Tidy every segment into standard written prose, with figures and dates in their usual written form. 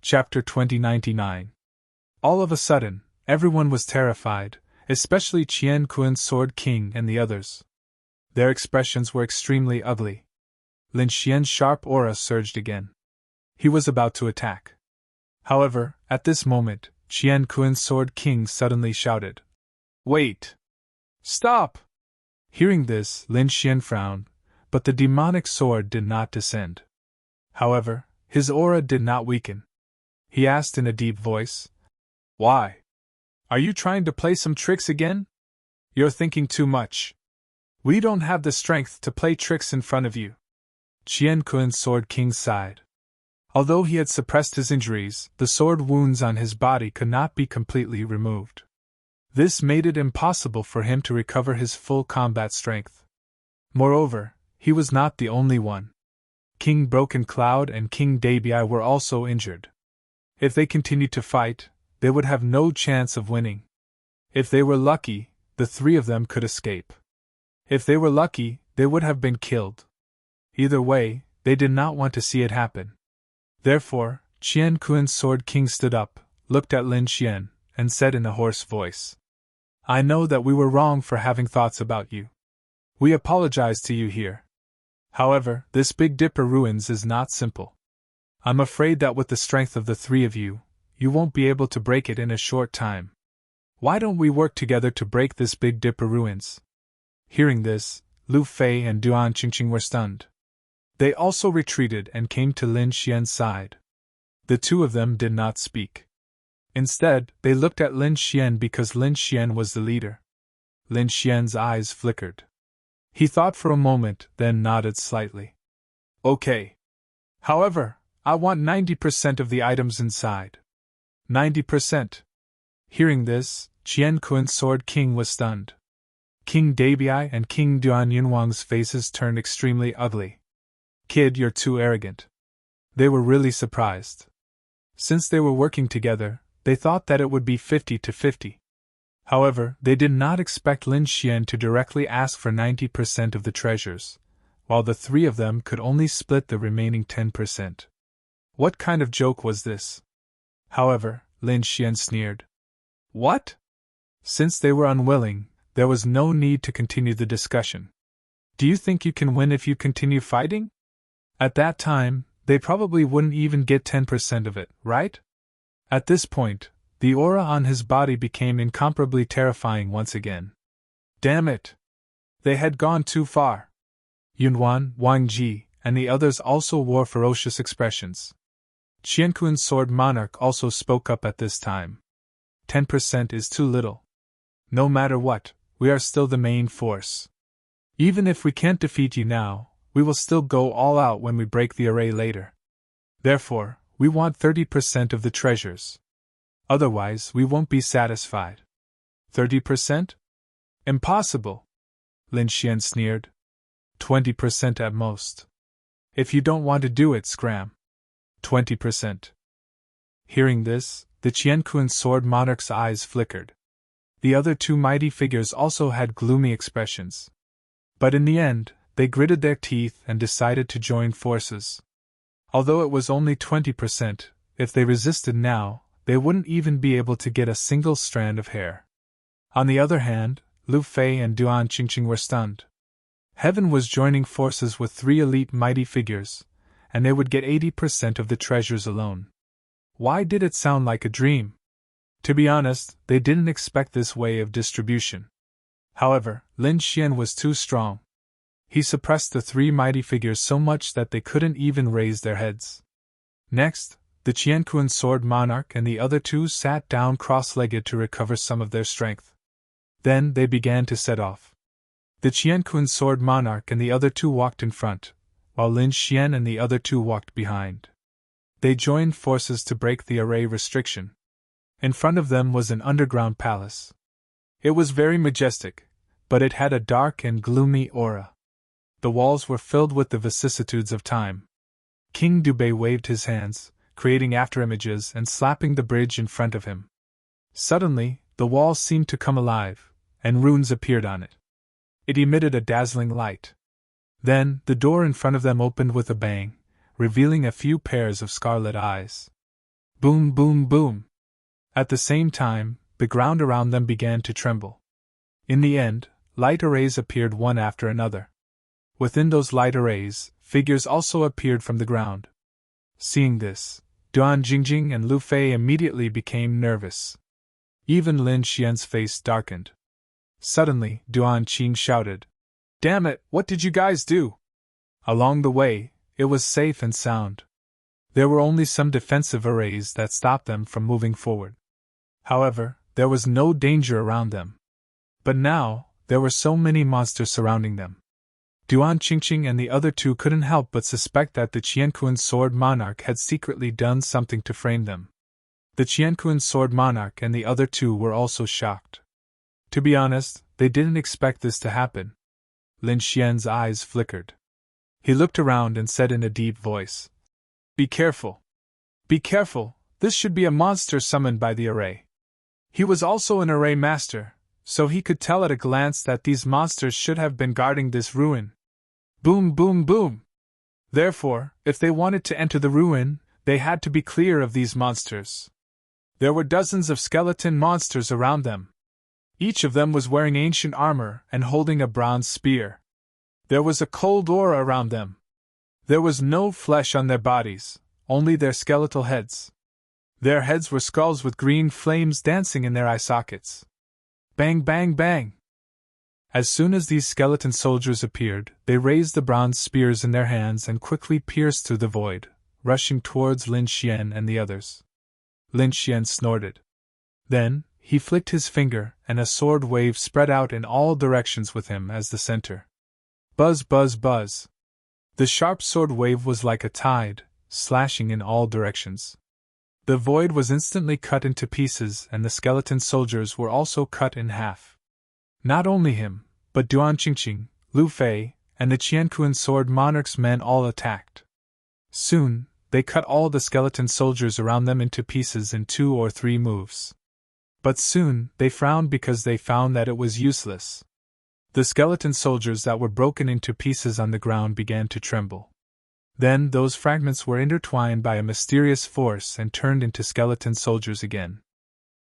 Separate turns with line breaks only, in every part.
Chapter 2099. All of a sudden, everyone was terrified, especially Qian Kuen's Sword King and the others. Their expressions were extremely ugly. Lin Xian's sharp aura surged again. He was about to attack. However, at this moment, Qian Kuen's Sword King suddenly shouted, "Wait! Stop!" Hearing this, Lin Xian frowned, but the demonic sword did not descend. However, his aura did not weaken. He asked in a deep voice, "Why? Are you trying to play some tricks again? You're thinking too much. We don't have the strength to play tricks in front of you." Qian Kuen's Sword King sighed. Although he had suppressed his injuries, the sword wounds on his body could not be completely removed. This made it impossible for him to recover his full combat strength. Moreover, he was not the only one. King Broken Cloud and King Dabii were also injured. If they continued to fight, they would have no chance of winning. If they were lucky, the three of them could escape. If they were lucky, they would have been killed. Either way, they did not want to see it happen. Therefore, Qian Kuen's Sword King stood up, looked at Lin Xian, and said in a hoarse voice, "I know that we were wrong for having thoughts about you. We apologize to you here. However, this Big Dipper ruins is not simple. I'm afraid that with the strength of the three of you, you won't be able to break it in a short time. Why don't we work together to break this Big Dipper ruins?" Hearing this, Lu Fei and Duan Qingqing were stunned. They also retreated and came to Lin Xian's side. The two of them did not speak. Instead, they looked at Lin Xian because Lin Xian was the leader. Lin Xian's eyes flickered. He thought for a moment, then nodded slightly. "Okay. However, I want 90% of the items inside." 90%. Hearing this, Qian Kuen's Sword King was stunned. King Dabii and King Duan Yunwang's faces turned extremely ugly. "Kid, you're too arrogant." They were really surprised. Since they were working together, they thought that it would be 50-50. However, they did not expect Lin Xian to directly ask for 90% of the treasures, while the three of them could only split the remaining 10%. What kind of joke was this? However, Lin Xian sneered. "What?" Since they were unwilling, there was no need to continue the discussion. "Do you think you can win if you continue fighting?" At that time, they probably wouldn't even get 10% of it, right? At this point, the aura on his body became incomparably terrifying once again. Damn it! They had gone too far. Yunwan, Wang Ji, and the others also wore ferocious expressions. Qian Kuen's Sword Monarch also spoke up at this time. 10% is too little. No matter what, we are still the main force. Even if we can't defeat you now, we will still go all out when we break the array later. Therefore, we want 30% of the treasures. Otherwise, we won't be satisfied. 30%? Impossible! Lin Xian sneered. 20% at most. If you don't want to do it, scram. 20%. Hearing this, the Qian Kuen's Sword Monarch's eyes flickered. The other two mighty figures also had gloomy expressions. But in the end, they gritted their teeth and decided to join forces. Although it was only 20%, if they resisted now, they wouldn't even be able to get a single strand of hair. On the other hand, Lu Fei and Duan Qingqing were stunned. Heaven was joining forces with three elite mighty figures, and they would get 80% of the treasures alone. Why did it sound like a dream? To be honest, they didn't expect this way of distribution. However, Lin Xian was too strong. He suppressed the three mighty figures so much that they couldn't even raise their heads. Next, the Qian Kuen's Sword Monarch and the other two sat down cross-legged to recover some of their strength. Then they began to set off. The Qian Kuen's Sword Monarch and the other two walked in front, while Lin Xian and the other two walked behind. They joined forces to break the array restriction. In front of them was an underground palace. It was very majestic, but it had a dark and gloomy aura. The walls were filled with the vicissitudes of time. King Dubei waved his hands, creating afterimages and slapping the bridge in front of him. Suddenly, the wall seemed to come alive, and runes appeared on it. It emitted a dazzling light. Then, the door in front of them opened with a bang, revealing a few pairs of scarlet eyes. Boom, boom, boom. At the same time, the ground around them began to tremble. In the end, light arrays appeared one after another. Within those light arrays, figures also appeared from the ground. Seeing this, Duan Jingjing and Lu Fei immediately became nervous. Even Lin Xian's face darkened. Suddenly, Duan Qing shouted, "Damn it, what did you guys do?" Along the way, it was safe and sound. There were only some defensive arrays that stopped them from moving forward. However, there was no danger around them. But now, there were so many monsters surrounding them. Duan Qingqing and the other two couldn't help but suspect that the Qianquan Sword Monarch had secretly done something to frame them. The Qianquan Sword Monarch and the other two were also shocked. To be honest, they didn't expect this to happen. Lin Xian's eyes flickered. He looked around and said in a deep voice, "Be careful. Be careful, this should be a monster summoned by the array." He was also an array master, so he could tell at a glance that these monsters should have been guarding this ruin. Boom, boom, boom! Therefore, if they wanted to enter the ruin, they had to be clear of these monsters. There were dozens of skeleton monsters around them. Each of them was wearing ancient armor and holding a bronze spear. There was a cold aura around them. There was no flesh on their bodies, only their skeletal heads. Their heads were skulls with green flames dancing in their eye sockets. Bang, bang, bang! As soon as these skeleton soldiers appeared, they raised the bronze spears in their hands and quickly pierced through the void, rushing towards Lin Xian and the others. Lin Xian snorted. Then, he flicked his finger, and a sword wave spread out in all directions with him as the center. Buzz, buzz, buzz! The sharp sword wave was like a tide, slashing in all directions. The void was instantly cut into pieces, and the skeleton soldiers were also cut in half. Not only him, but Duan Qingqing, Lu Fei, and the Qianquan Sword Monarch's men all attacked. Soon, they cut all the skeleton soldiers around them into pieces in 2 or 3 moves. But soon, they frowned because they found that it was useless. The skeleton soldiers that were broken into pieces on the ground began to tremble. Then those fragments were intertwined by a mysterious force and turned into skeleton soldiers again.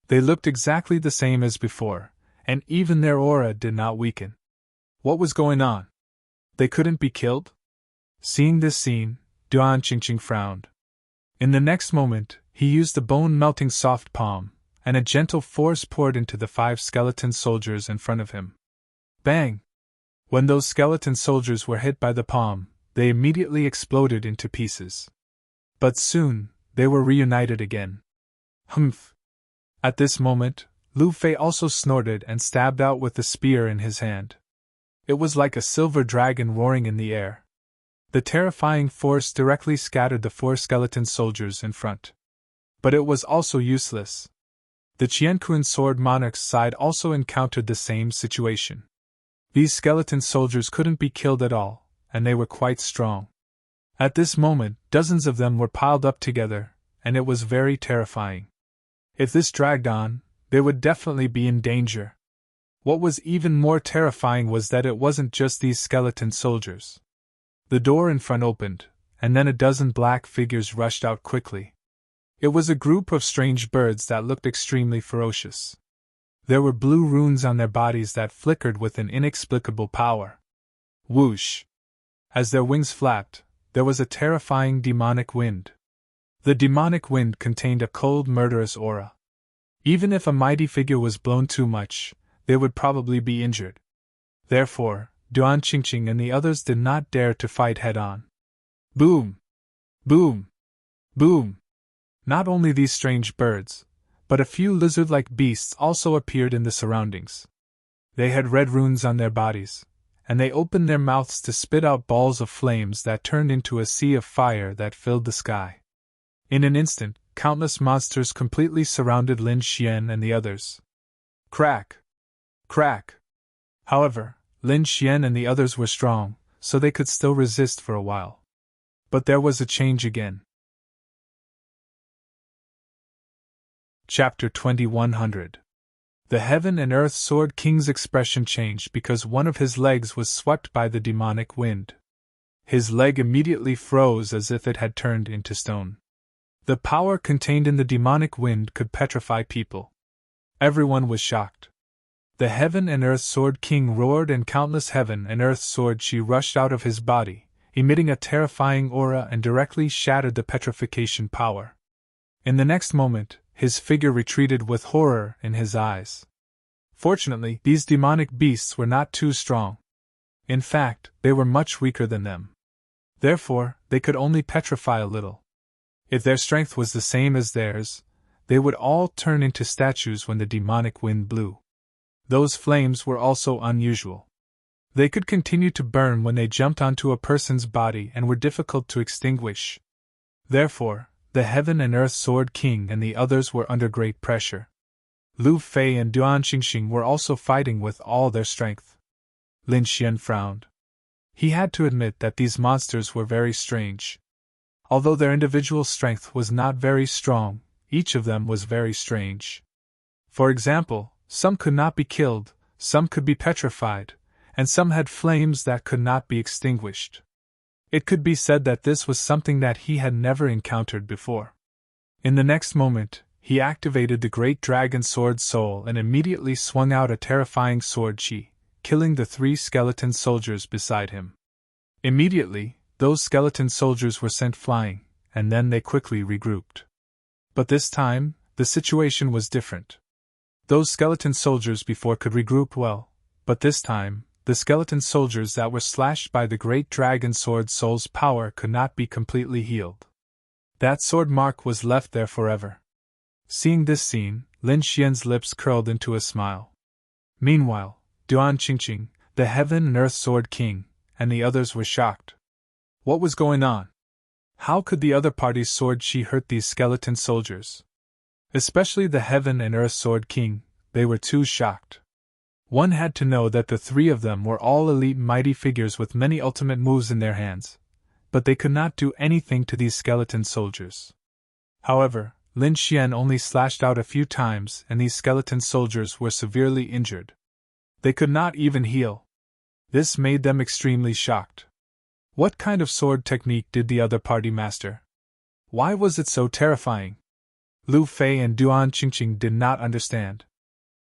They looked exactly the same as before, and even their aura did not weaken. What was going on? They couldn't be killed? Seeing this scene, Duan Qingqing frowned. In the next moment, he used the bone-melting soft palm, and a gentle force poured into the 5 skeleton soldiers in front of him. Bang! When those skeleton soldiers were hit by the palm, they immediately exploded into pieces. But soon, they were reunited again. Humph! At this moment, Lu Fei also snorted and stabbed out with the spear in his hand. It was like a silver dragon roaring in the air. The terrifying force directly scattered the 4 skeleton soldiers in front. But it was also useless. The Qianquan Sword Monarch's side also encountered the same situation. These skeleton soldiers couldn't be killed at all, and they were quite strong. At this moment, dozens of them were piled up together, and it was very terrifying. If this dragged on, they would definitely be in danger. What was even more terrifying was that it wasn't just these skeleton soldiers. The door in front opened, and then a dozen black figures rushed out quickly. It was a group of strange birds that looked extremely ferocious. There were blue runes on their bodies that flickered with an inexplicable power. Whoosh! As their wings flapped, there was a terrifying demonic wind. The demonic wind contained a cold, murderous aura. Even if a mighty figure was blown too much, they would probably be injured. Therefore, Duan Qingqing and the others did not dare to fight head-on. Boom! Boom! Boom! Not only these strange birds, but a few lizard-like beasts also appeared in the surroundings. They had red runes on their bodies, and they opened their mouths to spit out balls of flames that turned into a sea of fire that filled the sky. In an instant, countless monsters completely surrounded Lin Xian and the others. Crack! Crack! However, Lin Xian and the others were strong, so they could still resist for a while. But there was a change again. Chapter 2100. The Heaven and Earth Sword King's expression changed because one of his legs was swept by the demonic wind. His leg immediately froze as if it had turned into stone. The power contained in the demonic wind could petrify people. Everyone was shocked. The Heaven and Earth Sword King roared, and countless Heaven and Earth Sword Chi rushed out of his body, emitting a terrifying aura, and directly shattered the petrification power. In the next moment, his figure retreated with horror in his eyes. Fortunately, these demonic beasts were not too strong. In fact, they were much weaker than them. Therefore, they could only petrify a little. If their strength was the same as theirs, they would all turn into statues when the demonic wind blew. Those flames were also unusual. They could continue to burn when they jumped onto a person's body and were difficult to extinguish. Therefore, the Heaven and Earth Sword King and the others were under great pressure. Lu Fei and Duan Qingxing were also fighting with all their strength. Lin Xian frowned. He had to admit that these monsters were very strange. Although their individual strength was not very strong, each of them was very strange. For example, some could not be killed, some could be petrified, and some had flames that could not be extinguished. It could be said that this was something that he had never encountered before. In the next moment, he activated the Great Dragon Sword Soul and immediately swung out a terrifying sword chi, killing the 3 skeleton soldiers beside him. Immediately, those skeleton soldiers were sent flying, and then they quickly regrouped. But this time, the situation was different. Those skeleton soldiers before could regroup well, but this time, the skeleton soldiers that were slashed by the Great Dragon Sword Soul's power could not be completely healed. That sword mark was left there forever. Seeing this scene, Lin Xian's lips curled into a smile. Meanwhile, Duan Qingqing, the Heaven and Earth Sword King, and the others were shocked. What was going on? How could the other party's sword chi hurt these skeleton soldiers? Especially the Heaven and Earth Sword King, they were too shocked. One had to know that the 3 of them were all elite mighty figures with many ultimate moves in their hands, but they could not do anything to these skeleton soldiers. However, Lin Xian only slashed out a few times and these skeleton soldiers were severely injured. They could not even heal. This made them extremely shocked. What kind of sword technique did the other party master? Why was it so terrifying? Lu Fei and Duan Qingqing did not understand.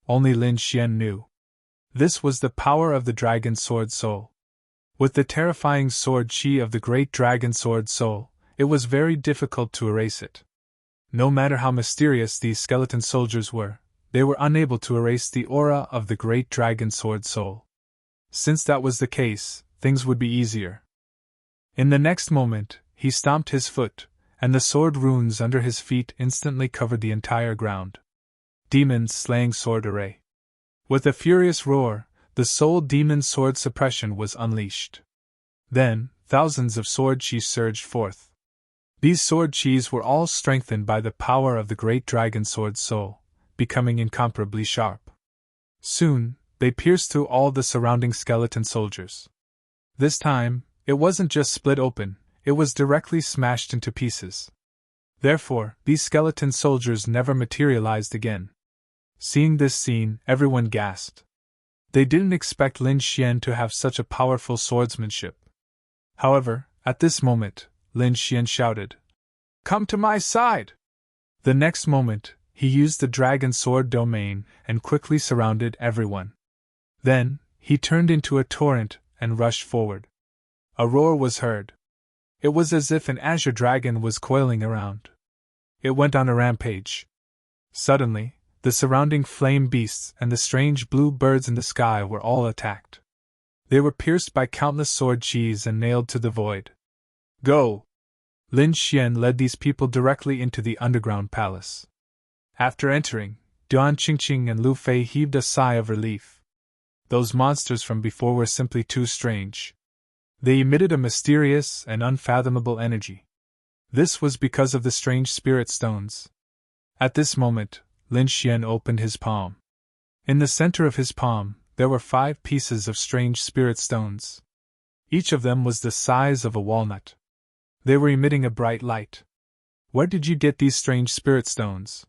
Only Lin Xian knew. This was the power of the Dragon Sword Soul. With the terrifying sword chi of the Great Dragon Sword Soul, it was very difficult to erase it. No matter how mysterious these skeleton soldiers were, they were unable to erase the aura of the Great Dragon Sword Soul. Since that was the case, things would be easier. In the next moment, he stomped his foot, and the sword runes under his feet instantly covered the entire ground. Demon Slaying Sword Array. With a furious roar, the Soul Demon Sword Suppression was unleashed. Then, thousands of sword chi surged forth. These sword chis were all strengthened by the power of the Great Dragon Sword Soul, becoming incomparably sharp. Soon, they pierced through all the surrounding skeleton soldiers. This time, it wasn't just split open, it was directly smashed into pieces. Therefore, these skeleton soldiers never materialized again. Seeing this scene, everyone gasped. They didn't expect Lin Xian to have such a powerful swordsmanship. However, at this moment, Lin Xian shouted, "Come to my side!" The next moment, he used the Dragon Sword domain and quickly surrounded everyone. Then, he turned into a torrent and rushed forward. A roar was heard. It was as if an azure dragon was coiling around. It went on a rampage. Suddenly, the surrounding flame beasts and the strange blue birds in the sky were all attacked. They were pierced by countless sword chis and nailed to the void. Go! Lin Xian led these people directly into the underground palace. After entering, Duan Qingqing and Lu Fei heaved a sigh of relief. Those monsters from before were simply too strange. They emitted a mysterious and unfathomable energy. This was because of the strange spirit stones. At this moment, Lin Xian opened his palm. In the center of his palm, there were 5 pieces of strange spirit stones. Each of them was the size of a walnut. They were emitting a bright light. Where did you get these strange spirit stones?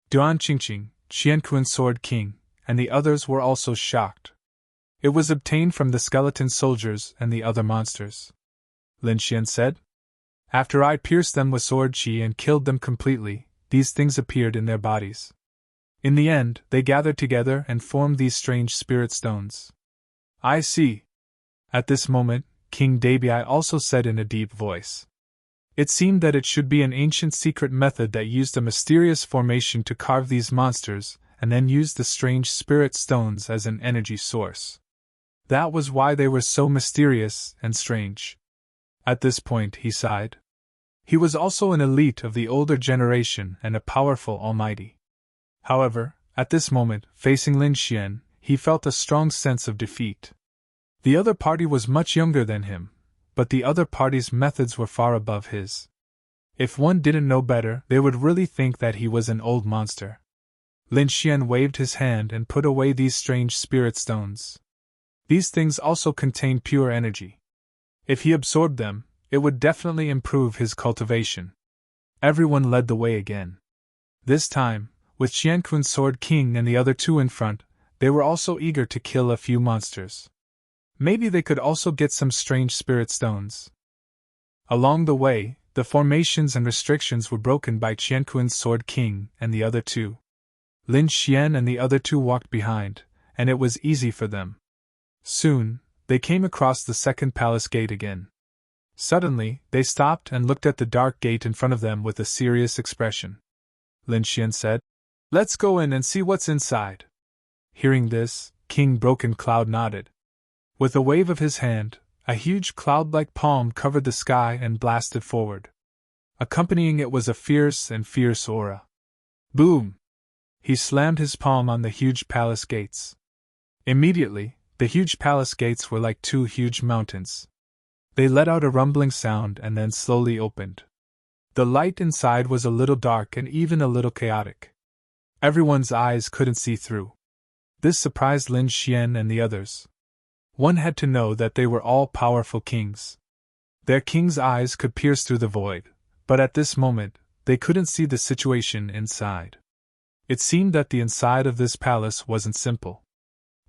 Duan Qingqing, Qianquan Sword King, and the others were also shocked. It was obtained from the skeleton soldiers and the other monsters. Lin Xian said. After I pierced them with sword chi and killed them completely, these things appeared in their bodies. In the end, they gathered together and formed these strange spirit stones. I see. At this moment, King Dabi also said in a deep voice. It seemed that it should be an ancient secret method that used a mysterious formation to carve these monsters, and then used the strange spirit stones as an energy source. That was why they were so mysterious and strange. At this point, he sighed. He was also an elite of the older generation and a powerful almighty. However, at this moment, facing Lin Xian, he felt a strong sense of defeat. The other party was much younger than him, but the other party's methods were far above his. If one didn't know better, they would really think that he was an old monster. Lin Xian waved his hand and put away these strange spirit stones. These things also contained pure energy. If he absorbed them, it would definitely improve his cultivation. Everyone led the way again. This time, with Qiankun's Sword King and the other two in front, they were also eager to kill a few monsters. Maybe they could also get some strange spirit stones. Along the way, the formations and restrictions were broken by Qiankun's Sword King and the other two. Lin Xian and the other two walked behind, and it was easy for them. Soon, they came across the second palace gate again. Suddenly, they stopped and looked at the dark gate in front of them with a serious expression. Lin Xian said, "Let's go in and see what's inside." Hearing this, King Broken Cloud nodded. With a wave of his hand, a huge cloud-like palm covered the sky and blasted forward. Accompanying it was a fierce aura. Boom! He slammed his palm on the huge palace gates. Immediately, the huge palace gates were like two huge mountains. They let out a rumbling sound and then slowly opened. The light inside was a little dark and even a little chaotic. Everyone's eyes couldn't see through. This surprised Lin Xian and the others. One had to know that they were all powerful kings. Their king's eyes could pierce through the void, but at this moment, they couldn't see the situation inside. It seemed that the inside of this palace wasn't simple.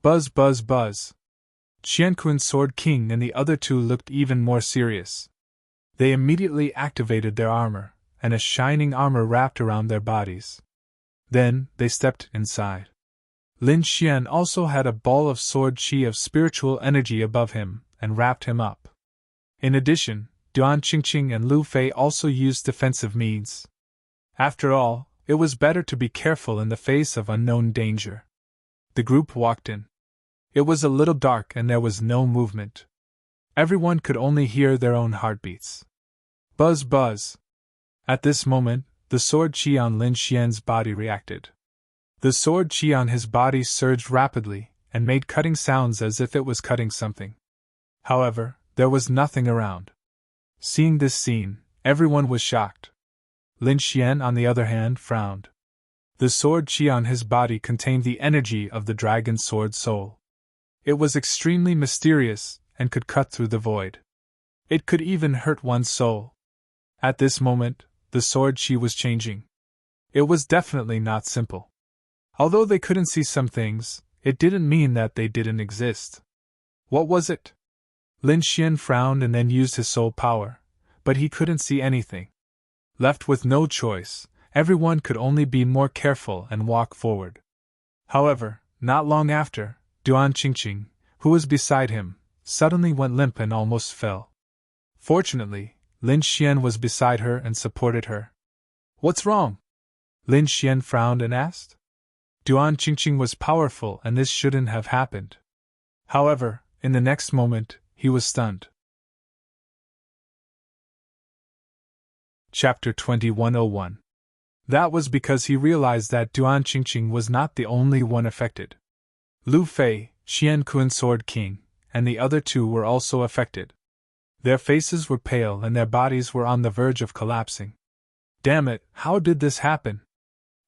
Buzz, buzz, buzz. Qiankun's Sword King and the other two looked even more serious. They immediately activated their armor, and a shining armor wrapped around their bodies. Then, they stepped inside. Lin Xian also had a ball of sword chi of spiritual energy above him, and wrapped him up. In addition, Duan Qingqing and Lu Fei also used defensive means. After all, it was better to be careful in the face of unknown danger. The group walked in. It was a little dark and there was no movement. Everyone could only hear their own heartbeats. Buzz, buzz. At this moment, the sword chi on Lin Xian's body reacted. The sword chi on his body surged rapidly, and made cutting sounds as if it was cutting something. However, there was nothing around. Seeing this scene, everyone was shocked. Lin Xian, on the other hand, frowned. The sword chi on his body contained the energy of the dragon sword soul. It was extremely mysterious, and could cut through the void. It could even hurt one's soul. At this moment, the sword chi was changing. It was definitely not simple. Although they couldn't see some things, it didn't mean that they didn't exist. What was it? Lin Xian frowned and then used his soul power, but he couldn't see anything. Left with no choice, everyone could only be more careful and walk forward. However, not long after, Duan Qingqing, who was beside him, suddenly went limp and almost fell. Fortunately, Lin Xian was beside her and supported her. "What's wrong?" Lin Xian frowned and asked. Duan Qingqing was powerful and this shouldn't have happened. However, in the next moment, he was stunned. Chapter 2101. That was because he realized that Duan Qingqing was not the only one affected. Lu Fei, Qiankun's Sword King, and the other two were also affected. Their faces were pale and their bodies were on the verge of collapsing. Damn it, how did this happen?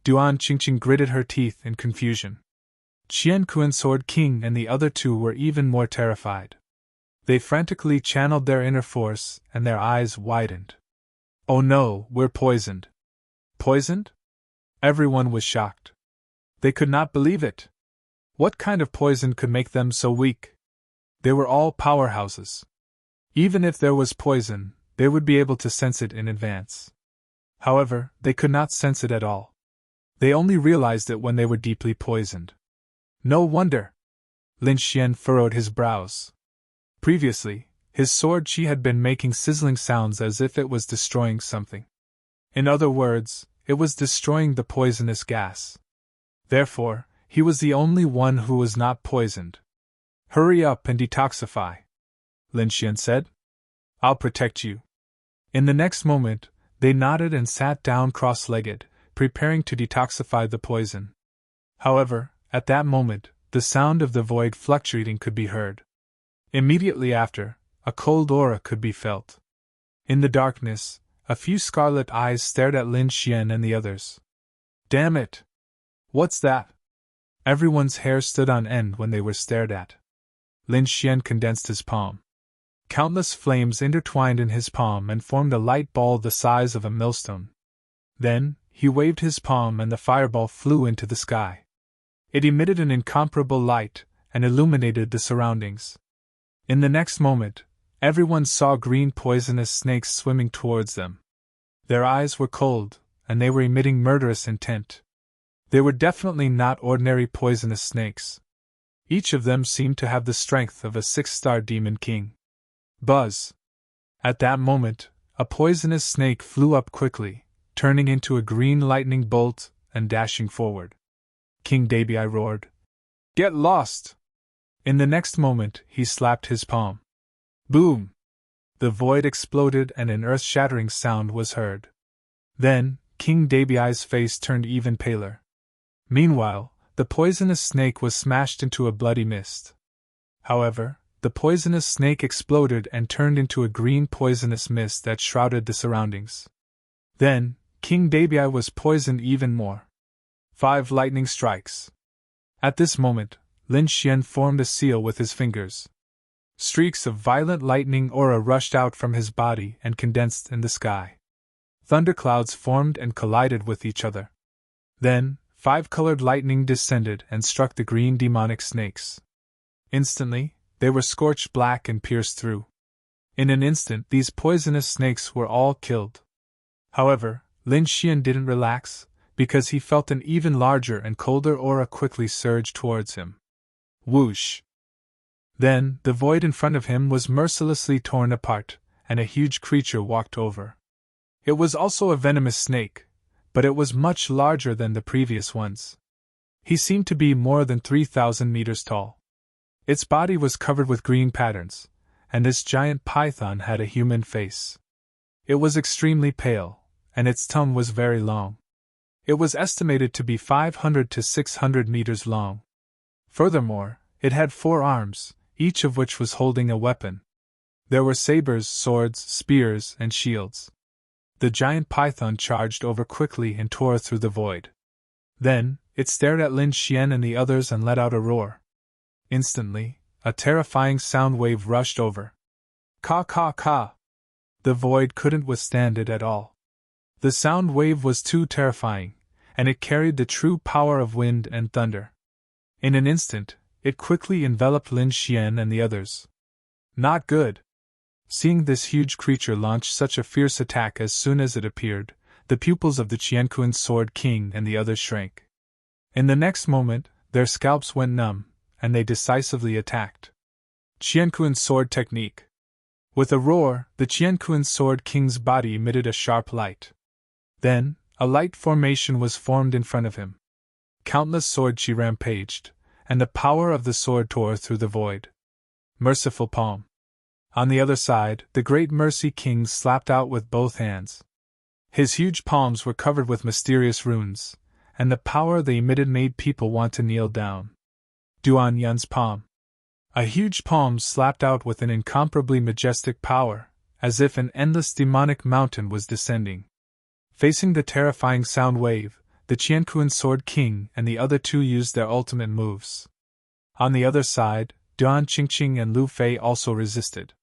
Duan Qingqing gritted her teeth in confusion. Qiankun's Sword King and the other two were even more terrified. They frantically channeled their inner force and their eyes widened. "Oh no, we're poisoned." Poisoned? Everyone was shocked. They could not believe it. What kind of poison could make them so weak? They were all powerhouses. Even if there was poison, they would be able to sense it in advance. However, they could not sense it at all. They only realized it when they were deeply poisoned. No wonder! Lin Xian furrowed his brows. Previously, his sword chi had been making sizzling sounds as if it was destroying something. In other words, it was destroying the poisonous gas. Therefore, he was the only one who was not poisoned. Hurry up and detoxify, Lin Xian said. I'll protect you. In the next moment, they nodded and sat down cross-legged, preparing to detoxify the poison. However, at that moment, the sound of the void fluctuating could be heard. Immediately after, a cold aura could be felt. In the darkness, a few scarlet eyes stared at Lin Xian and the others. Damn it! What's that? Everyone's hair stood on end when they were stared at. Lin Xian condensed his palm. Countless flames intertwined in his palm and formed a light ball the size of a millstone. Then, he waved his palm and the fireball flew into the sky. It emitted an incomparable light and illuminated the surroundings. In the next moment, everyone saw green poisonous snakes swimming towards them. Their eyes were cold, and they were emitting murderous intent. They were definitely not ordinary poisonous snakes. Each of them seemed to have the strength of a 6-star demon king. Buzz! At that moment, a poisonous snake flew up quickly, turning into a green lightning bolt and dashing forward. King Dabii roared. Get lost! In the next moment, he slapped his palm. Boom! The void exploded and an earth-shattering sound was heard. Then, King Dabii's face turned even paler. Meanwhile, the poisonous snake was smashed into a bloody mist. However, the poisonous snake exploded and turned into a green poisonous mist that shrouded the surroundings. Then, King Dabii was poisoned even more. 5 lightning strikes. At this moment, Lin Xian formed a seal with his fingers. Streaks of violent lightning aura rushed out from his body and condensed in the sky. Thunderclouds formed and collided with each other. Then, 5-colored lightning descended and struck the green demonic snakes. Instantly, they were scorched black and pierced through. In an instant, these poisonous snakes were all killed. However, Lin Xian didn't relax, because he felt an even larger and colder aura quickly surge towards him. Whoosh! Then, the void in front of him was mercilessly torn apart, and a huge creature walked over. It was also a venomous snake, but it was much larger than the previous ones. He seemed to be more than 3,000 meters tall. Its body was covered with green patterns, and this giant python had a human face. It was extremely pale, and its tongue was very long. It was estimated to be 500 to 600 meters long. Furthermore, it had 4 arms, each of which was holding a weapon. There were sabers, swords, spears, and shields. The giant python charged over quickly and tore through the void. Then, it stared at Lin Xian and the others and let out a roar. Instantly, a terrifying sound wave rushed over. Ka ka ka! The void couldn't withstand it at all. The sound wave was too terrifying, and it carried the true power of wind and thunder. In an instant, it quickly enveloped Lin Xian and the others. Not good! Seeing this huge creature launch such a fierce attack as soon as it appeared, the pupils of the Qianquan Sword King and the others shrank. In the next moment, their scalps went numb, and they decisively attacked. Qianquan Sword Technique. With a roar, the Qianquan Sword King's body emitted a sharp light. Then, a light formation was formed in front of him. Countless sword chi rampaged, and the power of the sword tore through the void. Merciful palm. On the other side, the great Mercy King slapped out with both hands. His huge palms were covered with mysterious runes, and the power they emitted made people want to kneel down. Duan Yun's palm. A huge palm slapped out with an incomparably majestic power, as if an endless demonic mountain was descending. Facing the terrifying sound wave, the Qianquan Sword King and the other 2 used their ultimate moves. On the other side, Duan Qingqing and Lu Fei also resisted.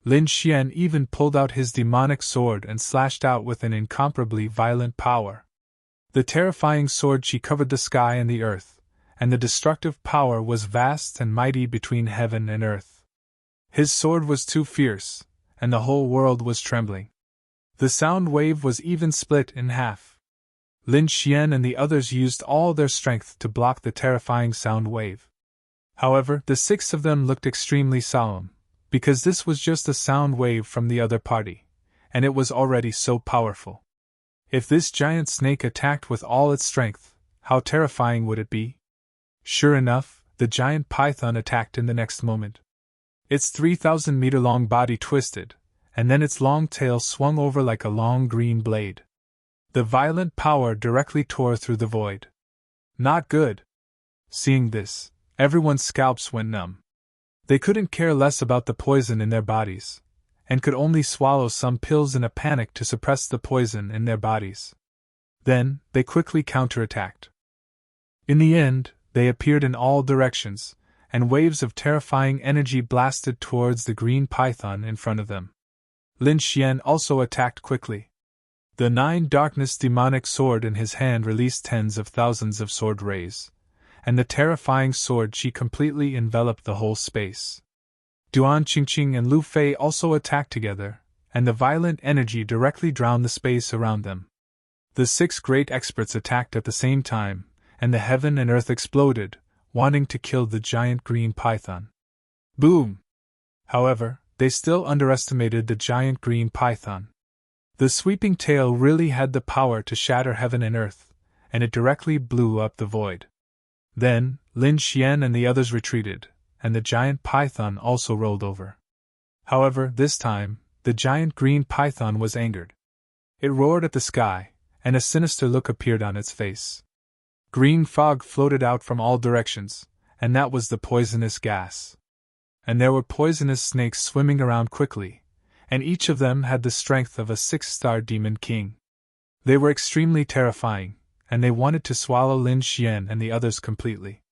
Lin Xian even pulled out his demonic sword and slashed out with an incomparably violent power. The terrifying sword chi covered the sky and the earth, and the destructive power was vast and mighty between heaven and earth. His sword was too fierce, and the whole world was trembling. The sound wave was even split in half. Lin Xian and the others used all their strength to block the terrifying sound wave. However, the 6 of them looked extremely solemn, because this was just a sound wave from the other party, and it was already so powerful. If this giant snake attacked with all its strength, how terrifying would it be? Sure enough, the giant python attacked in the next moment. Its 3,000-meter-long body twisted, and then its long tail swung over like a long green blade. The violent power directly tore through the void. Not good. Seeing this, everyone's scalps went numb. They couldn't care less about the poison in their bodies, and could only swallow some pills in a panic to suppress the poison in their bodies. Then, they quickly counterattacked. In the end, they appeared in all directions, and waves of terrifying energy blasted towards the green python in front of them. Lin Xian also attacked quickly. The 9 darkness demonic sword in his hand released tens of thousands of sword rays, and the terrifying sword chi completely enveloped the whole space. Duan Qingqing and Lu Fei also attacked together, and the violent energy directly drowned the space around them. The 6 great experts attacked at the same time, and the heaven and earth exploded, wanting to kill the giant green python. Boom! However, they still underestimated the giant green python. The sweeping tail really had the power to shatter heaven and earth, and it directly blew up the void. Then, Lin Xian and the others retreated, and the giant python also rolled over. However, this time, the giant green python was angered. It roared at the sky, and a sinister look appeared on its face. Green fog floated out from all directions, and that was the poisonous gas. And there were poisonous snakes swimming around quickly, and each of them had the strength of a 6-star demon king. They were extremely terrifying, and they wanted to swallow Lin Xian and the others completely.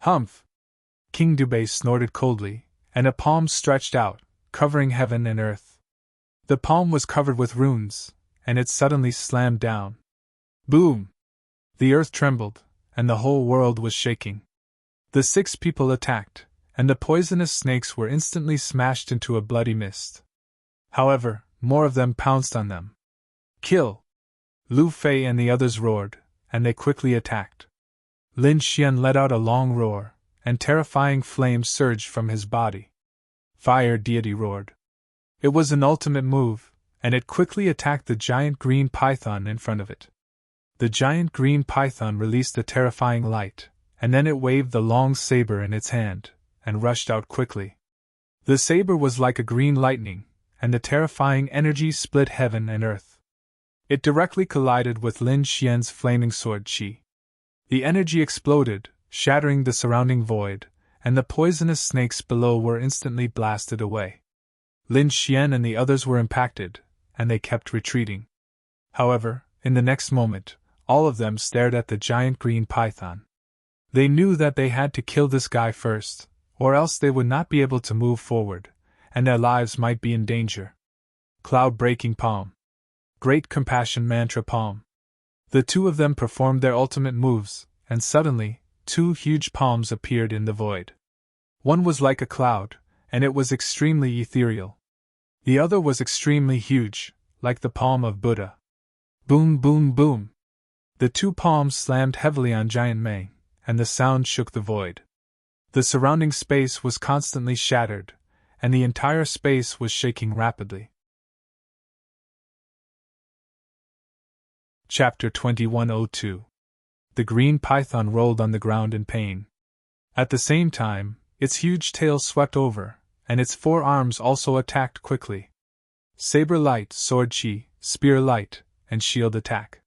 Humph! King Dubei snorted coldly, and a palm stretched out, covering heaven and earth. The palm was covered with runes, and it suddenly slammed down. Boom! The earth trembled, and the whole world was shaking. The 6 people attacked, and the poisonous snakes were instantly smashed into a bloody mist. However, more of them pounced on them. Kill! Lu Fei and the others roared, and they quickly attacked. Lin Xian let out a long roar, and terrifying flames surged from his body. Fire Deity roared. It was an ultimate move, and it quickly attacked the giant green python in front of it. The giant green python released a terrifying light, and then it waved the long saber in its hand, and rushed out quickly. The saber was like a green lightning, and the terrifying energy split heaven and earth. It directly collided with Lin Xian's flaming sword chi. The energy exploded, shattering the surrounding void, and the poisonous snakes below were instantly blasted away. Lin Xian and the others were impacted, and they kept retreating. However, in the next moment, all of them stared at the giant green python. They knew that they had to kill this guy first, or else they would not be able to move forward, and their lives might be in danger. Cloud-breaking palm. Great compassion mantra palm. The 2 of them performed their ultimate moves, and suddenly, 2 huge palms appeared in the void. One was like a cloud, and it was extremely ethereal. The other was extremely huge, like the palm of Buddha. Boom, boom, boom. The 2 palms slammed heavily on Giant Meng, and the sound shook the void. The surrounding space was constantly shattered, and the entire space was shaking rapidly. Chapter 2102. The green python rolled on the ground in pain. At the same time, its huge tail swept over, and its 4 arms also attacked quickly. Saber light, sword chi, spear light, and shield attack.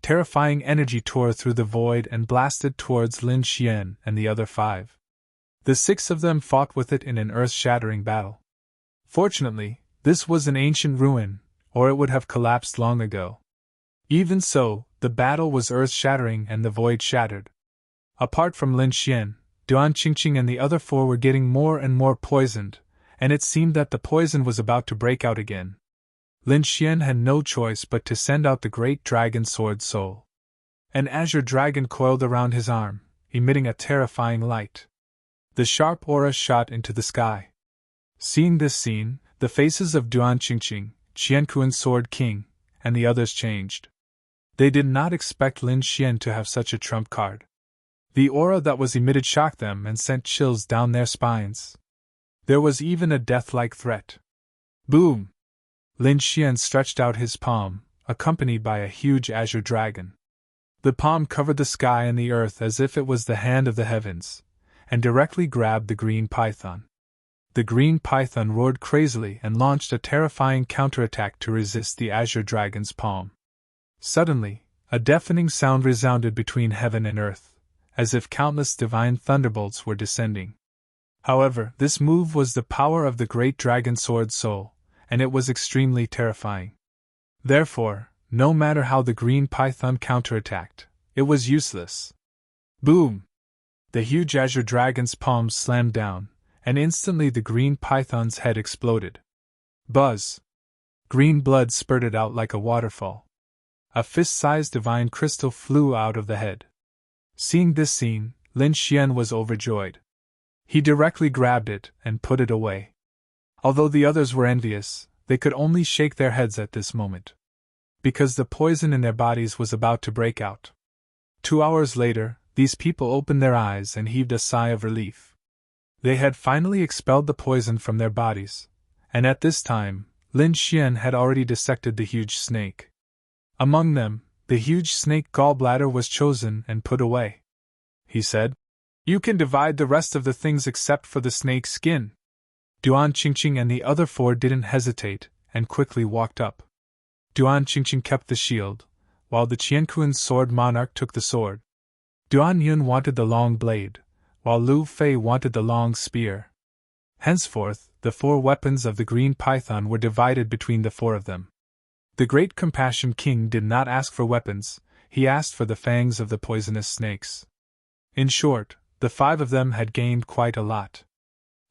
Terrifying energy tore through the void and blasted towards Lin Xian and the other 5. The 6 of them fought with it in an earth-shattering battle. Fortunately, this was an ancient ruin, or it would have collapsed long ago. Even so, the battle was earth-shattering and the void shattered. Apart from Lin Xian, Duan Qingqing and the other 4 were getting more and more poisoned, and it seemed that the poison was about to break out again. Lin Xian had no choice but to send out the great dragon sword soul. An azure dragon coiled around his arm, emitting a terrifying light. The sharp aura shot into the sky. Seeing this scene, The faces of Duan Qingqing, Qianquan's Sword King, and the others changed. They did not expect Lin Xian to have such a trump card. The aura that was emitted shocked them and sent chills down their spines. There was even a death-like threat. Boom! Lin Xian stretched out his palm, accompanied by a huge azure dragon. The palm covered the sky and the earth as if it was the hand of the heavens, and directly grabbed the green python. The green python roared crazily and launched a terrifying counterattack to resist the azure dragon's palm. Suddenly, a deafening sound resounded between heaven and earth, as if countless divine thunderbolts were descending. However, this move was the power of the great dragon sword soul, and it was extremely terrifying. Therefore, no matter how the green python counterattacked, it was useless. Boom! The huge azure dragon's palm slammed down, and instantly the green python's head exploded. Buzz! Green blood spurted out like a waterfall. A fist-sized divine crystal flew out of the head. Seeing this scene, Lin Xian was overjoyed. He directly grabbed it and put it away. Although the others were envious, they could only shake their heads at this moment, because the poison in their bodies was about to break out. 2 hours later, these people opened their eyes and heaved a sigh of relief. They had finally expelled the poison from their bodies, and at this time, Lin Xian had already dissected the huge snake. Among them, the huge snake gallbladder was chosen and put away. He said, "You can divide the rest of the things except for the snake's skin." Duan Qingqing and the other 4 didn't hesitate, and quickly walked up. Duan Qingqing kept the shield, while the Qianquan's sword monarch took the sword. Duan Yun wanted the long blade, while Lu Fei wanted the long spear. Henceforth, the 4 weapons of the green python were divided between the 4 of them. The great Compassion King did not ask for weapons, he asked for the fangs of the poisonous snakes. In short, the 5 of them had gained quite a lot.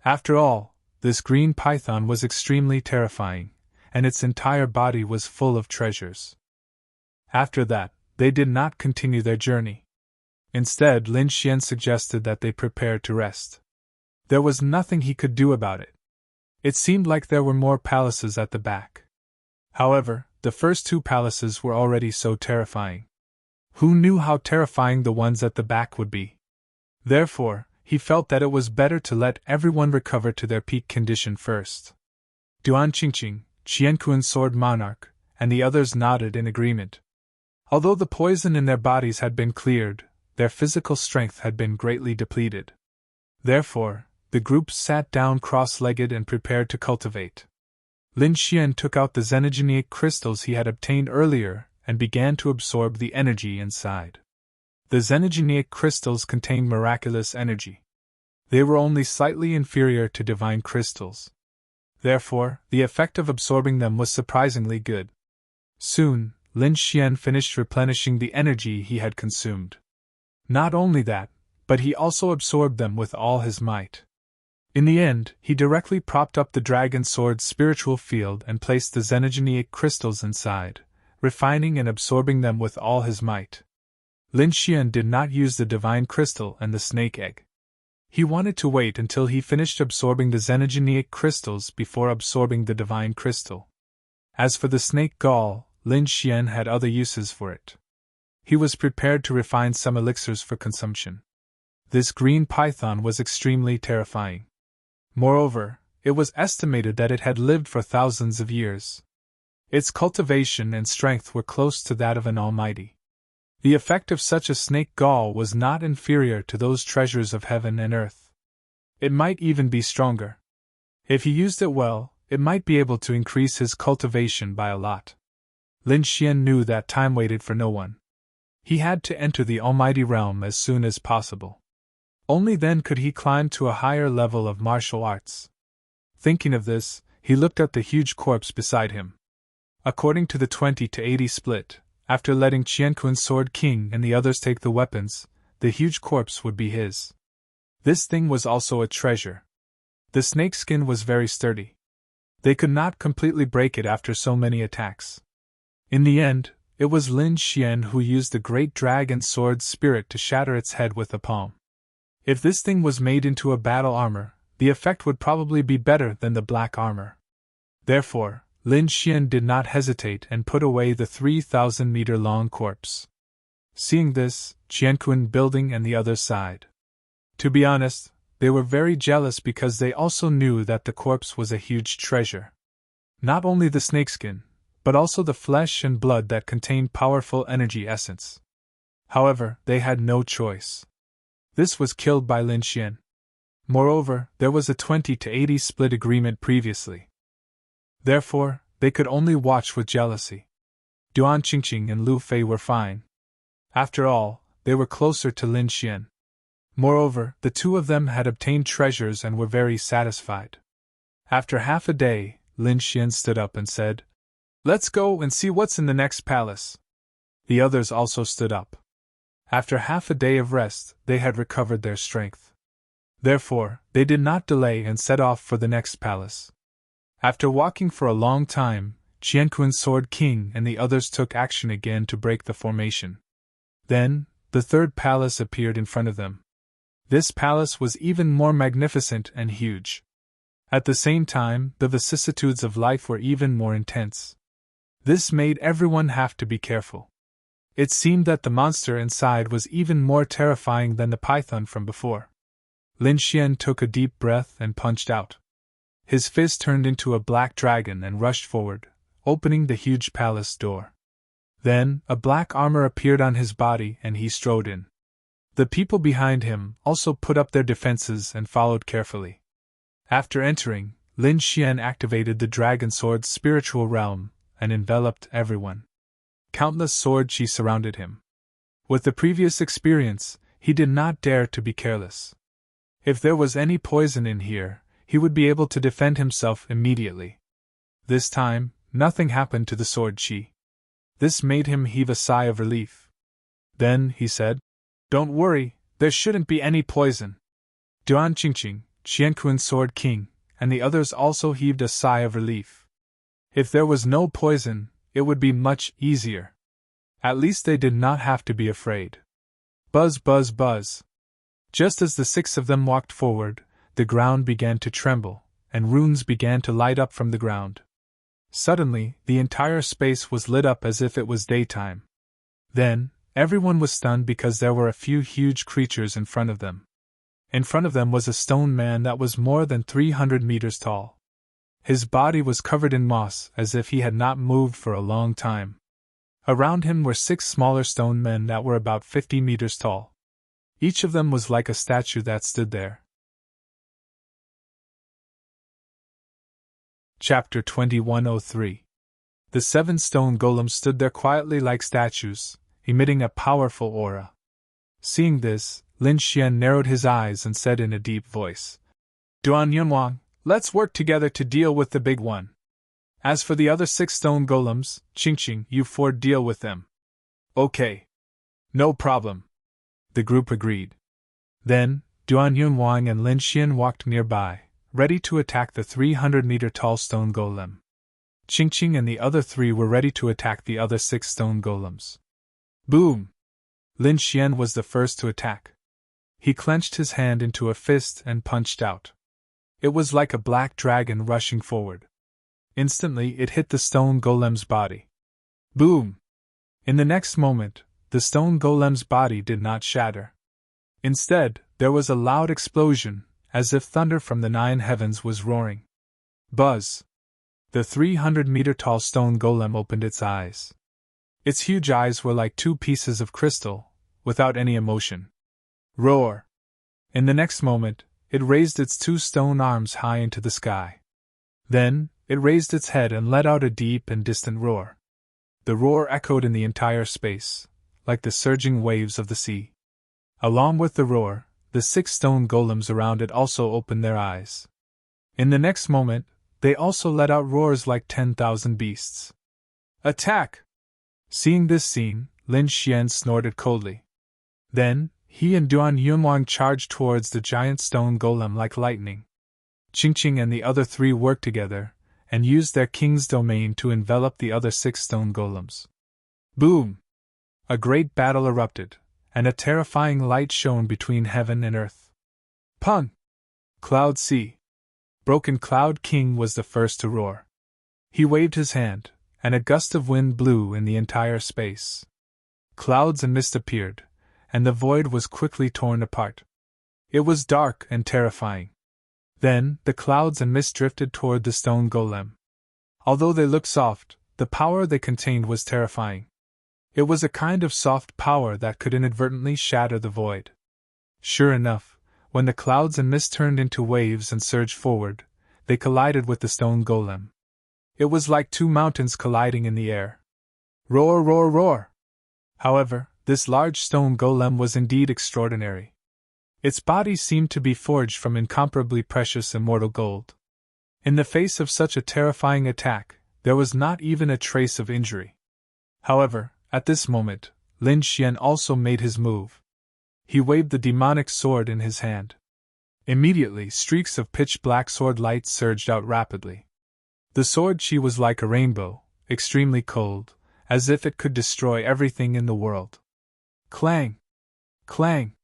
After all, this green python was extremely terrifying, and its entire body was full of treasures. After that, they did not continue their journey. Instead, Lin Xian suggested that they prepare to rest. There was nothing he could do about it. It seemed like there were more palaces at the back. However, the first 2 palaces were already so terrifying. Who knew how terrifying the ones at the back would be? Therefore, he felt that it was better to let everyone recover to their peak condition first. Duan Qingqing, Qianquan's sword monarch, and the others nodded in agreement. Although the poison in their bodies had been cleared, their physical strength had been greatly depleted. Therefore, the group sat down cross-legged and prepared to cultivate. Lin Xian took out the xenogeneic crystals he had obtained earlier and began to absorb the energy inside. The xenogeneic crystals contained miraculous energy. They were only slightly inferior to divine crystals. Therefore, the effect of absorbing them was surprisingly good. Soon, Lin Xian finished replenishing the energy he had consumed. Not only that, but he also absorbed them with all his might. In the end, he directly propped up the dragon sword's spiritual field and placed the xenogeneic crystals inside, refining and absorbing them with all his might. Lin Xian did not use the divine crystal and the snake egg. He wanted to wait until he finished absorbing the xenogeneic crystals before absorbing the divine crystal. As for the snake gall, Lin Xian had other uses for it. He was prepared to refine some elixirs for consumption. This green python was extremely terrifying. Moreover, it was estimated that it had lived for thousands of years. Its cultivation and strength were close to that of an almighty. The effect of such a snake gall was not inferior to those treasures of heaven and earth. It might even be stronger. If he used it well, it might be able to increase his cultivation by a lot. Lin Xian knew that time waited for no one. He had to enter the almighty realm as soon as possible. Only then could he climb to a higher level of martial arts. Thinking of this, he looked at the huge corpse beside him. According to the 20-80 split, after letting Qianquan's Sword King and the others take the weapons, the huge corpse would be his. This thing was also a treasure. The snake skin was very sturdy. They could not completely break it after so many attacks. In the end, it was Lin Xian who used the great dragon sword's spirit to shatter its head with the palm. If this thing was made into a battle armor, the effect would probably be better than the black armor. Therefore, Lin Xian did not hesitate and put away the 3,000-meter-long corpse. Seeing this, Qianquan building and the others sighed. To be honest, they were very jealous because they also knew that the corpse was a huge treasure. Not only the snakeskin, but also the flesh and blood that contained powerful energy essence. However, they had no choice. This was killed by Lin Xian. Moreover, there was a 20-80 split agreement previously. Therefore, they could only watch with jealousy. Duan Qingqing and Lu Fei were fine. After all, they were closer to Lin Xian. Moreover, the two of them had obtained treasures and were very satisfied. After half a day, Lin Xian stood up and said, "Let's go and see what's in the next palace." The others also stood up. After half a day of rest, they had recovered their strength. Therefore, they did not delay and set off for the next palace. After walking for a long time, Qianquan's Sword King and the others took action again to break the formation. Then, the third palace appeared in front of them. This palace was even more magnificent and huge. At the same time, the vicissitudes of life were even more intense. This made everyone have to be careful. It seemed that the monster inside was even more terrifying than the python from before. Lin Xian took a deep breath and punched out. His fist turned into a black dragon and rushed forward, opening the huge palace door. Then, a black armor appeared on his body and he strode in. The people behind him also put up their defenses and followed carefully. After entering, Lin Xian activated the Dragon Sword's spiritual realm and enveloped everyone. Countless sword chi surrounded him. With the previous experience, he did not dare to be careless. If there was any poison in here, he would be able to defend himself immediately. This time, nothing happened to the sword chi. This made him heave a sigh of relief. Then, he said, "Don't worry, there shouldn't be any poison." Duan Qingqing, Qianquan's Sword King, and the others also heaved a sigh of relief. If there was no poison, it would be much easier. At least they did not have to be afraid. Buzz, buzz, buzz. Just as the six of them walked forward, the ground began to tremble, and runes began to light up from the ground. Suddenly, the entire space was lit up as if it was daytime. Then, everyone was stunned because there were a few huge creatures in front of them. In front of them was a stone man that was more than 300 meters tall. His body was covered in moss as if he had not moved for a long time. Around him were 6 smaller stone men that were about 50 meters tall. Each of them was like a statue that stood there. Chapter 2103. The 7 stone golems stood there quietly like statues, emitting a powerful aura. Seeing this, Lin Xian narrowed his eyes and said in a deep voice, "Duan Yunwang, let's work together to deal with the big one. As for the other 6 stone golems, Qingqing, you 4 deal with them." "Okay. No problem," the group agreed. Then, Duan Yunwang and Lin Xian walked nearby, ready to attack the 300-meter-tall stone golem. Qingqing and the other 3 were ready to attack the other 6 stone golems. Boom! Lin Xian was the first to attack. He clenched his hand into a fist and punched out. It was like a black dragon rushing forward. Instantly it hit the stone golem's body. Boom! In the next moment, the stone golem's body did not shatter. Instead, there was a loud explosion, as if thunder from the 9 heavens was roaring. Buzz! The 300-meter-tall stone golem opened its eyes. Its huge eyes were like 2 pieces of crystal, without any emotion. Roar! In the next moment, it raised its 2 stone arms high into the sky. Then, it raised its head and let out a deep and distant roar. The roar echoed in the entire space, like the surging waves of the sea. Along with the roar, the 6 stone golems around it also opened their eyes. In the next moment, they also let out roars like 10,000 beasts. Attack! Seeing this scene, Lin Xian snorted coldly. Then, he and Duan Yunwang charged towards the giant stone golem like lightning. Qingqing and the other 3 worked together, and used their king's domain to envelop the other 6 stone golems. Boom! A great battle erupted, and a terrifying light shone between heaven and earth. Pun! Cloud Sea! Broken Cloud King was the first to roar. He waved his hand, and a gust of wind blew in the entire space. Clouds and mist appeared, and the void was quickly torn apart. It was dark and terrifying. Then, the clouds and mist drifted toward the stone golem. Although they looked soft, the power they contained was terrifying. It was a kind of soft power that could inadvertently shatter the void. Sure enough, when the clouds and mist turned into waves and surged forward, they collided with the stone golem. It was like two mountains colliding in the air. Roar, roar, roar! However, this large stone golem was indeed extraordinary. Its body seemed to be forged from incomparably precious immortal gold. In the face of such a terrifying attack, there was not even a trace of injury. However, at this moment, Lin Xian also made his move. He waved the demonic sword in his hand. Immediately, streaks of pitch-black sword light surged out rapidly. The sword chi was like a rainbow, extremely cold, as if it could destroy everything in the world. Clang! Clang!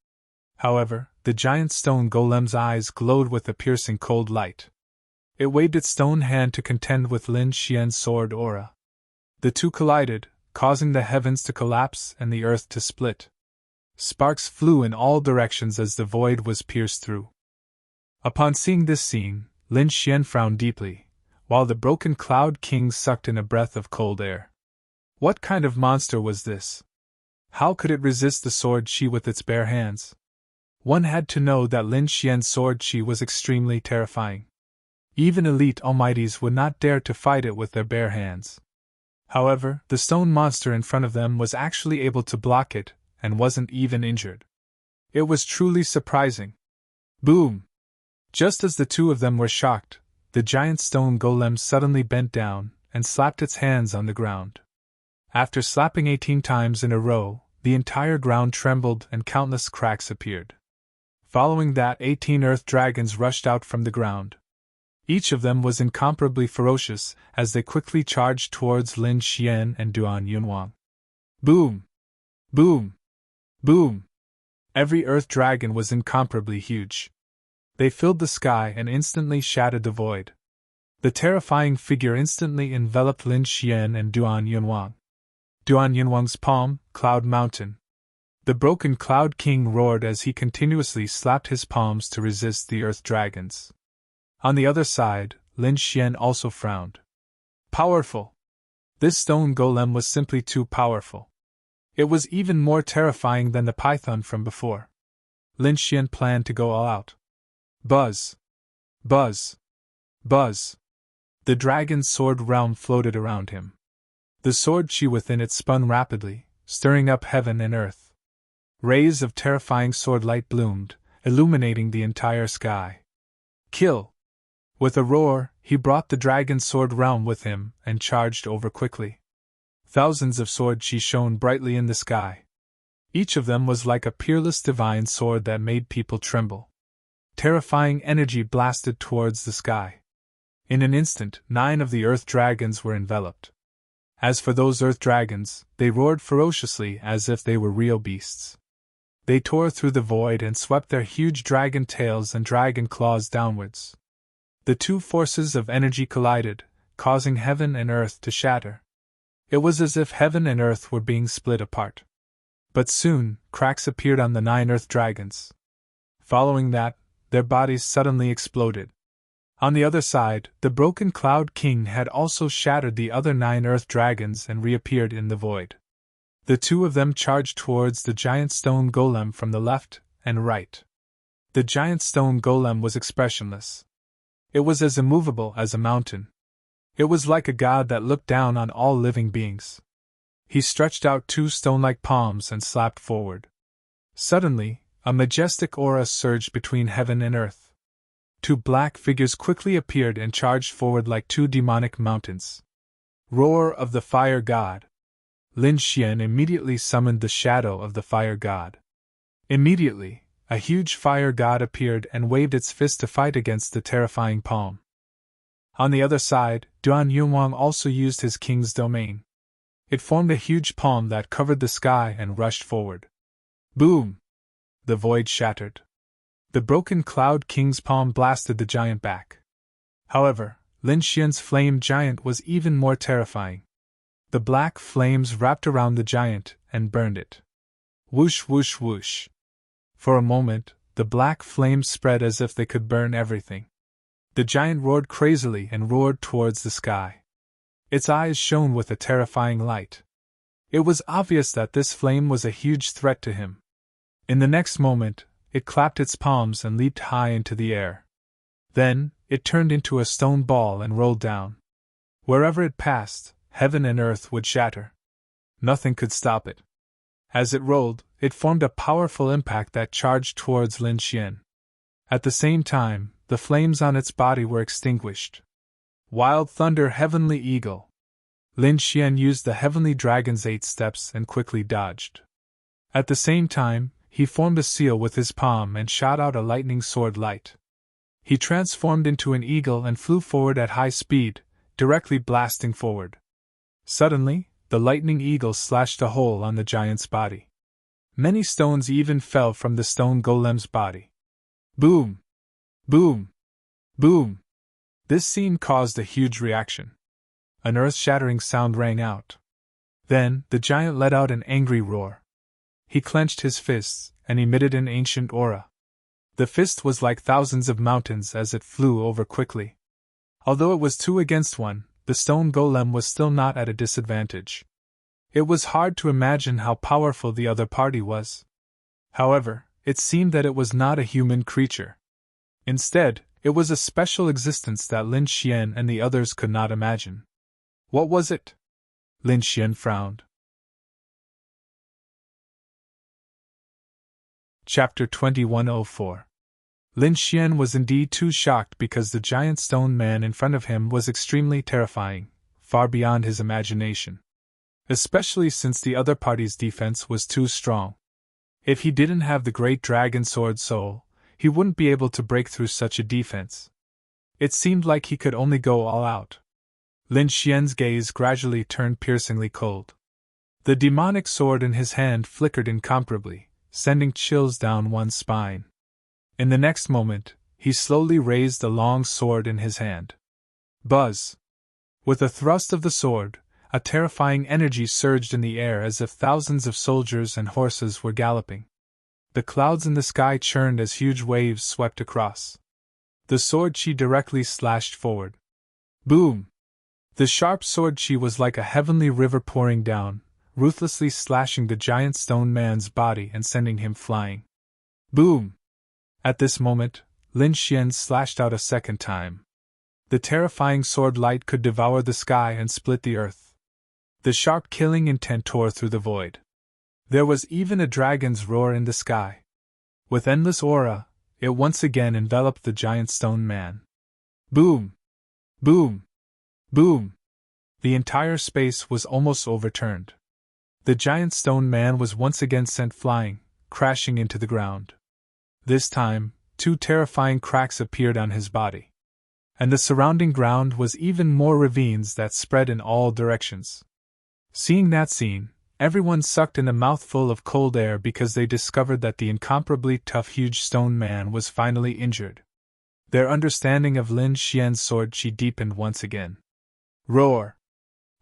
However, the giant stone golem's eyes glowed with a piercing cold light. It waved its stone hand to contend with Lin Xian's sword aura. The two collided, causing the heavens to collapse and the earth to split. Sparks flew in all directions as the void was pierced through. Upon seeing this scene, Lin Xian frowned deeply, while the broken Cloud King sucked in a breath of cold air. What kind of monster was this? How could it resist the sword chi with its bare hands? One had to know that Lin Xian's sword chi was extremely terrifying. Even elite almighties would not dare to fight it with their bare hands. However, the stone monster in front of them was actually able to block it, and wasn't even injured. It was truly surprising. Boom! Just as the two of them were shocked, the giant stone golem suddenly bent down and slapped its hands on the ground. After slapping 18 times in a row, the entire ground trembled and countless cracks appeared. Following that, 18 earth dragons rushed out from the ground. Each of them was incomparably ferocious as they quickly charged towards Lin Xian and Duan Yunwang. Boom! Boom! Boom! Every earth dragon was incomparably huge. They filled the sky and instantly shattered the void. The terrifying figure instantly enveloped Lin Xian and Duan Yunwang. Duan Yunwang's palm, Cloud Mountain. The broken Cloud King roared as he continuously slapped his palms to resist the earth dragons. On the other side, Lin Xian also frowned. Powerful! This stone golem was simply too powerful. It was even more terrifying than the python from before. Lin Xian planned to go all out. Buzz! Buzz! Buzz! The dragon's sword realm floated around him. The sword chi within it spun rapidly, stirring up heaven and earth. Rays of terrifying sword light bloomed, illuminating the entire sky. Kill! With a roar, he brought the dragon's sword realm with him and charged over quickly. Thousands of sword chi shone brightly in the sky. Each of them was like a peerless divine sword that made people tremble. Terrifying energy blasted towards the sky. In an instant, 9 of the earth dragons were enveloped. As for those earth dragons, they roared ferociously as if they were real beasts. They tore through the void and swept their huge dragon tails and dragon claws downwards. The two forces of energy collided, causing heaven and earth to shatter. It was as if heaven and earth were being split apart. But soon, cracks appeared on the 9 earth dragons. Following that, their bodies suddenly exploded. On the other side, the broken Cloud King had also shattered the other 9 earth dragons and reappeared in the void. The two of them charged towards the giant stone golem from the left and right. The giant stone golem was expressionless. It was as immovable as a mountain. It was like a god that looked down on all living beings. He stretched out 2 stone-like palms and slapped forward. Suddenly, a majestic aura surged between heaven and earth. 2 black figures quickly appeared and charged forward like 2 demonic mountains. Roar of the Fire God! Lin Xian immediately summoned the shadow of the Fire God. Immediately, a huge fire god appeared and waved its fist to fight against the terrifying palm. On the other side, Duan Yunwang also used his king's domain. It formed a huge palm that covered the sky and rushed forward. Boom! The void shattered. The broken Cloud King's palm blasted the giant back. However, Lin Xian's flame giant was even more terrifying. The black flames wrapped around the giant and burned it. Whoosh, whoosh, whoosh. For a moment, the black flames spread as if they could burn everything. The giant roared crazily and roared towards the sky. Its eyes shone with a terrifying light. It was obvious that this flame was a huge threat to him. In the next moment, it clapped its palms and leaped high into the air. Then, it turned into a stone ball and rolled down. Wherever it passed, heaven and earth would shatter. Nothing could stop it. As it rolled, it formed a powerful impact that charged towards Lin Xian. At the same time, the flames on its body were extinguished. Wild thunder, heavenly eagle! Lin Xian used the heavenly dragon's 8 steps and quickly dodged. At the same time, he formed a seal with his palm and shot out a lightning sword light. He transformed into an eagle and flew forward at high speed, directly blasting forward. Suddenly, the lightning eagle slashed a hole on the giant's body. Many stones even fell from the stone golem's body. Boom! Boom! Boom! This scene caused a huge reaction. An earth-shattering sound rang out. Then, the giant let out an angry roar. He clenched his fists and emitted an ancient aura. The fist was like thousands of mountains as it flew over quickly. Although it was 2 against 1, the stone golem was still not at a disadvantage. It was hard to imagine how powerful the other party was. However, it seemed that it was not a human creature. Instead, it was a special existence that Lin Xian and the others could not imagine. What was it? Lin Xian frowned. Chapter 2104. Lin Xian was indeed too shocked because the giant stone man in front of him was extremely terrifying, far beyond his imagination. Especially since the other party's defense was too strong. If he didn't have the great dragon sword soul, he wouldn't be able to break through such a defense. It seemed like he could only go all out. Lin Xian's gaze gradually turned piercingly cold. The demonic sword in his hand flickered incomparably, sending chills down one's spine. In the next moment, he slowly raised the long sword in his hand. Buzz! With a thrust of the sword, a terrifying energy surged in the air as if thousands of soldiers and horses were galloping. The clouds in the sky churned as huge waves swept across. The sword chi directly slashed forward. Boom! The sharp sword chi was like a heavenly river pouring down, ruthlessly slashing the giant stone man's body and sending him flying. Boom! At this moment, Lin Xian slashed out a second time. The terrifying sword light could devour the sky and split the earth. The sharp killing intent tore through the void. There was even a dragon's roar in the sky. With endless aura, it once again enveloped the giant stone man. Boom! Boom! Boom! The entire space was almost overturned. The giant stone man was once again sent flying, crashing into the ground. This time, 2 terrifying cracks appeared on his body. And the surrounding ground was even more ravines that spread in all directions. Seeing that scene, everyone sucked in a mouthful of cold air because they discovered that the incomparably tough huge stone man was finally injured. Their understanding of Lin Xian's sword chi deepened once again. Roar!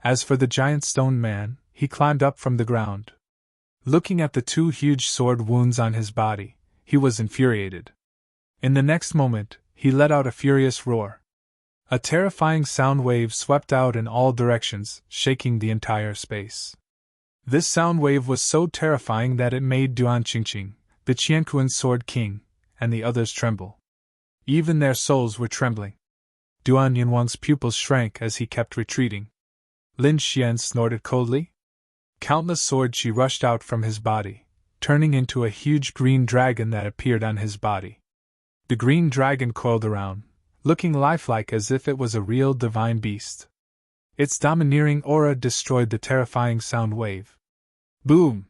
As for the giant stone man, he climbed up from the ground. Looking at the 2 huge sword wounds on his body, he was infuriated. In the next moment, he let out a furious roar. A terrifying sound wave swept out in all directions, shaking the entire space. This sound wave was so terrifying that it made Duan Qingqing, the Qianquan Sword King, and the others tremble. Even their souls were trembling. Duan Yinwang's pupils shrank as he kept retreating. Lin Xian snorted coldly. Countless sword chi rushed out from his body, turning into a huge green dragon that appeared on his body. The green dragon coiled around, looking lifelike as if it was a real divine beast. Its domineering aura destroyed the terrifying sound wave. Boom!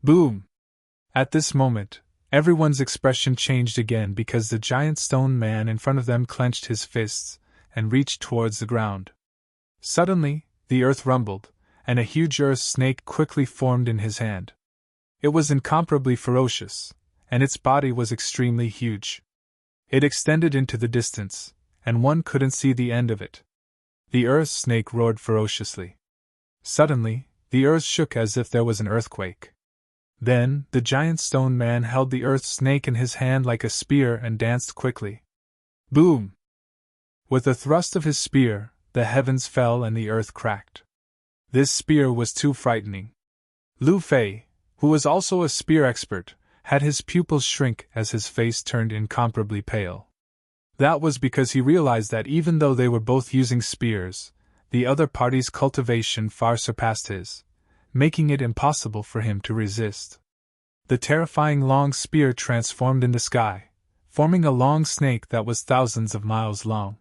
Boom! At this moment, everyone's expression changed again because the giant stone man in front of them clenched his fists and reached towards the ground. Suddenly, the earth rumbled, and a huge earth snake quickly formed in his hand. It was incomparably ferocious, and its body was extremely huge. It extended into the distance, and one couldn't see the end of it. The earth snake roared ferociously. Suddenly, the earth shook as if there was an earthquake. Then, the giant stone man held the earth snake in his hand like a spear and danced quickly. Boom! With a thrust of his spear, the heavens fell and the earth cracked. This spear was too frightening. Lu Fei, who was also a spear expert, had his pupils shrink as his face turned incomparably pale. That was because he realized that even though they were both using spears, the other party's cultivation far surpassed his, making it impossible for him to resist. The terrifying long spear transformed in the sky, forming a long snake that was thousands of miles long.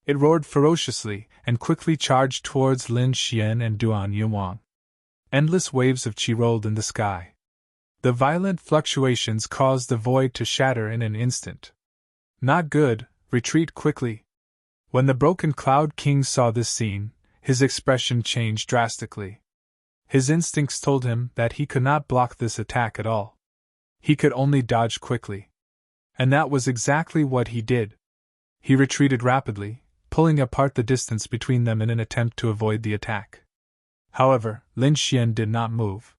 It roared ferociously and quickly charged towards Lin Xian and Duan Yunwang. Endless waves of qi rolled in the sky. The violent fluctuations caused the void to shatter in an instant. Not good, retreat quickly. When the broken Cloud King saw this scene, his expression changed drastically. His instincts told him that he could not block this attack at all. He could only dodge quickly. And that was exactly what he did. He retreated rapidly, pulling apart the distance between them in an attempt to avoid the attack. However, Lin Xian did not move.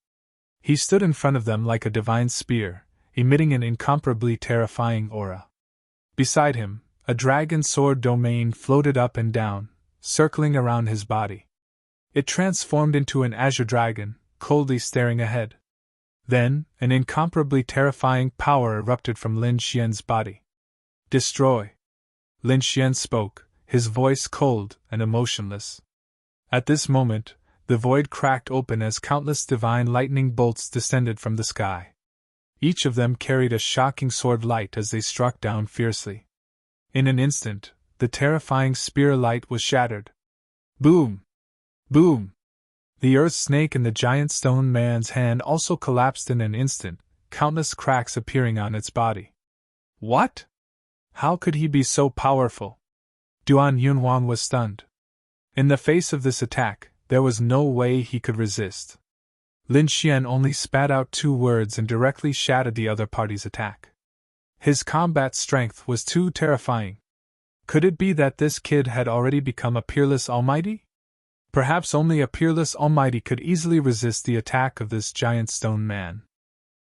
He stood in front of them like a divine spear, emitting an incomparably terrifying aura. Beside him, a dragon sword domain floated up and down, circling around his body. It transformed into an azure dragon, coldly staring ahead. Then, an incomparably terrifying power erupted from Lin Xian's body. Destroy! Lin Xian spoke, his voice cold and emotionless. At this moment, the void cracked open as countless divine lightning bolts descended from the sky. Each of them carried a shocking sword light as they struck down fiercely. In an instant, the terrifying spear light was shattered. Boom! Boom! The earth snake in the giant stone man's hand also collapsed in an instant, countless cracks appearing on its body. What? How could he be so powerful? Duan Yunwang was stunned. In the face of this attack, there was no way he could resist. Lin Xian only spat out 2 words and directly shattered the other party's attack. His combat strength was too terrifying. Could it be that this kid had already become a peerless almighty? Perhaps only a peerless almighty could easily resist the attack of this giant stone man.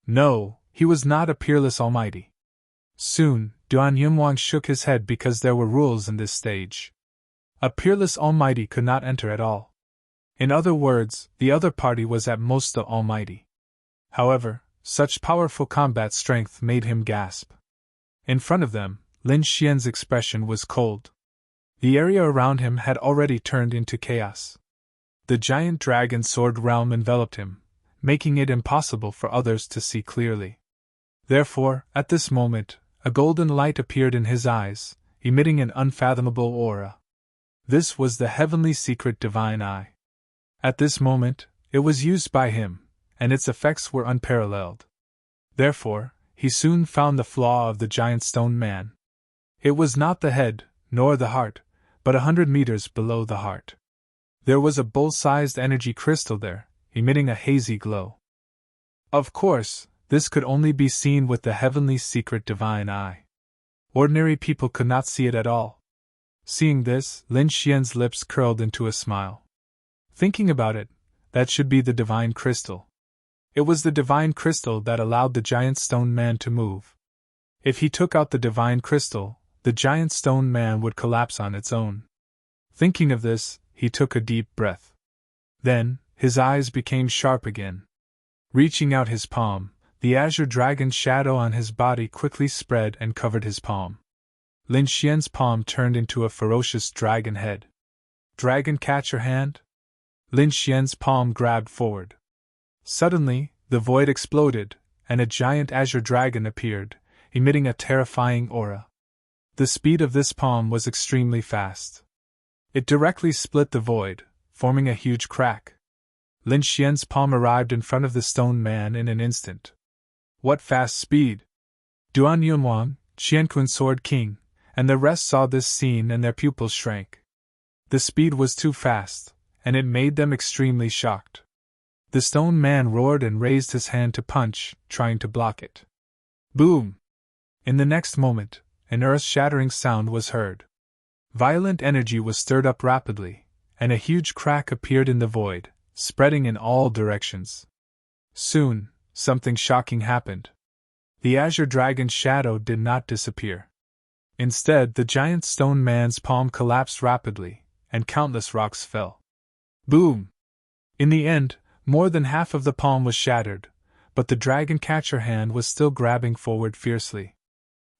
No, he was not a peerless almighty. Soon, Duan Yunwang shook his head because there were rules in this stage. A peerless almighty could not enter at all. In other words, the other party was at most the almighty. However, such powerful combat strength made him gasp. In front of them, Lin Xian's expression was cold. The area around him had already turned into chaos. The giant dragon sword realm enveloped him, making it impossible for others to see clearly. Therefore, at this moment, a golden light appeared in his eyes, emitting an unfathomable aura. This was the heavenly secret divine eye. At this moment, it was used by him, and its effects were unparalleled. Therefore, he soon found the flaw of the giant stone man. It was not the head, nor the heart, but 100 meters below the heart. There was a bowl-sized energy crystal there, emitting a hazy glow. Of course, this could only be seen with the heavenly secret divine eye. Ordinary people could not see it at all. Seeing this, Lin Xian's lips curled into a smile. Thinking about it, that should be the divine crystal. It was the divine crystal that allowed the giant stone man to move. If he took out the divine crystal, the giant stone man would collapse on its own. Thinking of this, he took a deep breath. Then, his eyes became sharp again. Reaching out his palm, the azure dragon's shadow on his body quickly spread and covered his palm. Lin Xian's palm turned into a ferocious dragon head. Dragon, catch your hand? Lin Xian's palm grabbed forward. Suddenly, the void exploded, and a giant azure dragon appeared, emitting a terrifying aura. The speed of this palm was extremely fast. It directly split the void, forming a huge crack. Lin Xian's palm arrived in front of the stone man in an instant. What fast speed! Duan Yunwang, Qiankun's Sword King, and the rest saw this scene and their pupils shrank. The speed was too fast, and it made them extremely shocked. The stone man roared and raised his hand to punch, trying to block it. Boom! In the next moment, an earth-shattering sound was heard. Violent energy was stirred up rapidly, and a huge crack appeared in the void, spreading in all directions. Soon, something shocking happened. The azure dragon's shadow did not disappear. Instead, the giant stone man's palm collapsed rapidly, and countless rocks fell. Boom! In the end, more than half of the palm was shattered, but the dragon catcher hand was still grabbing forward fiercely.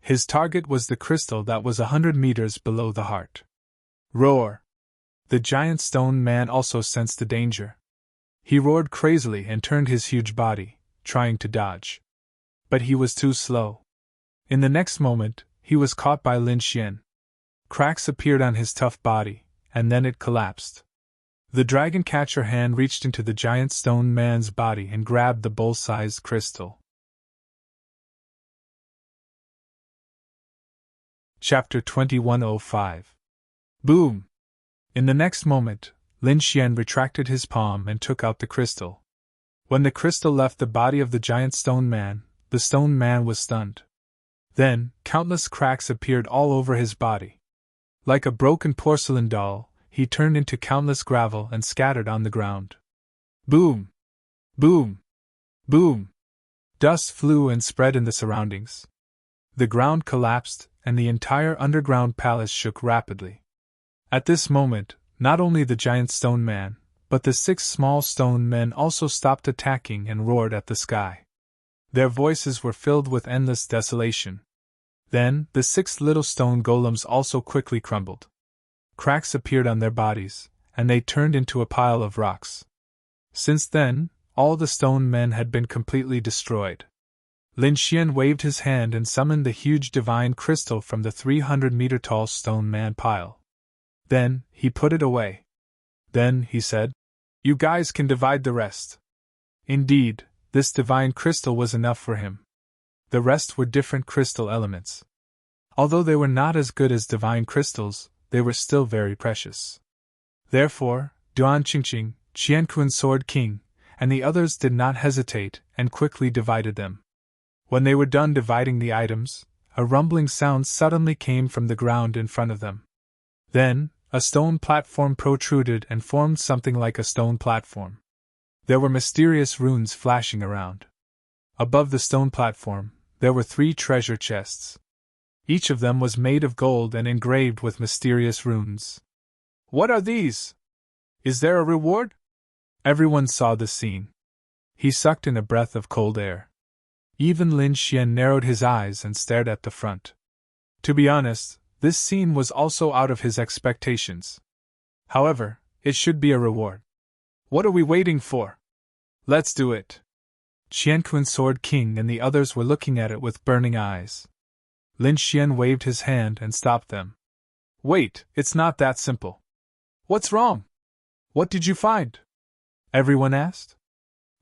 His target was the crystal that was 100 meters below the heart. Roar! The giant stone man also sensed the danger. He roared crazily and turned his huge body, trying to dodge. But he was too slow. In the next moment, he was caught by Lin Xian. Cracks appeared on his tough body, and then it collapsed. The dragon catcher hand reached into the giant stone man's body and grabbed the bowl-sized crystal. Chapter 2105. Boom! In the next moment, Lin Xian retracted his palm and took out the crystal. When the crystal left the body of the giant stone man, the stone man was stunned. Then, countless cracks appeared all over his body. Like a broken porcelain doll, he turned into countless gravel and scattered on the ground. Boom! Boom! Boom! Dust flew and spread in the surroundings. The ground collapsed, and the entire underground palace shook rapidly. At this moment, not only the giant stone man, but the 6 small stone men also stopped attacking and roared at the sky. Their voices were filled with endless desolation. Then, the 6 little stone golems also quickly crumbled. Cracks appeared on their bodies, and they turned into a pile of rocks. Since then, all the stone men had been completely destroyed. Lin Xian waved his hand and summoned the huge divine crystal from the 300-meter-tall stone man pile. Then, he put it away. Then, he said, "You guys can divide the rest." Indeed, this divine crystal was enough for him. The rest were different crystal elements. Although they were not as good as divine crystals, they were still very precious. Therefore, Duan Qingqing, Qianquan's Sword King, and the others did not hesitate and quickly divided them. When they were done dividing the items, a rumbling sound suddenly came from the ground in front of them. Then, a stone platform protruded and formed something like a stone platform. There were mysterious runes flashing around. Above the stone platform, there were 3 treasure chests. Each of them was made of gold and engraved with mysterious runes. "What are these? Is there a reward?" Everyone saw the scene. He sucked in a breath of cold air. Even Lin Xian narrowed his eyes and stared at the front. To be honest, this scene was also out of his expectations. However, it should be a reward. What are we waiting for? Let's do it. Qianquan's Sword King and the others were looking at it with burning eyes. Lin Xian waved his hand and stopped them. "Wait, it's not that simple." "What's wrong? What did you find?" everyone asked.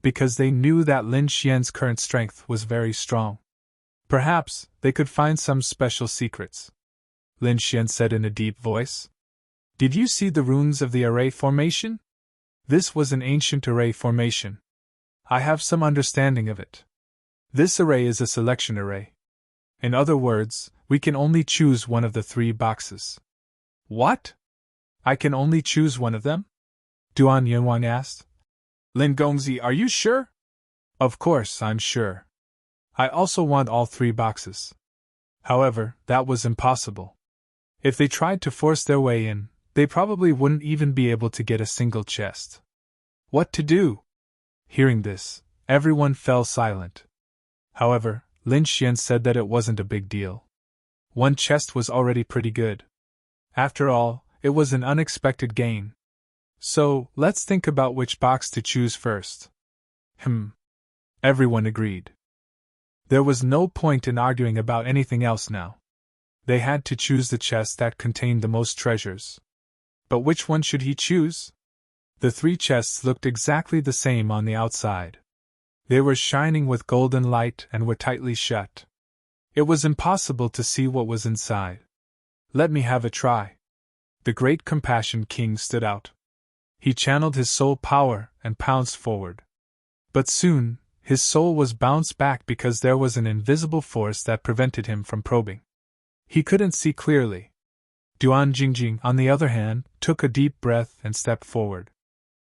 Because they knew that Lin Xian's current strength was very strong. Perhaps they could find some special secrets. Lin Xian said in a deep voice. "Did you see the runes of the array formation?" This was an ancient array formation. I have some understanding of it. This array is a selection array. In other words, we can only choose one of the 3 boxes. What? I can only choose one of them? Duan Yunwang asked. Lin Gongzi, are you sure? Of course, I'm sure. I also want all 3 boxes. However, that was impossible. If they tried to force their way in, they probably wouldn't even be able to get a single chest. What to do? Hearing this, everyone fell silent. However, Lin Xian said that it wasn't a big deal. 1 chest was already pretty good. After all, it was an unexpected gain. So, let's think about which box to choose first. Everyone agreed. There was no point in arguing about anything else now. They had to choose the chest that contained the most treasures. But which one should he choose? The 3 chests looked exactly the same on the outside. They were shining with golden light and were tightly shut. It was impossible to see what was inside. Let me have a try. The great Compassion King stood out. He channeled his soul power and pounced forward. But soon, his soul was bounced back because there was an invisible force that prevented him from probing. He couldn't see clearly. Duan Jingjing, on the other hand, took a deep breath and stepped forward.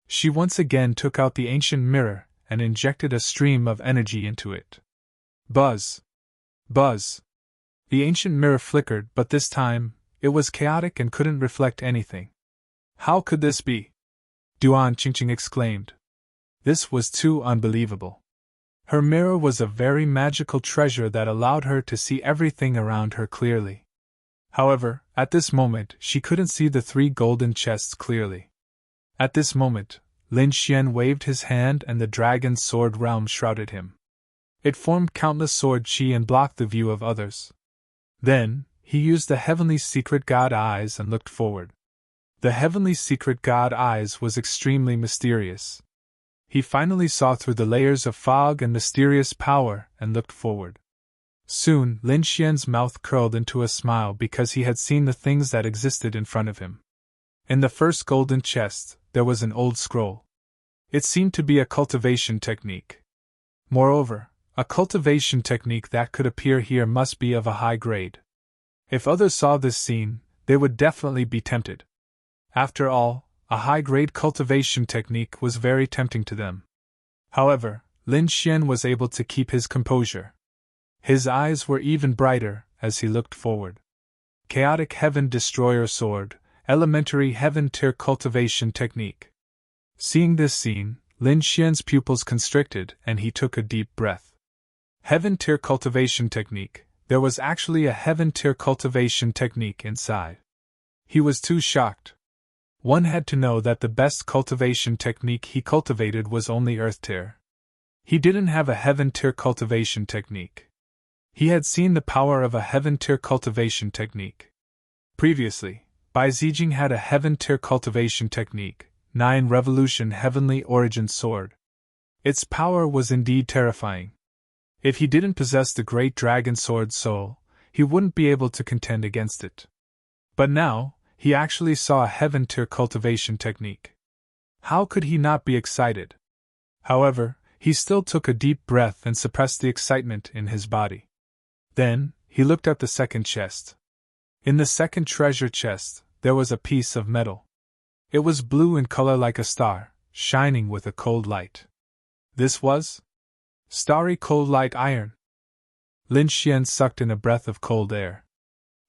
She once again took out the ancient mirror and injected a stream of energy into it. Buzz! Buzz! The ancient mirror flickered, but this time, it was chaotic and couldn't reflect anything. How could this be? Duan Jingjing exclaimed. This was too unbelievable. Her mirror was a very magical treasure that allowed her to see everything around her clearly. However, at this moment, she couldn't see the 3 golden chests clearly. At this moment, Lin Xian waved his hand and the dragon's sword realm shrouded him. It formed countless sword chi and blocked the view of others. Then, he used the heavenly secret god eyes and looked forward. The heavenly secret god eyes was extremely mysterious. He finally saw through the layers of fog and mysterious power and looked forward. Soon, Lin Xian's mouth curled into a smile because he had seen the things that existed in front of him. In the first golden chest, there was an old scroll. It seemed to be a cultivation technique. Moreover, a cultivation technique that could appear here must be of a high grade. If others saw this scene, they would definitely be tempted. After all, a high-grade cultivation technique was very tempting to them. However, Lin Xian was able to keep his composure. His eyes were even brighter as he looked forward. Chaotic Heaven Destroyer Sword, Elementary Heaven Tier Cultivation Technique. Seeing this scene, Lin Xian's pupils constricted and he took a deep breath. Heaven Tier Cultivation Technique. There was actually a Heaven Tier Cultivation Technique inside. He was too shocked. One had to know that the best cultivation technique he cultivated was only Earth Tier. He didn't have a Heaven Tier cultivation technique. He had seen the power of a Heaven Tier cultivation technique. Previously, Bai Zijing had a Heaven Tier cultivation technique, 9 Revolution Heavenly Origin Sword. Its power was indeed terrifying. If he didn't possess the Great Dragon Sword Soul, he wouldn't be able to contend against it. But now, he actually saw a Heaven Tier cultivation technique. How could he not be excited? However, he still took a deep breath and suppressed the excitement in his body. Then, he looked at the second chest. In the second treasure chest, there was a piece of metal. It was blue in color like a star, shining with a cold light. This was starry cold light iron. Lin Xian sucked in a breath of cold air.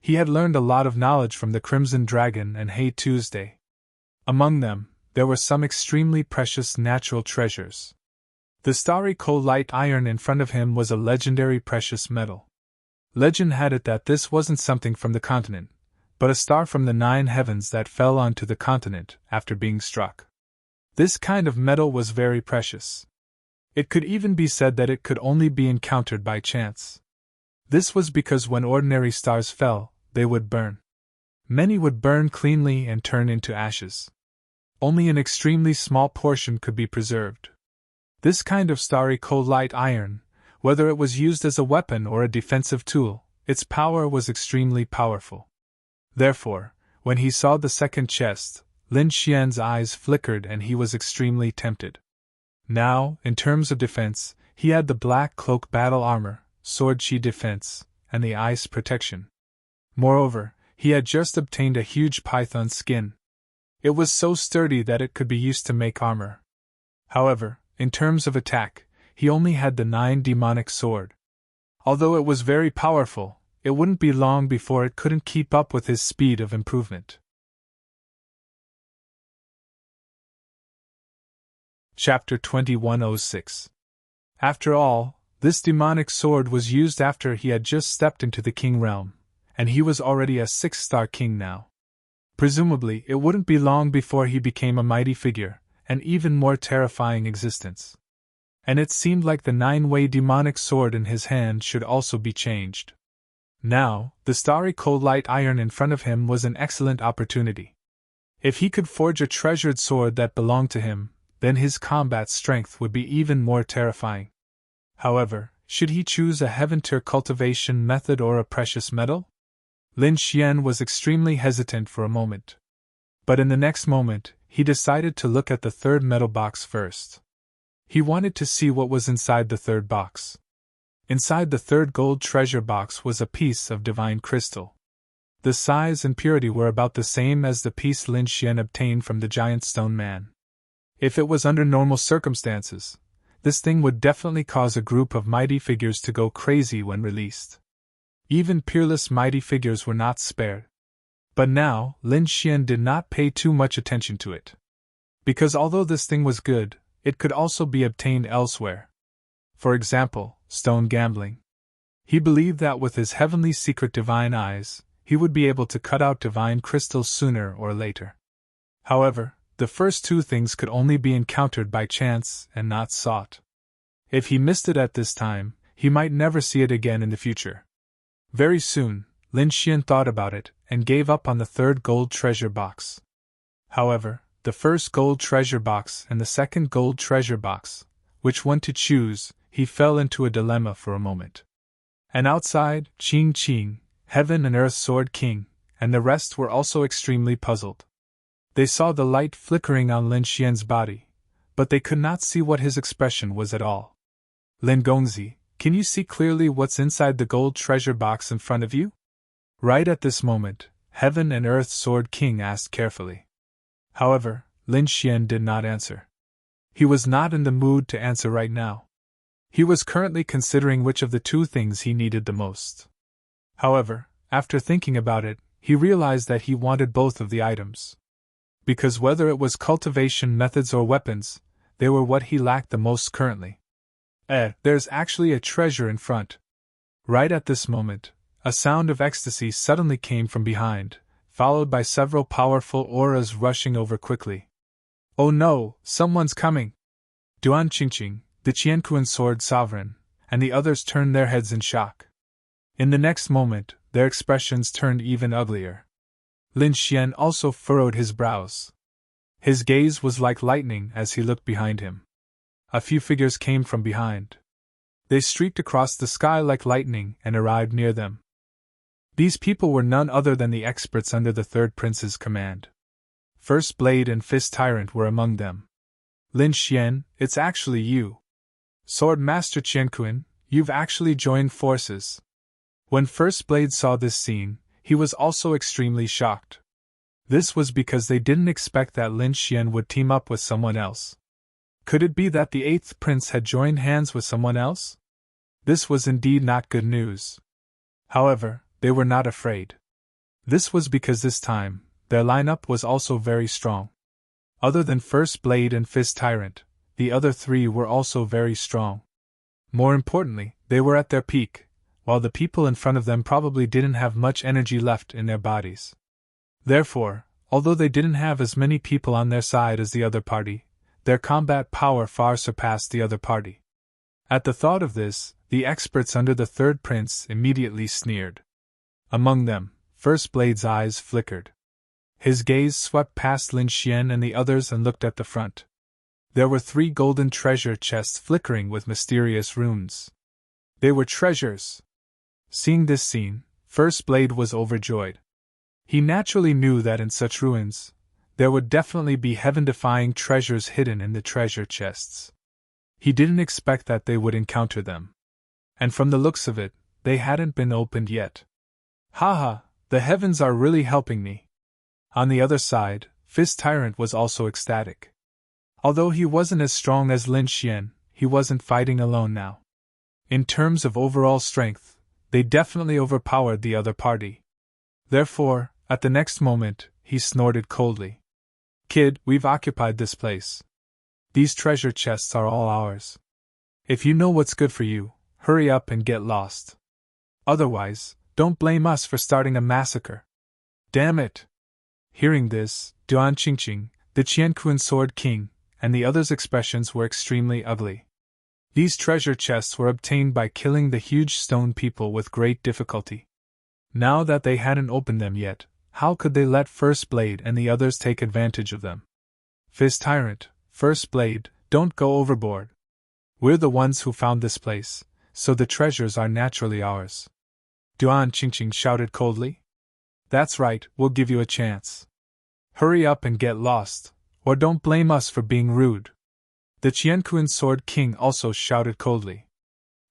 He had learned a lot of knowledge from the Crimson Dragon and Hey Tuesday. Among them, there were some extremely precious natural treasures. The starry cold light iron in front of him was a legendary precious metal. Legend had it that this wasn't something from the continent, but a star from the 9 heavens that fell onto the continent after being struck. This kind of metal was very precious. It could even be said that it could only be encountered by chance. This was because when ordinary stars fell, they would burn. Many would burn cleanly and turn into ashes. Only an extremely small portion could be preserved. This kind of starry cold light iron, whether it was used as a weapon or a defensive tool, its power was extremely powerful. Therefore, when he saw the second chest, Lin Xian's eyes flickered and he was extremely tempted. Now, in terms of defense, he had the black cloak battle armor, sword chi defense, and the ice protection. Moreover, he had just obtained a huge python skin. It was so sturdy that it could be used to make armor. However, in terms of attack, he only had the 9 demonic sword. Although it was very powerful, it wouldn't be long before it couldn't keep up with his speed of improvement. Chapter 2106. After all, this demonic sword was used after he had just stepped into the king realm, and he was already a 6-star king now. Presumably, it wouldn't be long before he became a mighty figure, an even more terrifying existence. And it seemed like the 9-way demonic sword in his hand should also be changed. Now, the starry cold light iron in front of him was an excellent opportunity. If he could forge a treasured sword that belonged to him, then his combat strength would be even more terrifying. However, should he choose a Heaven Tier cultivation method or a precious metal? Lin Xian was extremely hesitant for a moment. But in the next moment, he decided to look at the third metal box first. He wanted to see what was inside the third box. Inside the third gold treasure box was a piece of divine crystal. The size and purity were about the same as the piece Lin Xian obtained from the giant stone man. If it was under normal circumstances, this thing would definitely cause a group of mighty figures to go crazy when released. Even peerless mighty figures were not spared. But now, Lin Xian did not pay too much attention to it. Because although this thing was good, it could also be obtained elsewhere. For example, stone gambling. He believed that with his heavenly secret divine eyes, he would be able to cut out divine crystals sooner or later. However, the first two things could only be encountered by chance and not sought. If he missed it at this time, he might never see it again in the future. Very soon, Lin Xian thought about it and gave up on the third gold treasure box. However, the first gold treasure box and the second gold treasure box, which one to choose, he fell into a dilemma for a moment. And outside, Qing, Heaven and Earth Sword King, and the rest were also extremely puzzled. They saw the light flickering on Lin Xian's body, but they could not see what his expression was at all. Lin Gongzi, can you see clearly what's inside the gold treasure box in front of you? Right at this moment, Heaven and Earth Sword King asked carefully. However, Lin Xian did not answer. He was not in the mood to answer right now. He was currently considering which of the two things he needed the most. However, after thinking about it, he realized that he wanted both of the items. Because whether it was cultivation methods or weapons, they were what he lacked the most currently. There's actually a treasure in front. Right at this moment, a sound of ecstasy suddenly came from behind, followed by several powerful auras rushing over quickly. Oh no, someone's coming! Duan Qingqing, the Qianquan sword sovereign, and the others turned their heads in shock. In the next moment, their expressions turned even uglier. Lin Xian also furrowed his brows. His gaze was like lightning as he looked behind him. A few figures came from behind. They streaked across the sky like lightning and arrived near them. These people were none other than the experts under the third prince's command. First Blade and Fist Tyrant were among them. Lin Xian, it's actually you. Sword Master Qianquan, you've actually joined forces. When First Blade saw this scene, he was also extremely shocked. This was because they didn't expect that Lin Xian would team up with someone else. Could it be that the eighth prince had joined hands with someone else? This was indeed not good news. However, they were not afraid. This was because this time, their lineup was also very strong. Other than First Blade and Fist Tyrant, the other three were also very strong. More importantly, they were at their peak, while the people in front of them probably didn't have much energy left in their bodies. Therefore, although they didn't have as many people on their side as the other party, their combat power far surpassed the other party. At the thought of this, the experts under the third prince immediately sneered. Among them, First Blade's eyes flickered. His gaze swept past Lin Xian and the others and looked at the front. There were 3 golden treasure chests flickering with mysterious runes. They were treasures! Seeing this scene, First Blade was overjoyed. He naturally knew that in such ruins, there would definitely be heaven-defying treasures hidden in the treasure chests. He didn't expect that they would encounter them. And from the looks of it, they hadn't been opened yet. Haha, the heavens are really helping me. On the other side, Fist Tyrant was also ecstatic. Although he wasn't as strong as Lin Xian, he wasn't fighting alone now. In terms of overall strength, they definitely overpowered the other party. Therefore, at the next moment, he snorted coldly. Kid, we've occupied this place. These treasure chests are all ours. If you know what's good for you, hurry up and get lost. Otherwise, don't blame us for starting a massacre. Damn it! Hearing this, Duan Qingqing, the Qianquan Sword King, and the others' expressions were extremely ugly. These treasure chests were obtained by killing the huge stone people with great difficulty. Now that they hadn't opened them yet, how could they let First Blade and the others take advantage of them? Fist Tyrant, First Blade, don't go overboard. We're the ones who found this place, so the treasures are naturally ours. Duan Qingqing shouted coldly. That's right, we'll give you a chance. Hurry up and get lost, or don't blame us for being rude. The Qianquan Sword King also shouted coldly.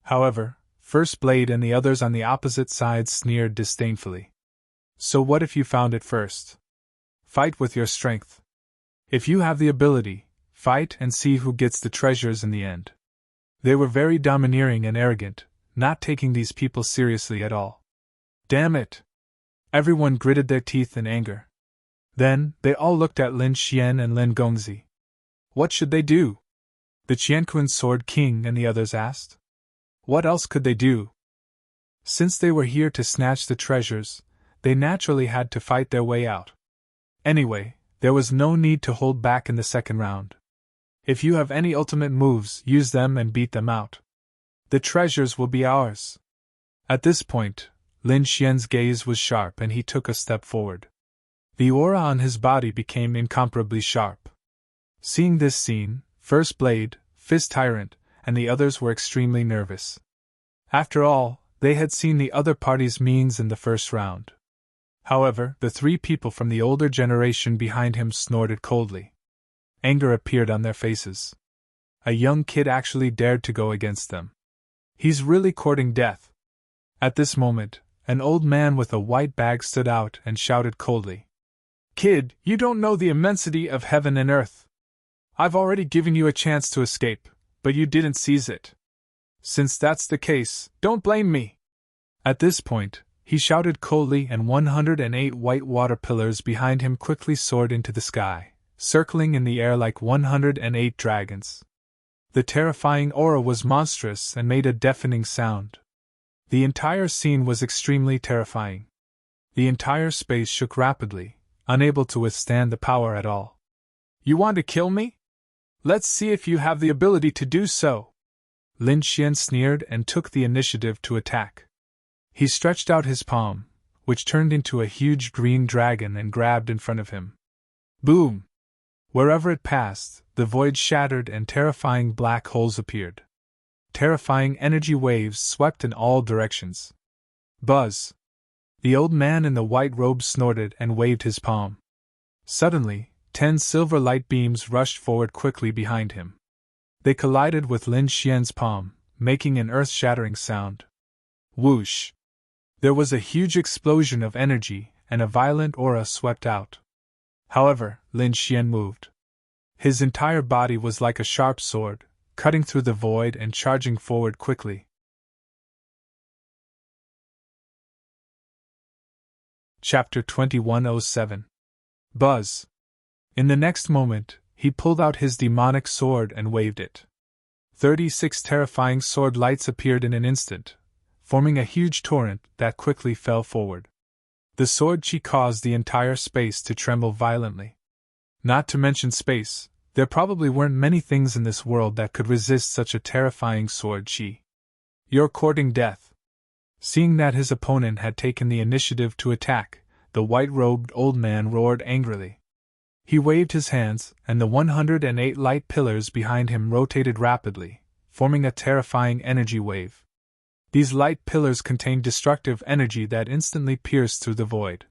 However, First Blade and the others on the opposite side sneered disdainfully. So what if you found it first? Fight with your strength. If you have the ability, fight and see who gets the treasures in the end. They were very domineering and arrogant, not taking these people seriously at all. Damn it! Everyone gritted their teeth in anger. Then, they all looked at Lin Xian and Lin Gongzi. What should they do? The Qianquan Sword King and the others asked. What else could they do? Since they were here to snatch the treasures, they naturally had to fight their way out. Anyway, there was no need to hold back in the second round. If you have any ultimate moves, use them and beat them out. The treasures will be ours. At this point, Lin Xian's gaze was sharp and he took a step forward. The aura on his body became incomparably sharp. Seeing this scene, First Blade, Fist Tyrant, and the others were extremely nervous. After all, they had seen the other party's means in the first round. However, the three people from the older generation behind him snorted coldly. Anger appeared on their faces. A young kid actually dared to go against them. He's really courting death. At this moment, an old man with a white bag stood out and shouted coldly. Kid, you don't know the immensity of heaven and earth. I've already given you a chance to escape, but you didn't seize it. Since that's the case, don't blame me. At this point, he shouted coldly and 108 white water pillars behind him quickly soared into the sky, circling in the air like 108 dragons. The terrifying aura was monstrous and made a deafening sound. The entire scene was extremely terrifying. The entire space shook rapidly, unable to withstand the power at all. You want to kill me? Let's see if you have the ability to do so. Lin Xian sneered and took the initiative to attack. He stretched out his palm, which turned into a huge green dragon and grabbed in front of him. Boom! Wherever it passed, the void shattered and terrifying black holes appeared. Terrifying energy waves swept in all directions. Buzz! The old man in the white robe snorted and waved his palm. Suddenly, 10 silver light beams rushed forward quickly behind him. They collided with Lin Xian's palm, making an earth-shattering sound. Whoosh! There was a huge explosion of energy, and a violent aura swept out. However, Lin Xian moved. His entire body was like a sharp sword, cutting through the void and charging forward quickly. Chapter 2107. Buzz! In the next moment, he pulled out his demonic sword and waved it. 36 terrifying sword lights appeared in an instant, forming a huge torrent that quickly fell forward. The sword chi caused the entire space to tremble violently. Not to mention space, there probably weren't many things in this world that could resist such a terrifying sword chi. You're courting death. Seeing that his opponent had taken the initiative to attack, the white-robed old man roared angrily. He waved his hands, and the 108 light pillars behind him rotated rapidly, forming a terrifying energy wave. These light pillars contained destructive energy that instantly pierced through the void.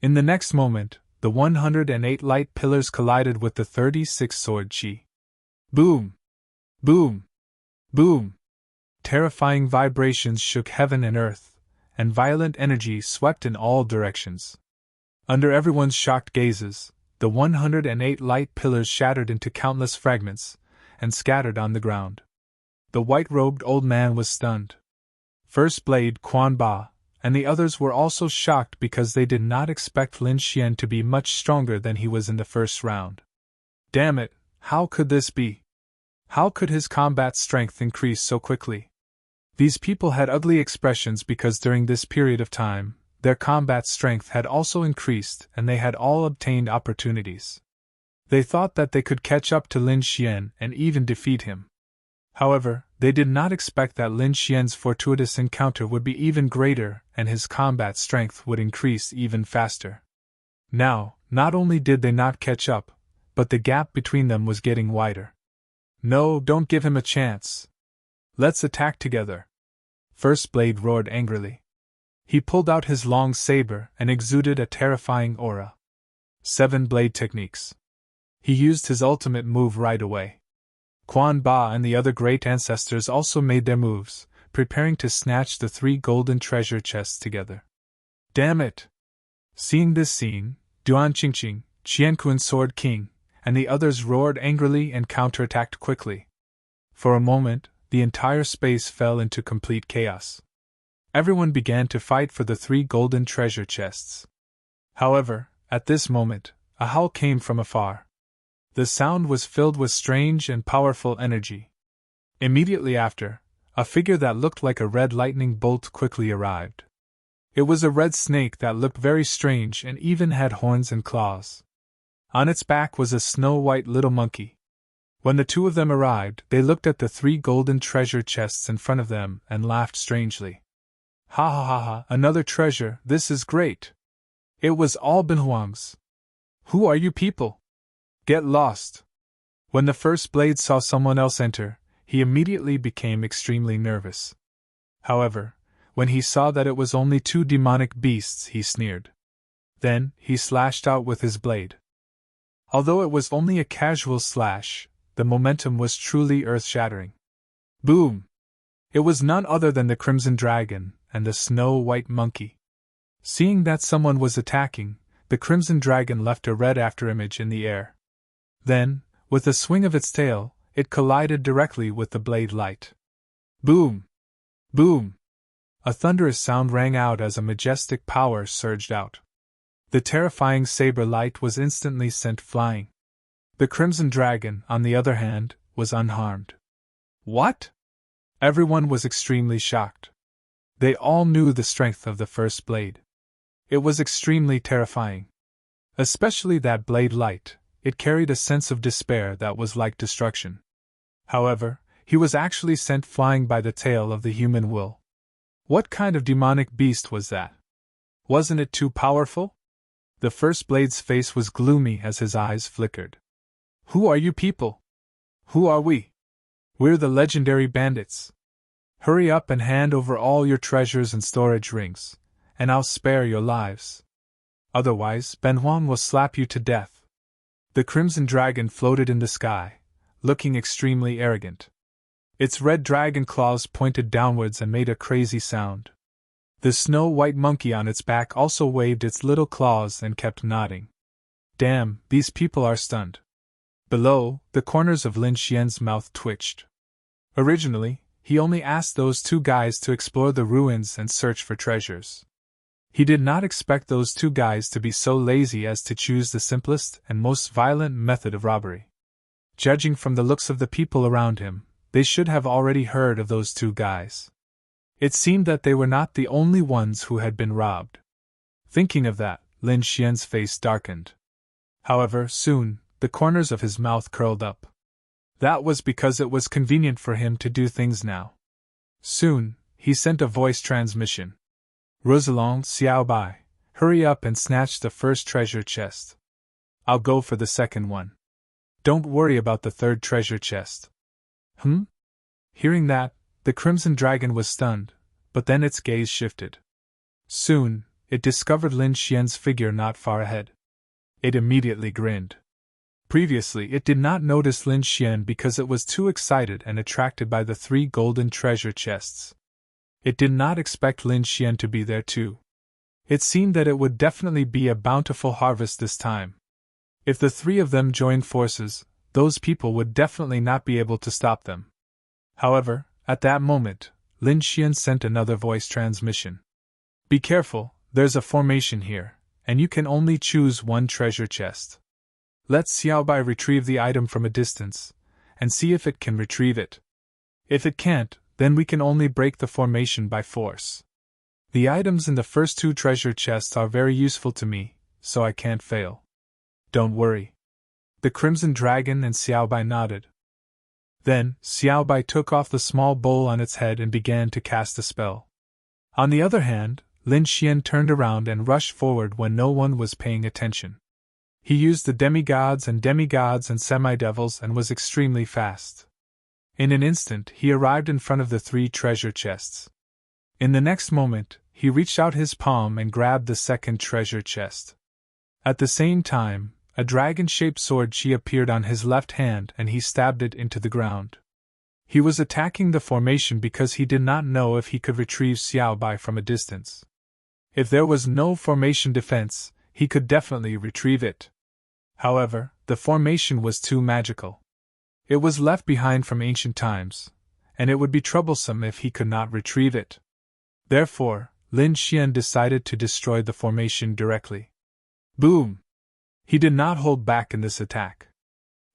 In the next moment, the 108 light pillars collided with the 36 sword chi. Boom! Boom! Boom! Terrifying vibrations shook heaven and earth, and violent energy swept in all directions. Under everyone's shocked gazes, the 108 light pillars shattered into countless fragments, and scattered on the ground. The white-robed old man was stunned. First Blade Quan Ba, and the others were also shocked because they did not expect Lin Xian to be much stronger than he was in the first round. Damn it, how could this be? How could his combat strength increase so quickly? These people had ugly expressions because during this period of time, their combat strength had also increased and they had all obtained opportunities. They thought that they could catch up to Lin Xian and even defeat him. However, they did not expect that Lin Xian's fortuitous encounter would be even greater and his combat strength would increase even faster. Now, not only did they not catch up, but the gap between them was getting wider. No, don't give him a chance. Let's attack together. First Blade roared angrily. He pulled out his long saber and exuded a terrifying aura. 7 blade techniques. He used his ultimate move right away. Quan Ba and the other great ancestors also made their moves, preparing to snatch the 3 golden treasure chests together. Damn it! Seeing this scene, Duan Qingqing, Qianquan's Sword King, and the others roared angrily and counterattacked quickly. For a moment, the entire space fell into complete chaos. Everyone began to fight for the 3 golden treasure chests. However, at this moment, a howl came from afar. The sound was filled with strange and powerful energy. Immediately after, a figure that looked like a red lightning bolt quickly arrived. It was a red snake that looked very strange and even had horns and claws. On its back was a snow-white little monkey. When the 2 of them arrived, they looked at the 3 golden treasure chests in front of them and laughed strangely. Ha ha ha ha, another treasure, this is great! It was all Benhuang's. Who are you people? Get lost! When the first blade saw someone else enter, he immediately became extremely nervous. However, when he saw that it was only 2 demonic beasts, he sneered. Then, he slashed out with his blade. Although it was only a casual slash, the momentum was truly earth-shattering. Boom! It was none other than the Crimson Dragon and the Snow-White Monkey. Seeing that someone was attacking, the Crimson Dragon left a red afterimage in the air. Then, with a swing of its tail, it collided directly with the blade light. Boom! Boom! A thunderous sound rang out as a majestic power surged out. The terrifying saber light was instantly sent flying. The Crimson Dragon, on the other hand, was unharmed. What? Everyone was extremely shocked. They all knew the strength of the first blade. It was extremely terrifying. Especially that blade light, it carried a sense of despair that was like destruction. However, he was actually sent flying by the tail of the human will. What kind of demonic beast was that? Wasn't it too powerful? The first blade's face was gloomy as his eyes flickered. Who are you people? Who are we? We're the legendary bandits. Hurry up and hand over all your treasures and storage rings, and I'll spare your lives. Otherwise, Benhuang will slap you to death. The Crimson Dragon floated in the sky, looking extremely arrogant. Its red dragon claws pointed downwards and made a crazy sound. The snow-white monkey on its back also waved its little claws and kept nodding. Damn, these people are stunned. Below, the corners of Lin Xian's mouth twitched. Originally, he only asked those 2 guys to explore the ruins and search for treasures. He did not expect those 2 guys to be so lazy as to choose the simplest and most violent method of robbery. Judging from the looks of the people around him, they should have already heard of those 2 guys. It seemed that they were not the only ones who had been robbed. Thinking of that, Lin Xian's face darkened. However, soon, the corners of his mouth curled up. That was because it was convenient for him to do things now. Soon, he sent a voice transmission. Rosalind Xiaobai, hurry up and snatch the first treasure chest. I'll go for the second one. Don't worry about the 3rd treasure chest. Hearing that, the Crimson Dragon was stunned, but then its gaze shifted. Soon, it discovered Lin Xian's figure not far ahead. It immediately grinned. Previously, it did not notice Lin Xian because it was too excited and attracted by the 3 golden treasure chests. It did not expect Lin Xian to be there too. It seemed that it would definitely be a bountiful harvest this time. If the 3 of them joined forces, those people would definitely not be able to stop them. However, at that moment, Lin Xian sent another voice transmission. Be careful, there's a formation here, and you can only choose 1 treasure chest. Let Xiaobai retrieve the item from a distance, and see if it can retrieve it. If it can't, then we can only break the formation by force. The items in the first 2 treasure chests are very useful to me, so I can't fail. Don't worry. The Crimson Dragon and Xiaobai nodded. Then, Xiaobai took off the small bowl on its head and began to cast a spell. On the other hand, Lin Xian turned around and rushed forward when no one was paying attention. He used the demigods and semidevils and was extremely fast. In an instant, he arrived in front of the 3 treasure chests. In the next moment, he reached out his palm and grabbed the 2nd treasure chest. At the same time, a dragon-shaped sword chi appeared on his left hand and he stabbed it into the ground. He was attacking the formation because he did not know if he could retrieve Xiaobai from a distance. If there was no formation defense, he could definitely retrieve it. However, the formation was too magical. It was left behind from ancient times, and it would be troublesome if he could not retrieve it. Therefore, Lin Xian decided to destroy the formation directly. Boom! He did not hold back in this attack.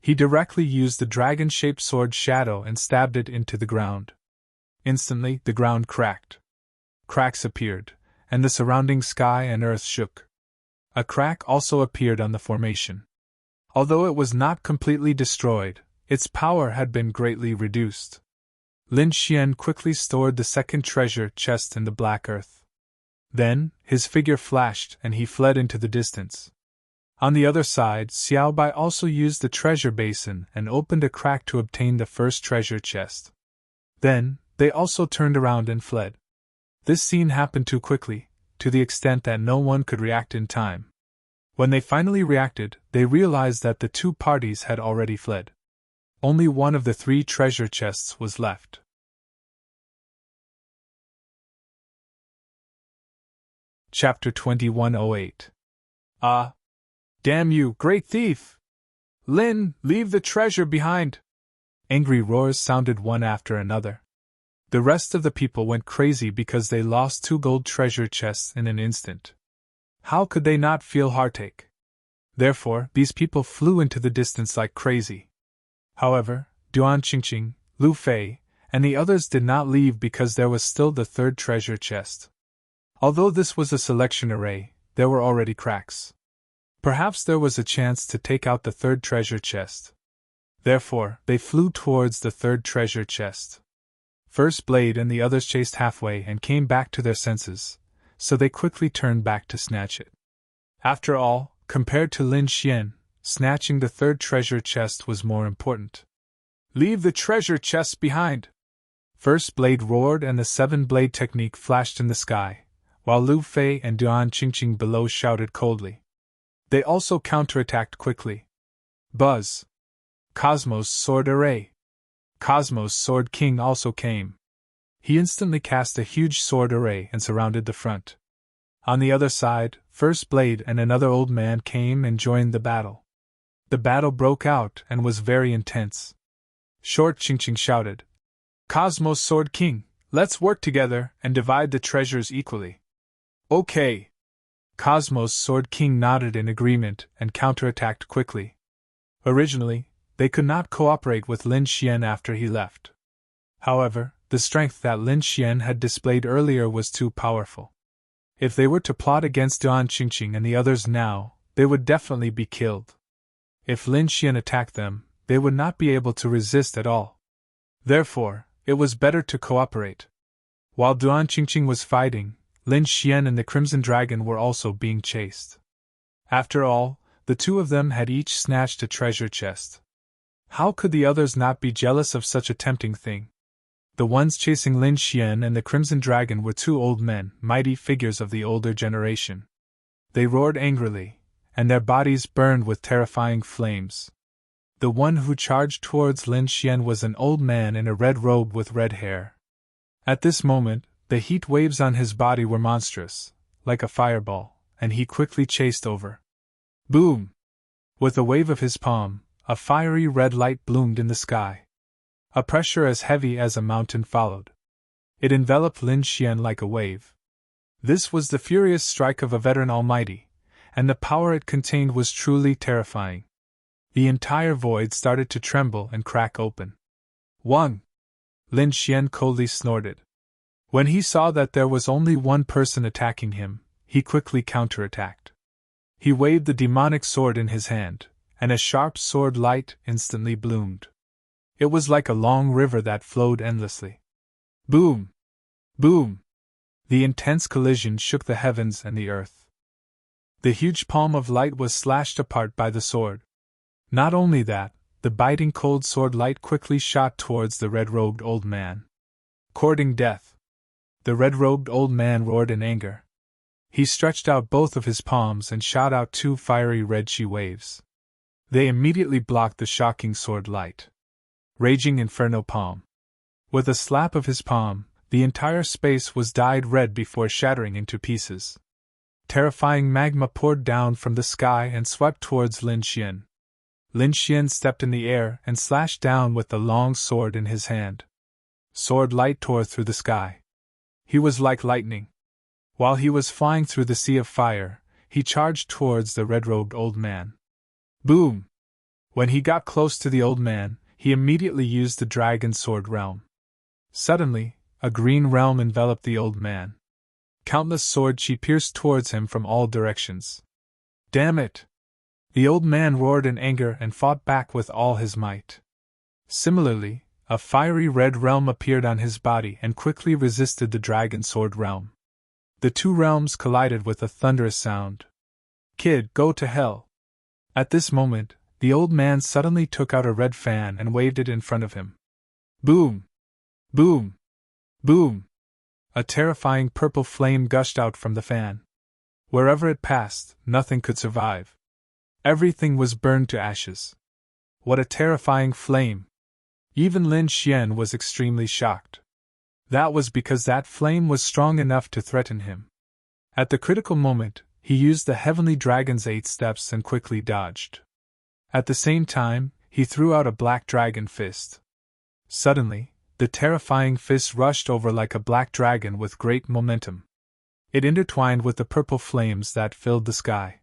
He directly used the dragon-shaped sword Shadow and stabbed it into the ground. Instantly, the ground cracked. Cracks appeared, and the surrounding sky and earth shook. A crack also appeared on the formation. Although it was not completely destroyed, its power had been greatly reduced. Lin Xian quickly stored the second treasure chest in the black earth. Then, his figure flashed and he fled into the distance. On the other side, Xiao Bai also used the treasure basin and opened a crack to obtain the first treasure chest. Then, they also turned around and fled. This scene happened too quickly, to the extent that no one could react in time. When they finally reacted, they realized that the two parties had already fled. Only one of the 3 treasure chests was left. Chapter 2108. Ah! Damn you, great thief! Lin, leave the treasure behind! Angry roars sounded one after another. The rest of the people went crazy because they lost 2 gold treasure chests in an instant. How could they not feel heartache? Therefore, these people flew into the distance like crazy. However, Duan Qingqing, Lu Fei, and the others did not leave because there was still the 3rd treasure chest. Although this was a selection array, there were already cracks. Perhaps there was a chance to take out the 3rd treasure chest. Therefore, they flew towards the 3rd treasure chest. First Blade and the others chased halfway and came back to their senses, so they quickly turned back to snatch it. After all, compared to Lin Xian, snatching the 3rd treasure chest was more important. Leave the treasure chests behind! First Blade roared and the 7-blade technique flashed in the sky, while Lu Fei and Duan Qingqing below shouted coldly. They also counterattacked quickly. Buzz! Cosmos Sword Array! Cosmos Sword King also came. He instantly cast a huge sword array and surrounded the front. On the other side, First Blade and another old man came and joined the battle. The battle broke out and was very intense. Short Qingqing shouted, Cosmos Sword King, let's work together and divide the treasures equally. Okay. Cosmos Sword King nodded in agreement and counterattacked quickly. Originally, they could not cooperate with Lin Xian after he left. However, the strength that Lin Xian had displayed earlier was too powerful. If they were to plot against Duan Qingqing and the others now, they would definitely be killed. If Lin Xian attacked them, they would not be able to resist at all. Therefore, it was better to cooperate. While Duan Qingqing was fighting, Lin Xian and the Crimson Dragon were also being chased. After all, the 2 of them had each snatched a treasure chest. How could the others not be jealous of such a tempting thing? The ones chasing Lin Xian and the Crimson Dragon were 2 old men, mighty figures of the older generation. They roared angrily, and their bodies burned with terrifying flames. The one who charged towards Lin Xian was an old man in a red robe with red hair. At this moment, the heat waves on his body were monstrous, like a fireball, and he quickly chased over. Boom! With a wave of his palm, a fiery red light bloomed in the sky. A pressure as heavy as a mountain followed. It enveloped Lin Xian like a wave. This was the furious strike of a veteran almighty, and the power it contained was truly terrifying. The entire void started to tremble and crack open. One! Lin Xian coldly snorted. When he saw that there was only one person attacking him, he quickly counterattacked. He waved the demonic sword in his hand, and a sharp sword light instantly bloomed. It was like a long river that flowed endlessly. Boom! Boom! The intense collision shook the heavens and the earth. The huge palm of light was slashed apart by the sword. Not only that, the biting cold sword light quickly shot towards the red-robed old man. Courting death. The red-robed old man roared in anger. He stretched out both of his palms and shot out 2 fiery red chi waves. They immediately blocked the shocking sword light. Raging Inferno Palm. With a slap of his palm, the entire space was dyed red before shattering into pieces. Terrifying magma poured down from the sky and swept towards Lin Xian. Lin Xian stepped in the air and slashed down with the long sword in his hand. Sword light tore through the sky. He was like lightning. While he was flying through the sea of fire, he charged towards the red-robed old man. Boom! When he got close to the old man, he immediately used the dragon sword realm. Suddenly, a green realm enveloped the old man. Countless sword chi pierced towards him from all directions. Damn it! The old man roared in anger and fought back with all his might. Similarly, a fiery red realm appeared on his body and quickly resisted the dragon sword realm. The two realms collided with a thunderous sound. Kid, go to hell! At this moment, the old man suddenly took out a red fan and waved it in front of him. Boom! Boom! Boom! A terrifying purple flame gushed out from the fan. Wherever it passed, nothing could survive. Everything was burned to ashes. What a terrifying flame! Even Lin Xian was extremely shocked. That was because that flame was strong enough to threaten him. At the critical moment, he used the heavenly dragon's 8 steps and quickly dodged. At the same time, he threw out a black dragon fist. Suddenly, the terrifying fist rushed over like a black dragon with great momentum. It intertwined with the purple flames that filled the sky.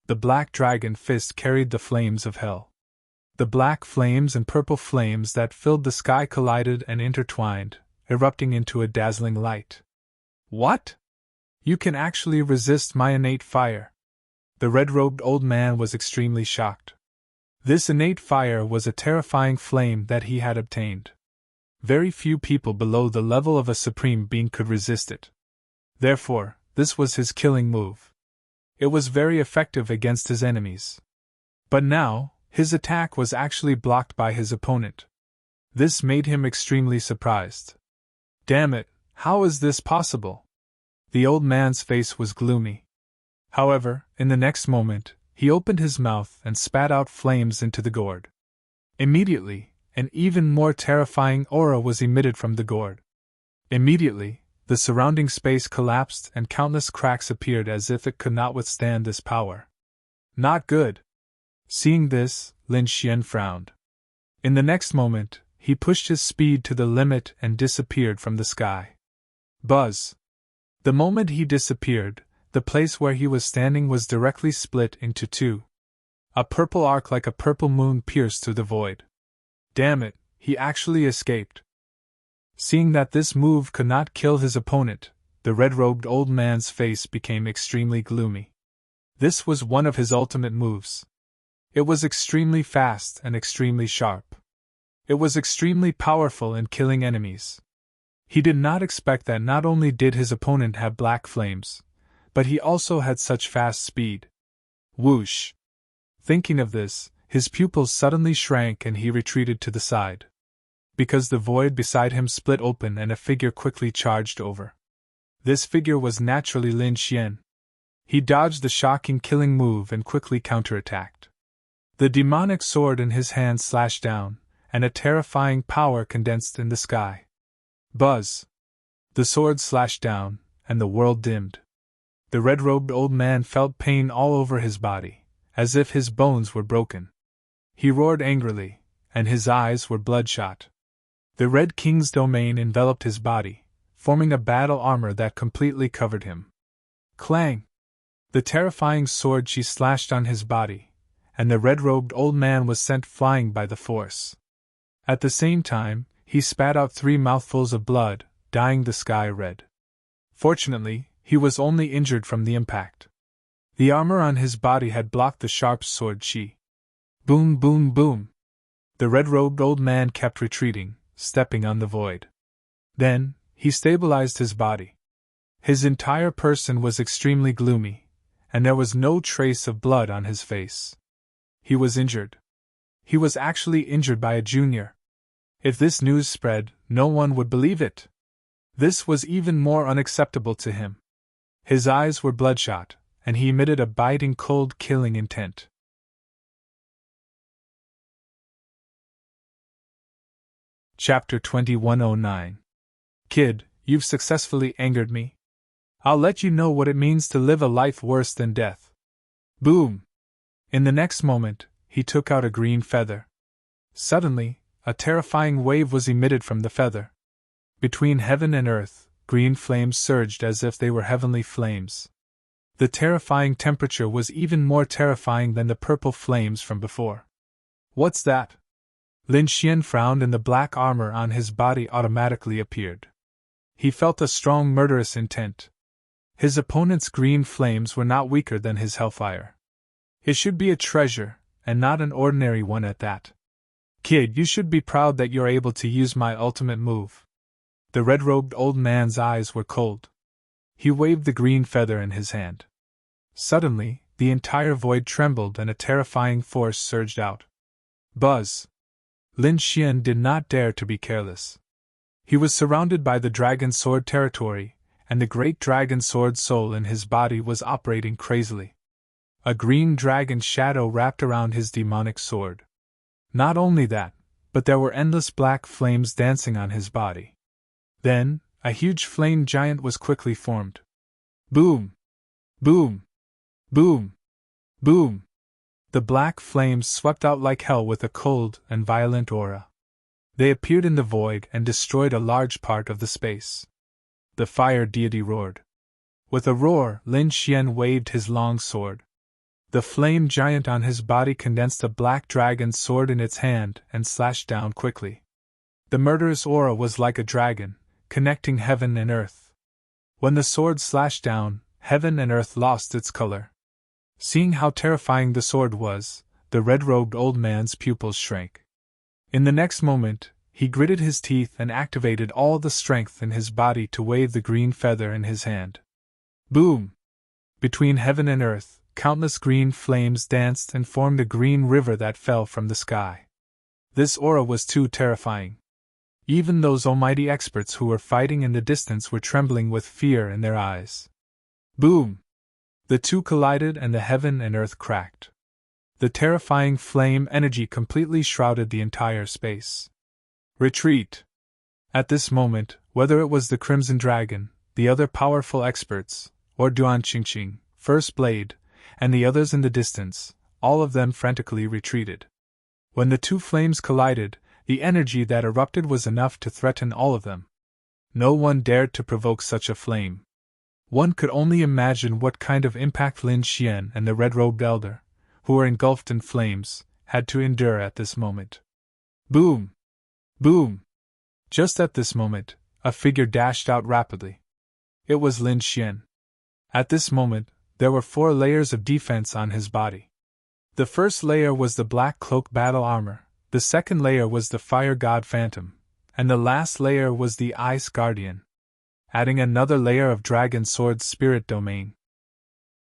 The black dragon fist carried the flames of hell. The black flames and purple flames that filled the sky collided and intertwined, erupting into a dazzling light. What? You can actually resist my innate fire. The red-robed old man was extremely shocked. This innate fire was a terrifying flame that he had obtained. Very few people below the level of a supreme being could resist it. Therefore, this was his killing move. It was very effective against his enemies. But now, his attack was actually blocked by his opponent. This made him extremely surprised. Damn it, how is this possible? The old man's face was gloomy. However, in the next moment, he opened his mouth and spat out flames into the gourd. Immediately, an even more terrifying aura was emitted from the gourd. Immediately, the surrounding space collapsed and countless cracks appeared as if it could not withstand this power. Not good. Seeing this, Lin Xian frowned. In the next moment, he pushed his speed to the limit and disappeared from the sky. Buzz! The moment he disappeared, the place where he was standing was directly split into two. A purple arc like a purple moon pierced through the void. Damn it, he actually escaped. Seeing that this move could not kill his opponent, the red-robed old man's face became extremely gloomy. This was one of his ultimate moves. It was extremely fast and extremely sharp. It was extremely powerful in killing enemies. He did not expect that not only did his opponent have black flames, but he also had such fast speed. Whoosh! Thinking of this, his pupils suddenly shrank and he retreated to the side. Because the void beside him split open and a figure quickly charged over. This figure was naturally Lin Xian. He dodged the shocking killing move and quickly counterattacked. The demonic sword in his hand slashed down, and a terrifying power condensed in the sky. Buzz! The sword slashed down, and the world dimmed. The red-robed old man felt pain all over his body, as if his bones were broken. He roared angrily, and his eyes were bloodshot. The Red King's domain enveloped his body, forming a battle armor that completely covered him. Clang! The terrifying sword she slashed on his body, and the red-robed old man was sent flying by the force. At the same time, he spat out 3 mouthfuls of blood, dyeing the sky red. Fortunately, he was only injured from the impact. The armor on his body had blocked the sharp sword chi. Boom, boom, boom! The red-robed old man kept retreating, stepping on the void. Then, he stabilized his body. His entire person was extremely gloomy, and there was no trace of blood on his face. He was injured. He was actually injured by a junior. If this news spread, no one would believe it. This was even more unacceptable to him. His eyes were bloodshot, and he emitted a biting cold killing intent. Chapter 2109. Kid, you've successfully angered me. I'll let you know what it means to live a life worse than death. Boom! In the next moment, he took out a green feather. Suddenly, a terrifying wave was emitted from the feather. Between heaven and earth, green flames surged as if they were heavenly flames. The terrifying temperature was even more terrifying than the purple flames from before. What's that? Lin Xian frowned and the black armor on his body automatically appeared. He felt a strong murderous intent. His opponent's green flames were not weaker than his hellfire. It should be a treasure, and not an ordinary one at that. Kid, you should be proud that you're able to use my ultimate move. The red-robed old man's eyes were cold. He waved the green feather in his hand. Suddenly, the entire void trembled and a terrifying force surged out. Buzz! Lin Xian did not dare to be careless. He was surrounded by the dragon sword territory, and the great dragon sword soul in his body was operating crazily. A green dragon shadow wrapped around his demonic sword. Not only that, but there were endless black flames dancing on his body. Then, a huge flame giant was quickly formed. Boom! Boom! Boom! Boom! The black flames swept out like hell with a cold and violent aura. They appeared in the void and destroyed a large part of the space. The fire deity roared. With a roar, Lin Xian waved his long sword. The flame giant on his body condensed a black dragon sword in its hand and slashed down quickly. The murderous aura was like a dragon, connecting heaven and earth. When the sword slashed down, heaven and earth lost its color. Seeing how terrifying the sword was, the red-robed old man's pupils shrank. In the next moment, he gritted his teeth and activated all the strength in his body to wave the green feather in his hand. Boom! Between heaven and earth, countless green flames danced and formed a green river that fell from the sky. This aura was too terrifying. Even those almighty experts who were fighting in the distance were trembling with fear in their eyes. Boom! The two collided and the heaven and earth cracked. The terrifying flame energy completely shrouded the entire space. Retreat! At this moment, whether it was the Crimson Dragon, the other powerful experts, or Duan Qingqing, First Blade, and the others in the distance, all of them frantically retreated. When the two flames collided, the energy that erupted was enough to threaten all of them. No one dared to provoke such a flame. One could only imagine what kind of impact Lin Xian and the red-robed elder, who were engulfed in flames, had to endure at this moment. Boom! Boom! Just at this moment, a figure dashed out rapidly. It was Lin Xian. At this moment, there were 4 layers of defense on his body. The first layer was the black cloak battle armor, the second layer was the fire god phantom, and the last layer was the ice guardian, adding another layer of dragon sword's spirit domain.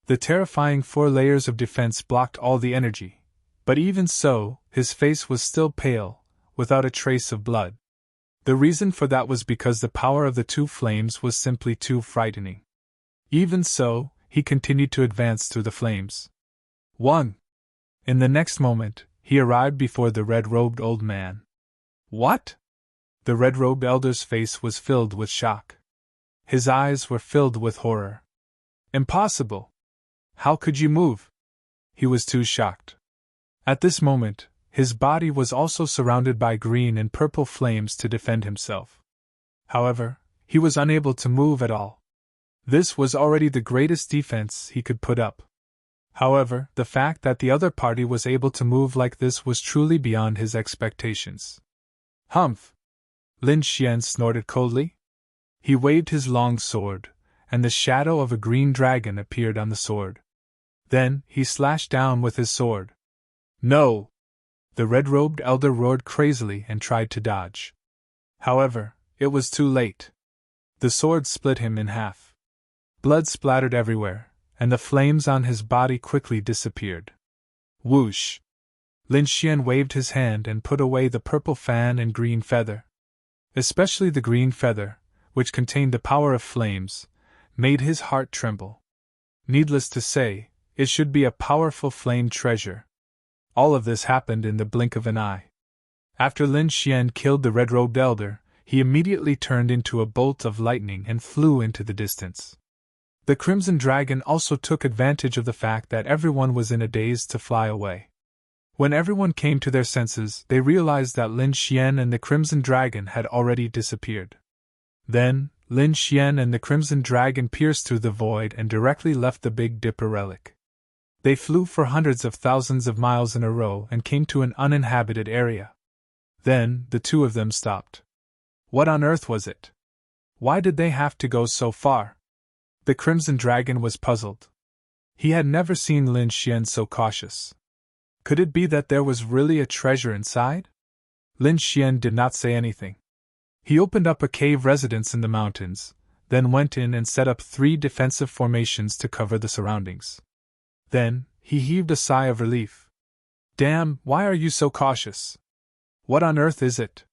The terrifying 4 layers of defense blocked all the energy, but even so, his face was still pale, without a trace of blood. The reason for that was because the power of the two flames was simply too frightening. Even so, he continued to advance through the flames. 1. In the next moment, he arrived before the red-robed old man. What? The red-robed elder's face was filled with shock. His eyes were filled with horror. Impossible! How could you move? He was too shocked. At this moment, his body was also surrounded by green and purple flames to defend himself. However, he was unable to move at all. This was already the greatest defense he could put up. However, the fact that the other party was able to move like this was truly beyond his expectations. Humph! Lin Xian snorted coldly. He waved his long sword, and the shadow of a green dragon appeared on the sword. Then, he slashed down with his sword. No! The red-robed elder roared crazily and tried to dodge. However, it was too late. The sword split him in half. Blood splattered everywhere, and the flames on his body quickly disappeared. Whoosh! Lin Xian waved his hand and put away the purple fan and green feather. Especially the green feather, which contained the power of flames, made his heart tremble. Needless to say, it should be a powerful flame treasure. All of this happened in the blink of an eye. After Lin Xian killed the red-robed elder, he immediately turned into a bolt of lightning and flew into the distance. The Crimson Dragon also took advantage of the fact that everyone was in a daze to fly away. When everyone came to their senses, they realized that Lin Xian and the Crimson Dragon had already disappeared. Then, Lin Xian and the Crimson Dragon pierced through the void and directly left the Big Dipper relic. They flew for hundreds of thousands of miles in a row and came to an uninhabited area. Then, the two of them stopped. What on earth was it? Why did they have to go so far? The Crimson Dragon was puzzled. He had never seen Lin Xian so cautious. Could it be that there was really a treasure inside? Lin Xian did not say anything. He opened up a cave residence in the mountains, then went in and set up 3 defensive formations to cover the surroundings. Then, he heaved a sigh of relief. Damn, why are you so cautious? What on earth is it?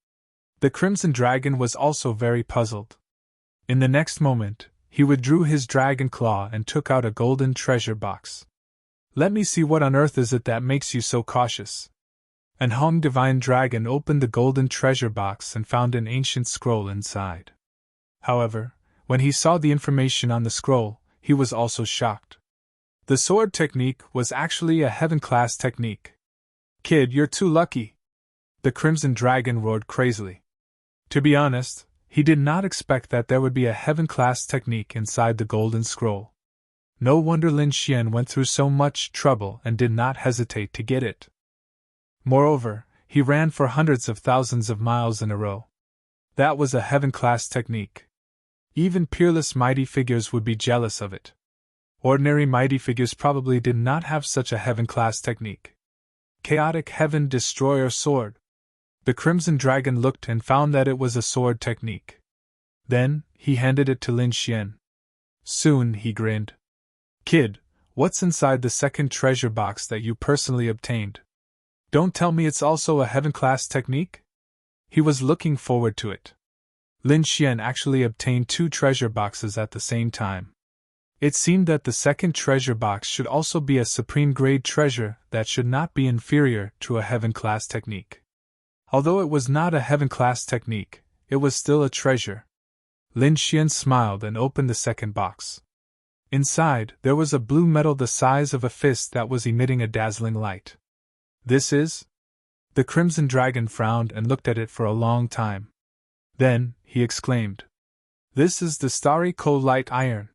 The Crimson Dragon was also very puzzled. In the next moment, he withdrew his dragon claw and took out a golden treasure box. Let me see what on earth is it that makes you so cautious. And Hong Divine Dragon opened the golden treasure box and found an ancient scroll inside. However, when he saw the information on the scroll, he was also shocked. The sword technique was actually a heaven-class technique. Kid, you're too lucky! The Crimson Dragon roared crazily. To be honest, he did not expect that there would be a heaven-class technique inside the golden scroll. No wonder Lin Xian went through so much trouble and did not hesitate to get it. Moreover, he ran for hundreds of thousands of miles in a row. That was a heaven-class technique. Even peerless mighty figures would be jealous of it. Ordinary mighty figures probably did not have such a heaven-class technique. Chaotic Heaven Destroyer Sword. The Crimson Dragon looked and found that it was a sword technique. Then, he handed it to Lin Xian. Soon, he grinned. Kid, what's inside the second treasure box that you personally obtained? Don't tell me it's also a heaven-class technique? He was looking forward to it. Lin Xian actually obtained 2 treasure boxes at the same time. It seemed that the second treasure box should also be a supreme-grade treasure that should not be inferior to a heaven-class technique. Although it was not a heaven-class technique, it was still a treasure. Lin Xian smiled and opened the second box. Inside, there was a blue metal the size of a fist that was emitting a dazzling light. This is? The Crimson Dragon frowned and looked at it for a long time. Then, he exclaimed. This is the Starry Cold Light Iron.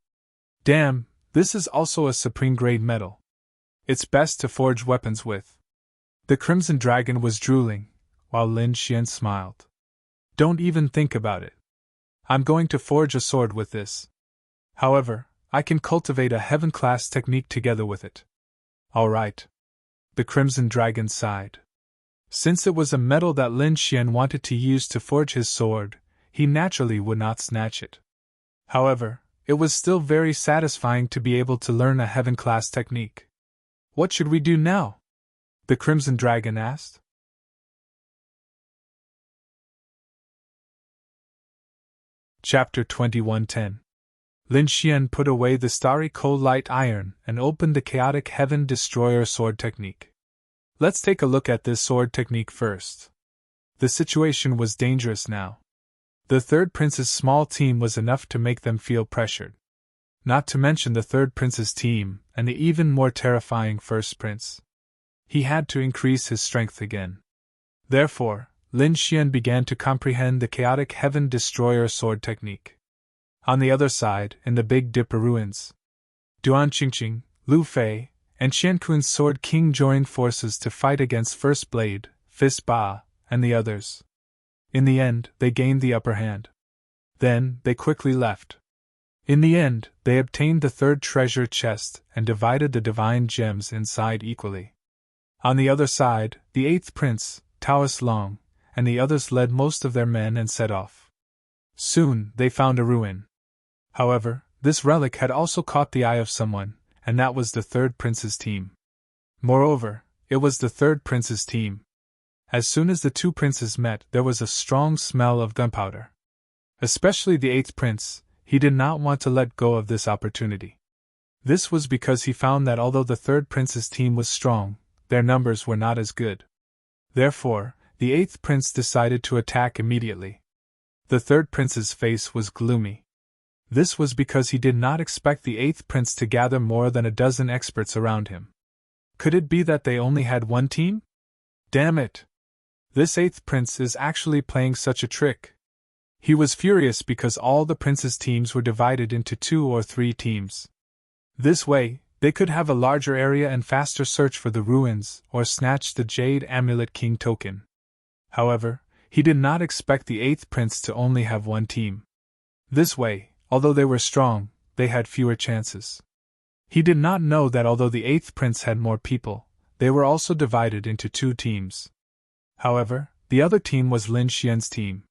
Damn, this is also a supreme-grade metal. It's best to forge weapons with. The Crimson Dragon was drooling, while Lin Xian smiled. Don't even think about it. I'm going to forge a sword with this. However, I can cultivate a heaven-class technique together with it. All right. The Crimson Dragon sighed. Since it was a metal that Lin Xian wanted to use to forge his sword, he naturally would not snatch it. However, it was still very satisfying to be able to learn a heaven-class technique. What should we do now? The Crimson Dragon asked. Chapter 21:10. Lin Xian put away the Starry Cold Light Iron and opened the Chaotic Heaven Destroyer sword technique. Let's take a look at this sword technique first. The situation was dangerous now. The third prince's small team was enough to make them feel pressured. Not to mention the third prince's team and the even more terrifying first prince. He had to increase his strength again. Therefore, Lin Xian began to comprehend the Chaotic Heaven Destroyer sword technique. On the other side, in the Big Dipper ruins, Duan Qingqing, Lu Fei, and Qian Kun's Sword King joined forces to fight against First Blade, Fist Ba, and the others. In the end, they gained the upper hand. Then, they quickly left. In the end, they obtained the third treasure chest and divided the divine gems inside equally. On the other side, the eighth prince, Taoist Long, and the others led most of their men and set off. Soon, they found a ruin. However, this relic had also caught the eye of someone, and that was the third prince's team. Moreover, it was the third prince's team. As soon as the two princes met, there was a strong smell of gunpowder. Especially the eighth prince, he did not want to let go of this opportunity. This was because he found that although the third prince's team was strong, their numbers were not as good. Therefore, the eighth prince decided to attack immediately. The third prince's face was gloomy. This was because he did not expect the eighth prince to gather more than a dozen experts around him. Could it be that they only had one team? Damn it! This eighth prince is actually playing such a trick. He was furious because all the prince's teams were divided into 2 or 3 teams. This way, they could have a larger area and faster search for the ruins or snatch the Jade Amulet King token. However, he did not expect the eighth prince to only have one team. This way, although they were strong, they had fewer chances. He did not know that although the eighth prince had more people, they were also divided into 2 teams. However, the other team was Lin Xian's team.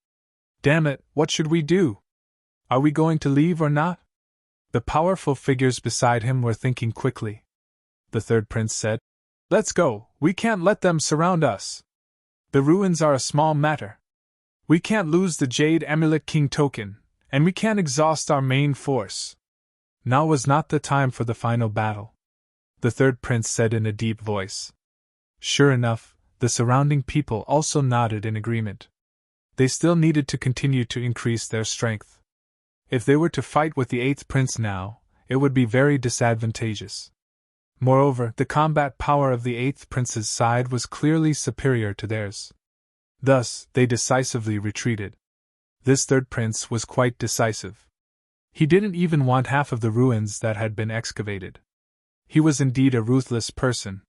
Damn it, what should we do? Are we going to leave or not? The powerful figures beside him were thinking quickly. The third prince said, "Let's go, we can't let them surround us. The ruins are a small matter. We can't lose the Jade Amulet King token, and we can't exhaust our main force." Now was not the time for the final battle, the third prince said in a deep voice. Sure enough, the surrounding people also nodded in agreement. They still needed to continue to increase their strength. If they were to fight with the eighth prince now, it would be very disadvantageous. Moreover, the combat power of the eighth prince's side was clearly superior to theirs. Thus, they decisively retreated. This third prince was quite decisive. He didn't even want half of the ruins that had been excavated. He was indeed a ruthless person.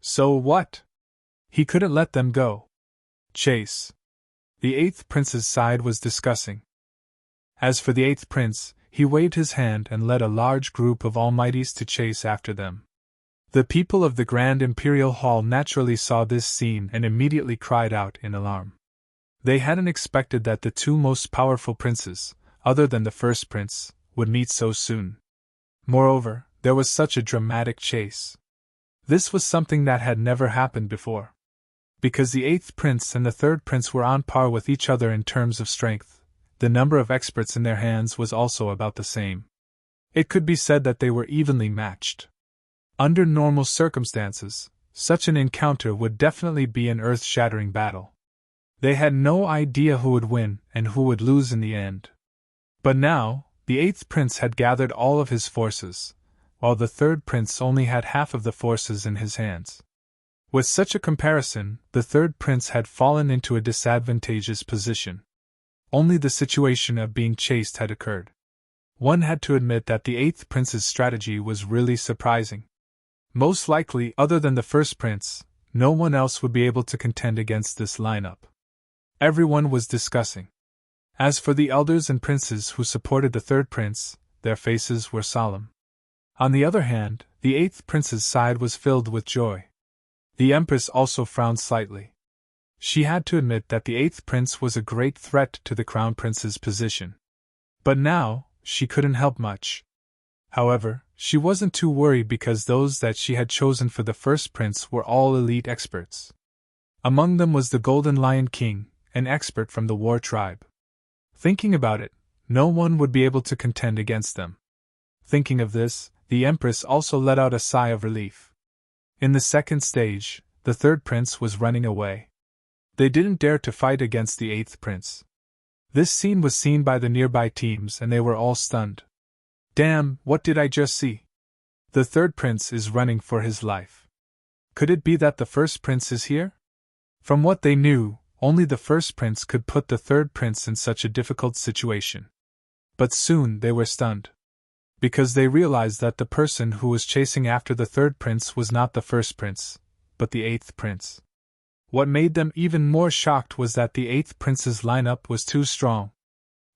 So what? He couldn't let them go. Chase. The eighth prince's side was discussing. As for the eighth prince, he waved his hand and led a large group of almighties to chase after them. The people of the Grand Imperial Hall naturally saw this scene and immediately cried out in alarm. They hadn't expected that the 2 most powerful princes, other than the first prince, would meet so soon. Moreover, there was such a dramatic chase. This was something that had never happened before. Because the eighth prince and the third prince were on par with each other in terms of strength, the number of experts in their hands was also about the same. It could be said that they were evenly matched. Under normal circumstances, such an encounter would definitely be an earth-shattering battle. They had no idea who would win and who would lose in the end. But now, the eighth prince had gathered all of his forces, while the third prince only had half of the forces in his hands. With such a comparison, the third prince had fallen into a disadvantageous position. Only the situation of being chased had occurred. One had to admit that the eighth prince's strategy was really surprising. Most likely, other than the first prince, no one else would be able to contend against this lineup. Everyone was discussing. As for the elders and princes who supported the third prince, their faces were solemn. On the other hand, the eighth prince's side was filled with joy. The Empress also frowned slightly. She had to admit that the eighth prince was a great threat to the crown prince's position. But now, she couldn't help much. However, she wasn't too worried because those that she had chosen for the first prince were all elite experts. Among them was the Golden Lion King, an expert from the War Tribe. Thinking about it, no one would be able to contend against them. Thinking of this, the Empress also let out a sigh of relief. In the second stage, the third prince was running away. They didn't dare to fight against the eighth prince. This scene was seen by the nearby teams and they were all stunned. Damn, what did I just see? The third prince is running for his life. Could it be that the first prince is here? From what they knew, only the first prince could put the third prince in such a difficult situation. But soon they were stunned. Because they realized that the person who was chasing after the third prince was not the first prince, but the eighth prince. What made them even more shocked was that the eighth prince's lineup was too strong.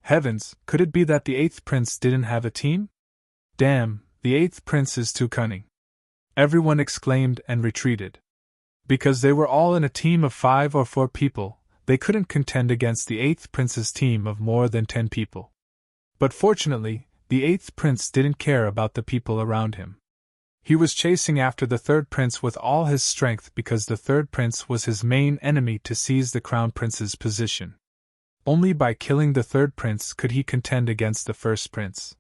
Heavens, could it be that the eighth prince didn't have a team? Damn, the eighth prince is too cunning. Everyone exclaimed and retreated. Because they were all in a team of 5 or 4 people, they couldn't contend against the eighth prince's team of more than 10 people. But fortunately, the eighth prince didn't care about the people around him. He was chasing after the third prince with all his strength because the third prince was his main enemy to seize the crown prince's position. Only by killing the third prince could he contend against the first prince.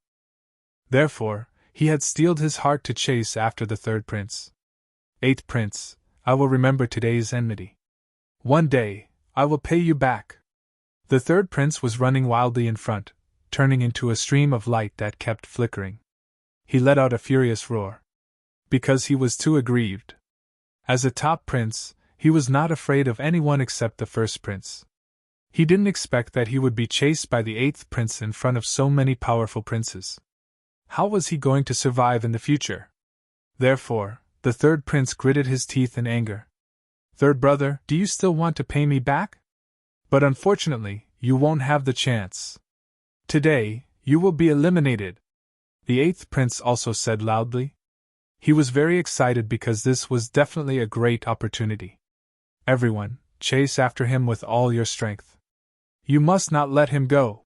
Therefore, he had steeled his heart to chase after the third prince. Eighth prince, I will remember today's enmity. One day, I will pay you back. The third prince was running wildly in front, turning into a stream of light that kept flickering. He let out a furious roar. Because he was too aggrieved. As a top prince, he was not afraid of anyone except the first prince. He didn't expect that he would be chased by the 8th prince in front of so many powerful princes. How was he going to survive in the future? Therefore, the 3rd prince gritted his teeth in anger. "Third brother, do you still want to pay me back? But unfortunately, you won't have the chance. Today, you will be eliminated," the 8th prince also said loudly. He was very excited because this was definitely a great opportunity. "Everyone, chase after him with all your strength. You must not let him go,"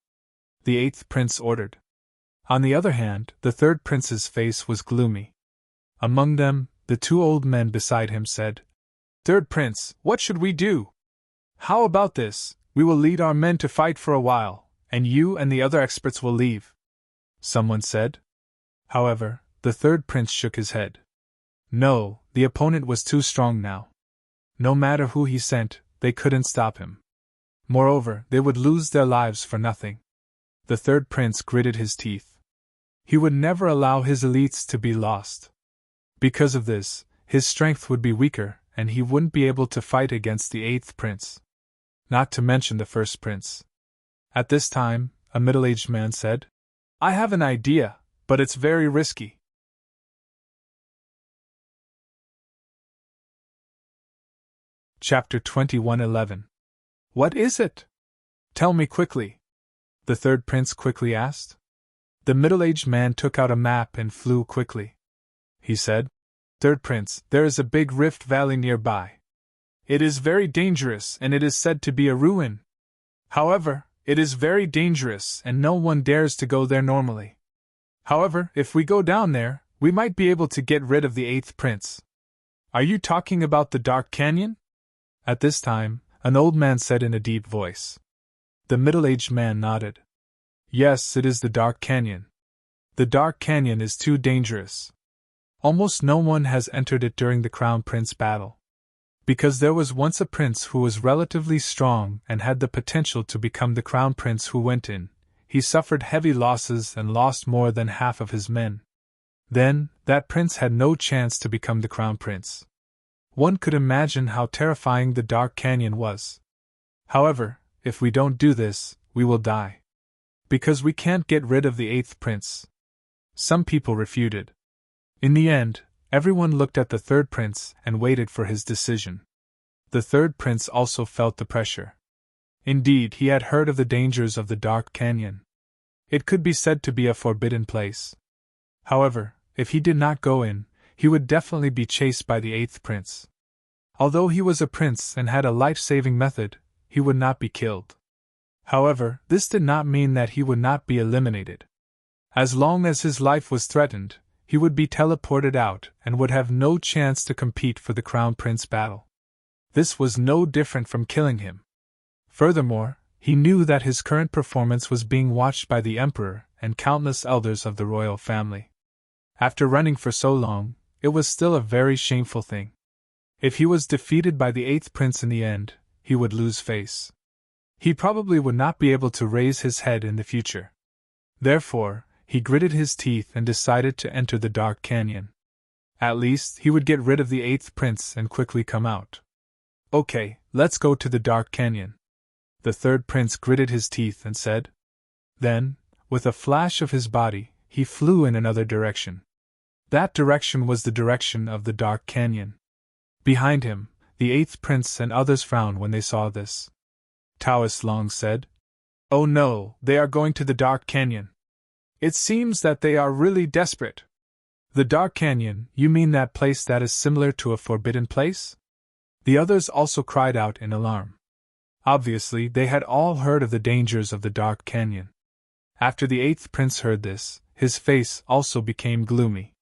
the 8th prince ordered. On the other hand, the 3rd prince's face was gloomy. Among them, the 2 old men beside him said, "Third prince, what should we do? How about this? We will lead our men to fight for a while, and you and the other experts will leave," someone said. However, the 3rd prince shook his head. No, the opponent was too strong now. No matter who he sent, they couldn't stop him. Moreover, they would lose their lives for nothing. The 3rd prince gritted his teeth. He would never allow his elites to be lost. Because of this, his strength would be weaker, and he wouldn't be able to fight against the 8th prince. Not to mention the 1st prince. At this time, a middle-aged man said, "I have an idea, but it's very risky." Chapter 21:11. "What is it? Tell me quickly," the 3rd prince quickly asked. The middle-aged man took out a map and flew quickly. He said, "Third prince, there is a big rift valley nearby. It is very dangerous and it is said to be a ruin. However, it is very dangerous and no one dares to go there normally. However, if we go down there, we might be able to get rid of the 8th prince. Are you talking about the Dark Canyon?" At this time, an old man said in a deep voice. The middle-aged man nodded. "Yes, it is the Dark Canyon. The Dark Canyon is too dangerous. Almost no one has entered it during the Crown Prince battle. Because there was once a prince who was relatively strong and had the potential to become the Crown Prince who went in, he suffered heavy losses and lost more than half of his men. Then, that prince had no chance to become the Crown Prince. One could imagine how terrifying the Dark Canyon was. However, if we don't do this, we will die. Because we can't get rid of the 8th prince." Some people refuted. In the end, everyone looked at the 3rd prince and waited for his decision. The 3rd prince also felt the pressure. Indeed, he had heard of the dangers of the Dark Canyon. It could be said to be a forbidden place. However, if he did not go in, he would definitely be chased by the 8th prince. Although he was a prince and had a life-saving method, he would not be killed. However, this did not mean that he would not be eliminated. As long as his life was threatened, he would be teleported out and would have no chance to compete for the Crown Prince battle. This was no different from killing him. Furthermore, he knew that his current performance was being watched by the Emperor and countless elders of the royal family. After running for so long, it was still a very shameful thing. If he was defeated by the 8th prince in the end, he would lose face. He probably would not be able to raise his head in the future. Therefore, he gritted his teeth and decided to enter the Dark Canyon. At least, he would get rid of the 8th prince and quickly come out. "Okay, let's go to the Dark Canyon," the 3rd prince gritted his teeth and said. Then, with a flash of his body, he flew in another direction. That direction was the direction of the Dark Canyon. Behind him, the 8th prince and others frowned when they saw this. Taoist Long said, "Oh no, they are going to the Dark Canyon. It seems that they are really desperate." "The Dark Canyon, you mean that place that is similar to a forbidden place?" The others also cried out in alarm. Obviously, they had all heard of the dangers of the Dark Canyon. After the 8th prince heard this, his face also became gloomy.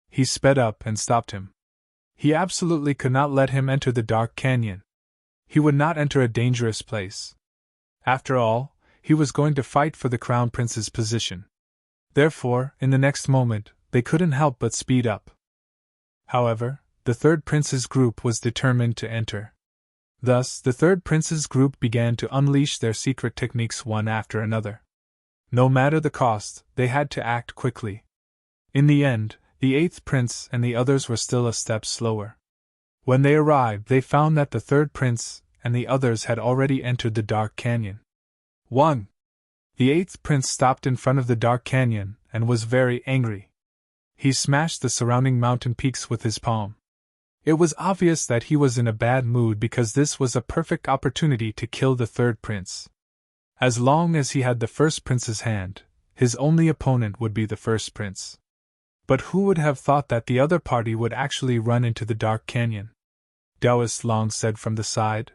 He sped up and stopped him. He absolutely could not let him enter the Dark Canyon. He would not enter a dangerous place. After all, he was going to fight for the Crown Prince's position. Therefore, in the next moment, they couldn't help but speed up. However, the 3rd prince's group was determined to enter. Thus, the 3rd prince's group began to unleash their secret techniques one after another. No matter the cost, they had to act quickly. In the end, the eighth prince and the others were still a step slower. When they arrived, they found that the third prince and the others had already entered the dark canyon. 1. The eighth prince stopped in front of the dark canyon and was very angry. He smashed the surrounding mountain peaks with his palm. It was obvious that he was in a bad mood because this was a perfect opportunity to kill the third prince. As long as he had the first prince's hand, his only opponent would be the first prince. But who would have thought that the other party would actually run into the dark canyon? Taoist Long said from the side.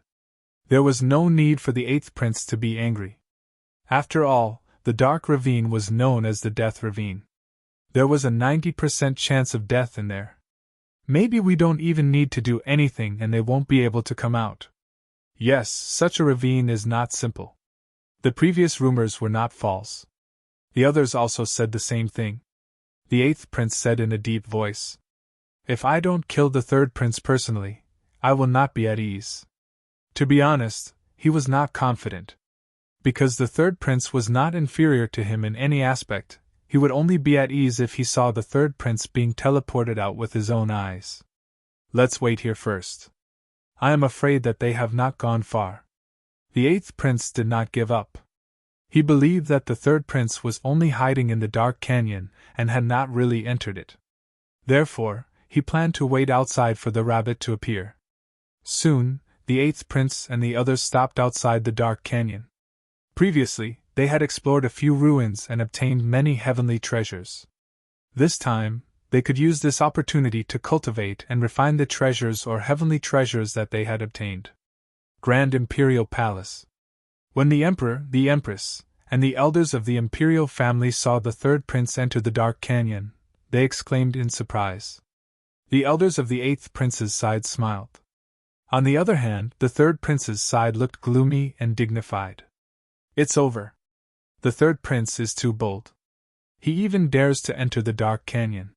There was no need for the eighth prince to be angry. After all, the dark ravine was known as the Death Ravine. There was a 90% chance of death in there. Maybe we don't even need to do anything and they won't be able to come out. Yes, such a ravine is not simple. The previous rumors were not false. The others also said the same thing. The eighth prince said in a deep voice, "If I don't kill the third prince personally, I will not be at ease." To be honest, he was not confident. Because the third prince was not inferior to him in any aspect, he would only be at ease if he saw the third prince being teleported out with his own eyes. Let's wait here first. I am afraid that they have not gone far. The eighth prince did not give up. He believed that the third prince was only hiding in the dark canyon and had not really entered it. Therefore, he planned to wait outside for the rabbit to appear. Soon, the eighth prince and the others stopped outside the dark canyon. Previously, they had explored a few ruins and obtained many heavenly treasures. This time, they could use this opportunity to cultivate and refine the treasures or heavenly treasures that they had obtained. Grand Imperial Palace. When the Emperor, the Empress, and the elders of the imperial family saw the third prince enter the dark canyon, they exclaimed in surprise. The elders of the eighth prince's side smiled. On the other hand, the third prince's side looked gloomy and dignified. It's over. The third prince is too bold. He even dares to enter the dark canyon.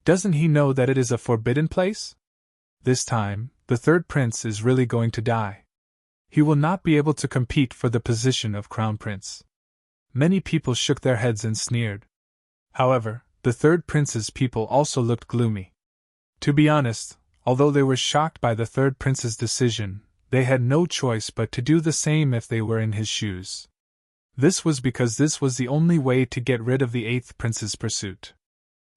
Doesn't he know that it is a forbidden place? This time, the third prince is really going to die. He will not be able to compete for the position of crown prince. Many people shook their heads and sneered. However, the third prince's people also looked gloomy. To be honest, although they were shocked by the third prince's decision, they had no choice but to do the same if they were in his shoes. This was because this was the only way to get rid of the eighth prince's pursuit.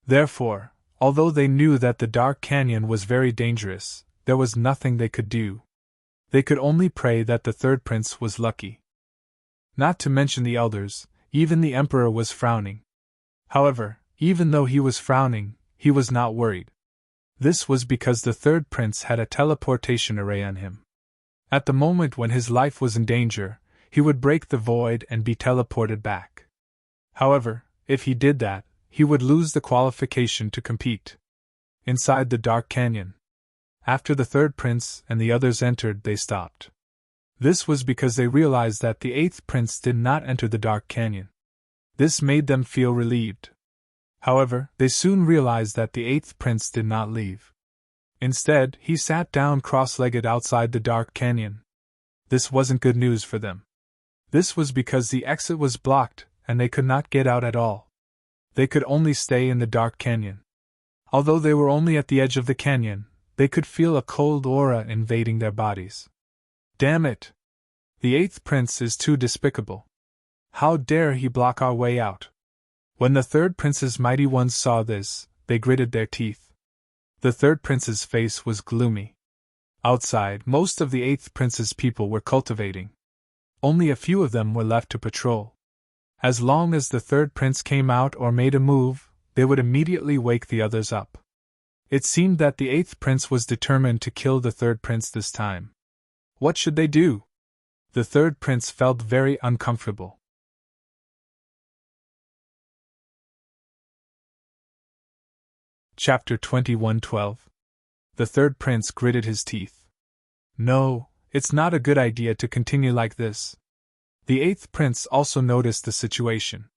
Therefore, although they knew that the dark canyon was very dangerous, there was nothing they could do. They could only pray that the third prince was lucky. Not to mention the elders, even the emperor was frowning. However, even though he was frowning, he was not worried. This was because the third prince had a teleportation array on him. At the moment when his life was in danger, he would break the void and be teleported back. However, if he did that, he would lose the qualification to compete. Inside the dark canyon. After the third prince and the others entered, they stopped. This was because they realized that the eighth prince did not enter the dark canyon. This made them feel relieved. However, they soon realized that the eighth prince did not leave. Instead, he sat down cross-legged outside the dark canyon. This wasn't good news for them. This was because the exit was blocked, and they could not get out at all. They could only stay in the dark canyon. Although they were only at the edge of the canyon, they could feel a cold aura invading their bodies. Damn it! The eighth prince is too despicable. How dare he block our way out? When the third prince's mighty ones saw this, they gritted their teeth. The third prince's face was gloomy. Outside, most of the eighth prince's people were cultivating. Only a few of them were left to patrol. As long as the third prince came out or made a move, they would immediately wake the others up. It seemed that the eighth prince was determined to kill the third prince this time. What should they do? The third prince felt very uncomfortable. Chapter 21:12. The third prince gritted his teeth. No, it's not a good idea to continue like this. The eighth prince also noticed the situation.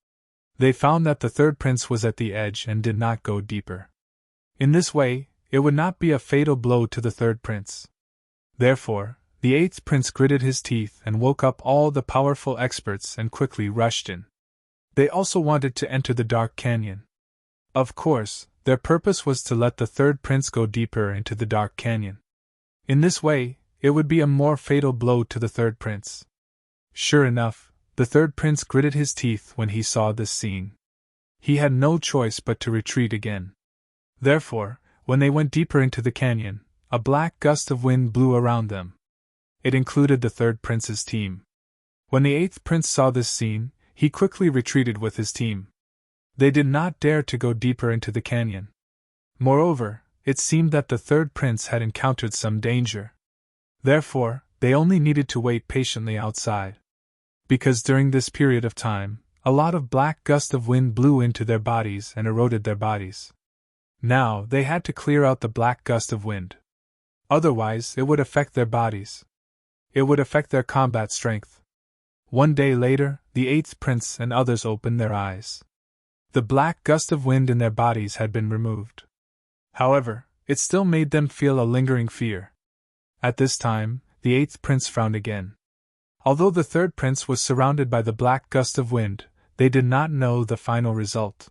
They found that the third prince was at the edge and did not go deeper. In this way, it would not be a fatal blow to the third prince. Therefore, the eighth prince gritted his teeth and woke up all the powerful experts and quickly rushed in. They also wanted to enter the dark canyon. Of course, their purpose was to let the third prince go deeper into the dark canyon. In this way, it would be a more fatal blow to the third prince. Sure enough, the third prince gritted his teeth when he saw this scene. He had no choice but to retreat again. Therefore, when they went deeper into the canyon, a black gust of wind blew around them. It included the third prince's team. When the eighth prince saw this scene, he quickly retreated with his team. They did not dare to go deeper into the canyon. Moreover, it seemed that the third prince had encountered some danger. Therefore, they only needed to wait patiently outside. Because during this period of time, a lot of black gusts of wind blew into their bodies and eroded their bodies. Now, they had to clear out the black gust of wind. Otherwise, it would affect their bodies. It would affect their combat strength. One day later, the eighth prince and others opened their eyes. The black gust of wind in their bodies had been removed. However, it still made them feel a lingering fear. At this time, the eighth prince frowned again. Although the third prince was surrounded by the black gust of wind, they did not know the final result.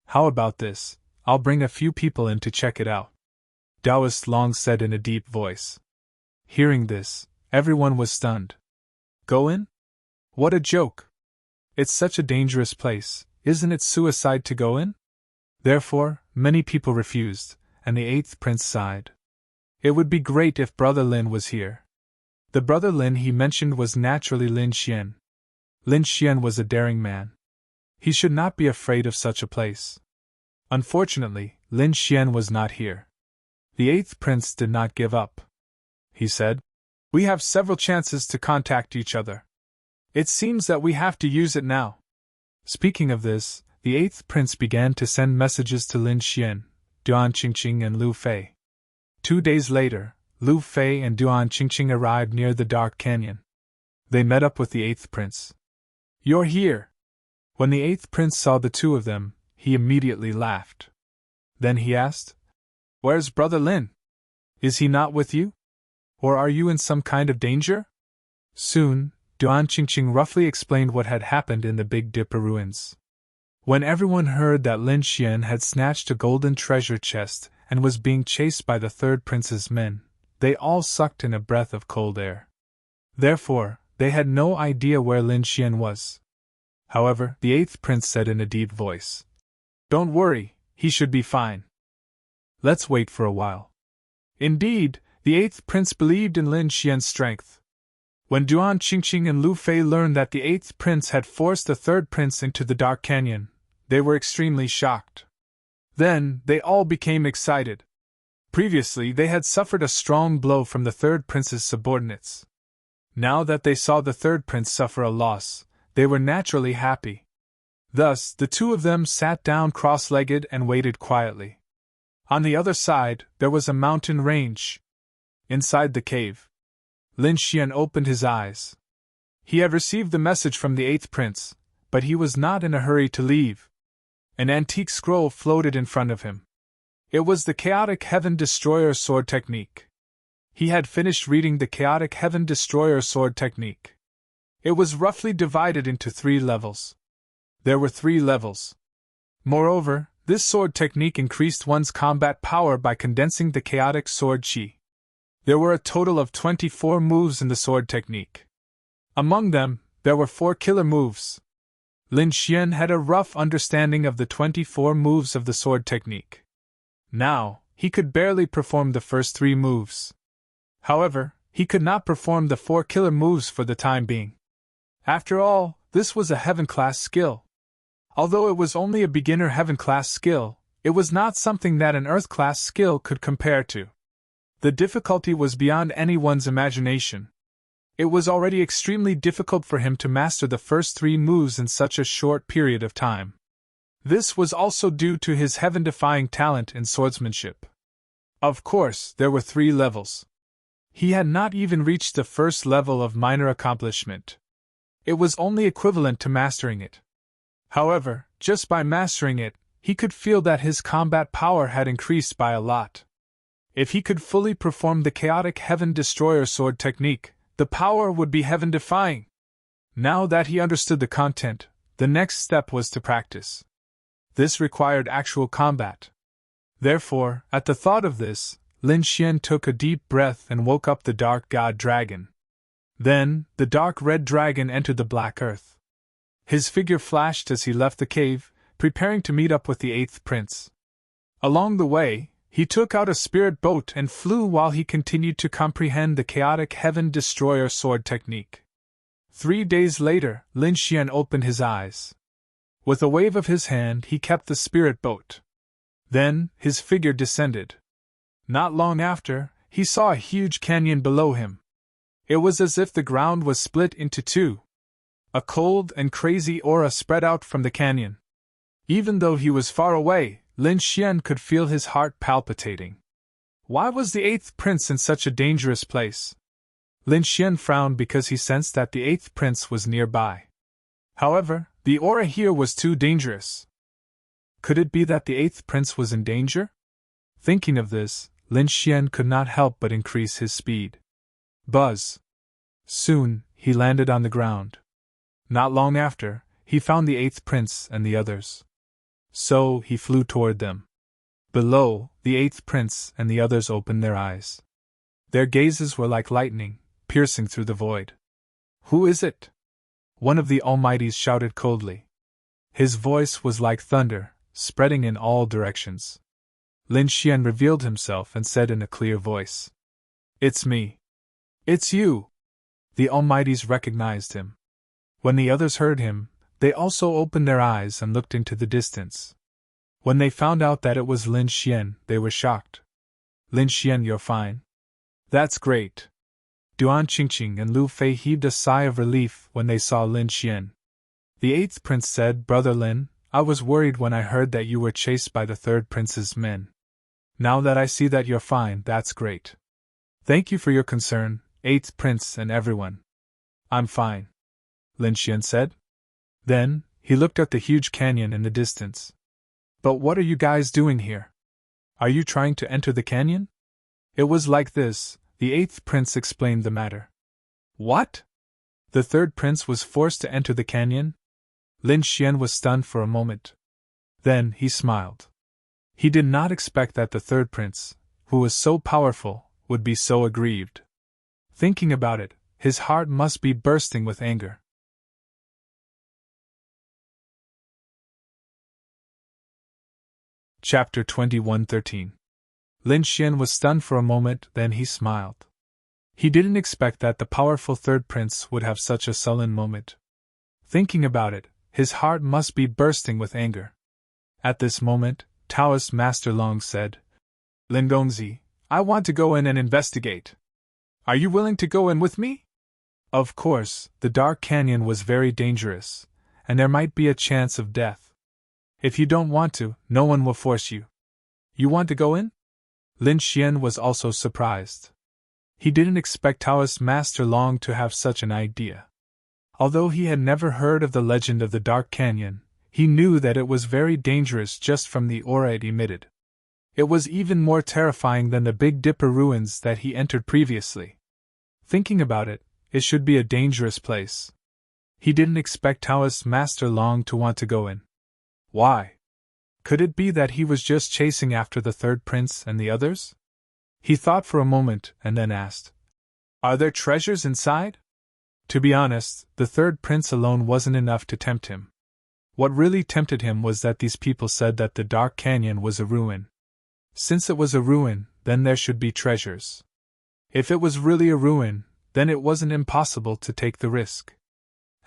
How about this? I'll bring a few people in to check it out, Taoist Long said in a deep voice. Hearing this, everyone was stunned. Go in? What a joke! It's such a dangerous place, isn't it suicide to go in? Therefore, many people refused, and the eighth prince sighed. It would be great if Brother Lin was here. The Brother Lin he mentioned was naturally Lin Xian. Lin Xian was a daring man. He should not be afraid of such a place. Unfortunately, Lin Xian was not here. The eighth prince did not give up. He said, "We have several chances to contact each other. It seems that we have to use it now." Speaking of this, the eighth prince began to send messages to Lin Xian, Duan Qingqing and Lu Fei. 2 days later, Lu Fei and Duan Qingqing arrived near the dark canyon. They met up with the eighth prince. "You're here!" When the eighth prince saw the two of them, he immediately laughed. Then he asked, "Where's Brother Lin? Is he not with you? Or are you in some kind of danger?" Soon, Duan Qingqing roughly explained what had happened in the Big Dipper ruins. When everyone heard that Lin Xian had snatched a golden treasure chest and was being chased by the third prince's men, they all sucked in a breath of cold air. Therefore, they had no idea where Lin Xian was. However, the eighth prince said in a deep voice, "Don't worry, he should be fine. Let's wait for a while." Indeed, the eighth prince believed in Lin Xian's strength. When Duan Qingqing and Lu Fei learned that the eighth prince had forced the third prince into the dark canyon, they were extremely shocked. Then, they all became excited. Previously, they had suffered a strong blow from the third prince's subordinates. Now that they saw the third prince suffer a loss, they were naturally happy. Thus, the two of them sat down cross-legged and waited quietly. On the other side, there was a mountain range. Inside the cave, Lin Xian opened his eyes. He had received the message from the eighth prince, but he was not in a hurry to leave. An antique scroll floated in front of him. It was the Chaotic Heaven Destroyer Sword Technique. He had finished reading the Chaotic Heaven Destroyer Sword Technique. It was roughly divided into 3 levels. There were 3 levels. Moreover, this sword technique increased one's combat power by condensing the chaotic sword chi. There were a total of 24 moves in the sword technique. Among them, there were 4 killer moves. Lin Xian had a rough understanding of the 24 moves of the sword technique. Now, he could barely perform the first 3 moves. However, he could not perform the 4 killer moves for the time being. After all, this was a heaven-class skill. Although it was only a beginner heaven-class skill, it was not something that an earth-class skill could compare to. The difficulty was beyond anyone's imagination. It was already extremely difficult for him to master the first 3 moves in such a short period of time. This was also due to his heaven-defying talent in swordsmanship. Of course, there were 3 levels. He had not even reached the first level of minor accomplishment. It was only equivalent to mastering it. However, just by mastering it, he could feel that his combat power had increased by a lot. If he could fully perform the Chaotic Heaven Destroyer Sword technique, the power would be heaven-defying. Now that he understood the content, The next step was to practice. This required actual combat. Therefore, at the thought of this, Lin Xian took a deep breath and woke up the dark god dragon. Then, the dark red dragon entered the black earth. His figure flashed as he left the cave, preparing to meet up with the eighth prince. Along the way, he took out a spirit boat and flew while he continued to comprehend the chaotic Heaven Destroyer sword technique. 3 days later, Lin Xian opened his eyes. With a wave of his hand, he kept the spirit boat. Then, his figure descended. Not long after, he saw a huge canyon below him. It was as if the ground was split into two. A cold and crazy aura spread out from the canyon. Even though he was far away, Lin Xian could feel his heart palpitating. Why was the eighth prince in such a dangerous place? Lin Xian frowned because he sensed that the eighth prince was nearby. However, the aura here was too dangerous. Could it be that the eighth prince was in danger? Thinking of this, Lin Xian could not help but increase his speed. Buzz! Soon, he landed on the ground. Not long after, he found the eighth prince and the others. So, he flew toward them. Below, the eighth prince and the others opened their eyes. Their gazes were like lightning, piercing through the void. "Who is it?" one of the Almighties shouted coldly. His voice was like thunder, spreading in all directions. Lin Xian revealed himself and said in a clear voice, "It's me." "It's you!" The Almighties recognized him. When the others heard him, they also opened their eyes and looked into the distance. When they found out that it was Lin Xian, they were shocked. "Lin Xian, you're fine." "That's great." Duan Qingqing and Lu Fei heaved a sigh of relief when they saw Lin Xian. The eighth prince said, "Brother Lin, I was worried when I heard that you were chased by the third prince's men. Now that I see that you're fine, that's great. Thank you for your concern, eighth prince and everyone." "I'm fine," Lin Xian said. Then, he looked at the huge canyon in the distance. "But what are you guys doing here? Are you trying to enter the canyon?" It was like this, the eighth prince explained the matter. "What? The third prince was forced to enter the canyon?" Lin Xian was stunned for a moment. Then, he smiled. He did not expect that the third prince, who was so powerful, would be so aggrieved. Thinking about it, his heart must be bursting with anger. Chapter 21:13. Lin Xian was stunned for a moment, then he smiled. He didn't expect that the powerful third prince would have such a sullen moment. Thinking about it, his heart must be bursting with anger. At this moment, Taoist Master Long said, "Lin Gongzi, I want to go in and investigate. Are you willing to go in with me?" Of course, the dark canyon was very dangerous, and there might be a chance of death. If you don't want to, no one will force you. You want to go in? Lin Xian was also surprised. He didn't expect Taoist Master Long to have such an idea. Although he had never heard of the legend of the Dark Canyon, he knew that it was very dangerous just from the aura it emitted. It was even more terrifying than the Big Dipper ruins that he entered previously. Thinking about it, it should be a dangerous place. He didn't expect Taoist Master Long to want to go in. Why? Could it be that he was just chasing after the third prince and the others? He thought for a moment and then asked, "Are there treasures inside?" To be honest, the third prince alone wasn't enough to tempt him. What really tempted him was that these people said that the Dark Canyon was a ruin. Since it was a ruin, then there should be treasures. If it was really a ruin, then it wasn't impossible to take the risk.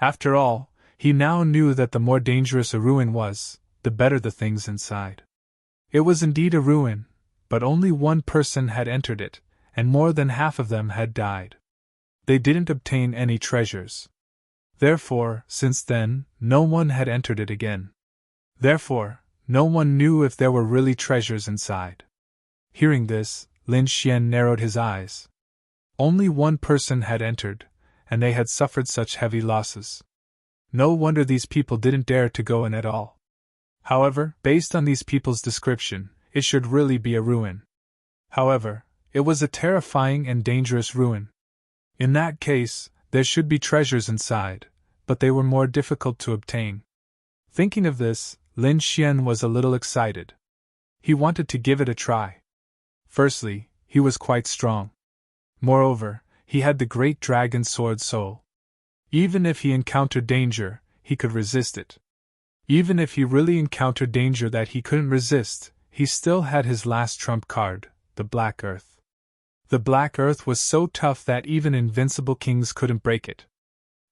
After all, he now knew that the more dangerous a ruin was, the better the things inside. It was indeed a ruin, but only one person had entered it, and more than half of them had died. They didn't obtain any treasures. Therefore, since then, no one had entered it again. Therefore, no one knew if there were really treasures inside. Hearing this, Lin Xian narrowed his eyes. Only one person had entered, and they had suffered such heavy losses. No wonder these people didn't dare to go in at all. However, based on these people's description, it should really be a ruin. However, it was a terrifying and dangerous ruin. In that case, there should be treasures inside, but they were more difficult to obtain. Thinking of this, Lin Xian was a little excited. He wanted to give it a try. Firstly, he was quite strong. Moreover, he had the great dragon sword soul. Even if he encountered danger, he could resist it. Even if he really encountered danger that he couldn't resist, he still had his last trump card, the Black Earth. The Black Earth was so tough that even invincible kings couldn't break it.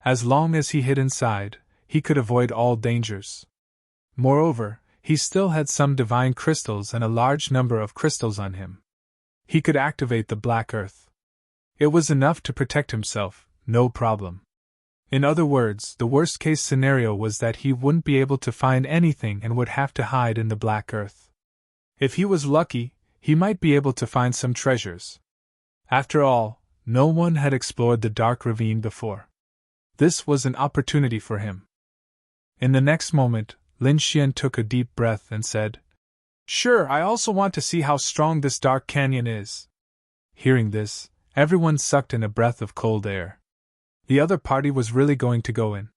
As long as he hid inside, he could avoid all dangers. Moreover, he still had some divine crystals and a large number of crystals on him. He could activate the Black Earth. It was enough to protect himself, no problem. In other words, the worst-case scenario was that he wouldn't be able to find anything and would have to hide in the Black Earth. If he was lucky, he might be able to find some treasures. After all, no one had explored the Dark Ravine before. This was an opportunity for him. In the next moment, Lin Xian took a deep breath and said, "Sure, I also want to see how strong this dark canyon is." Hearing this, everyone sucked in a breath of cold air. The other party was really going to go in.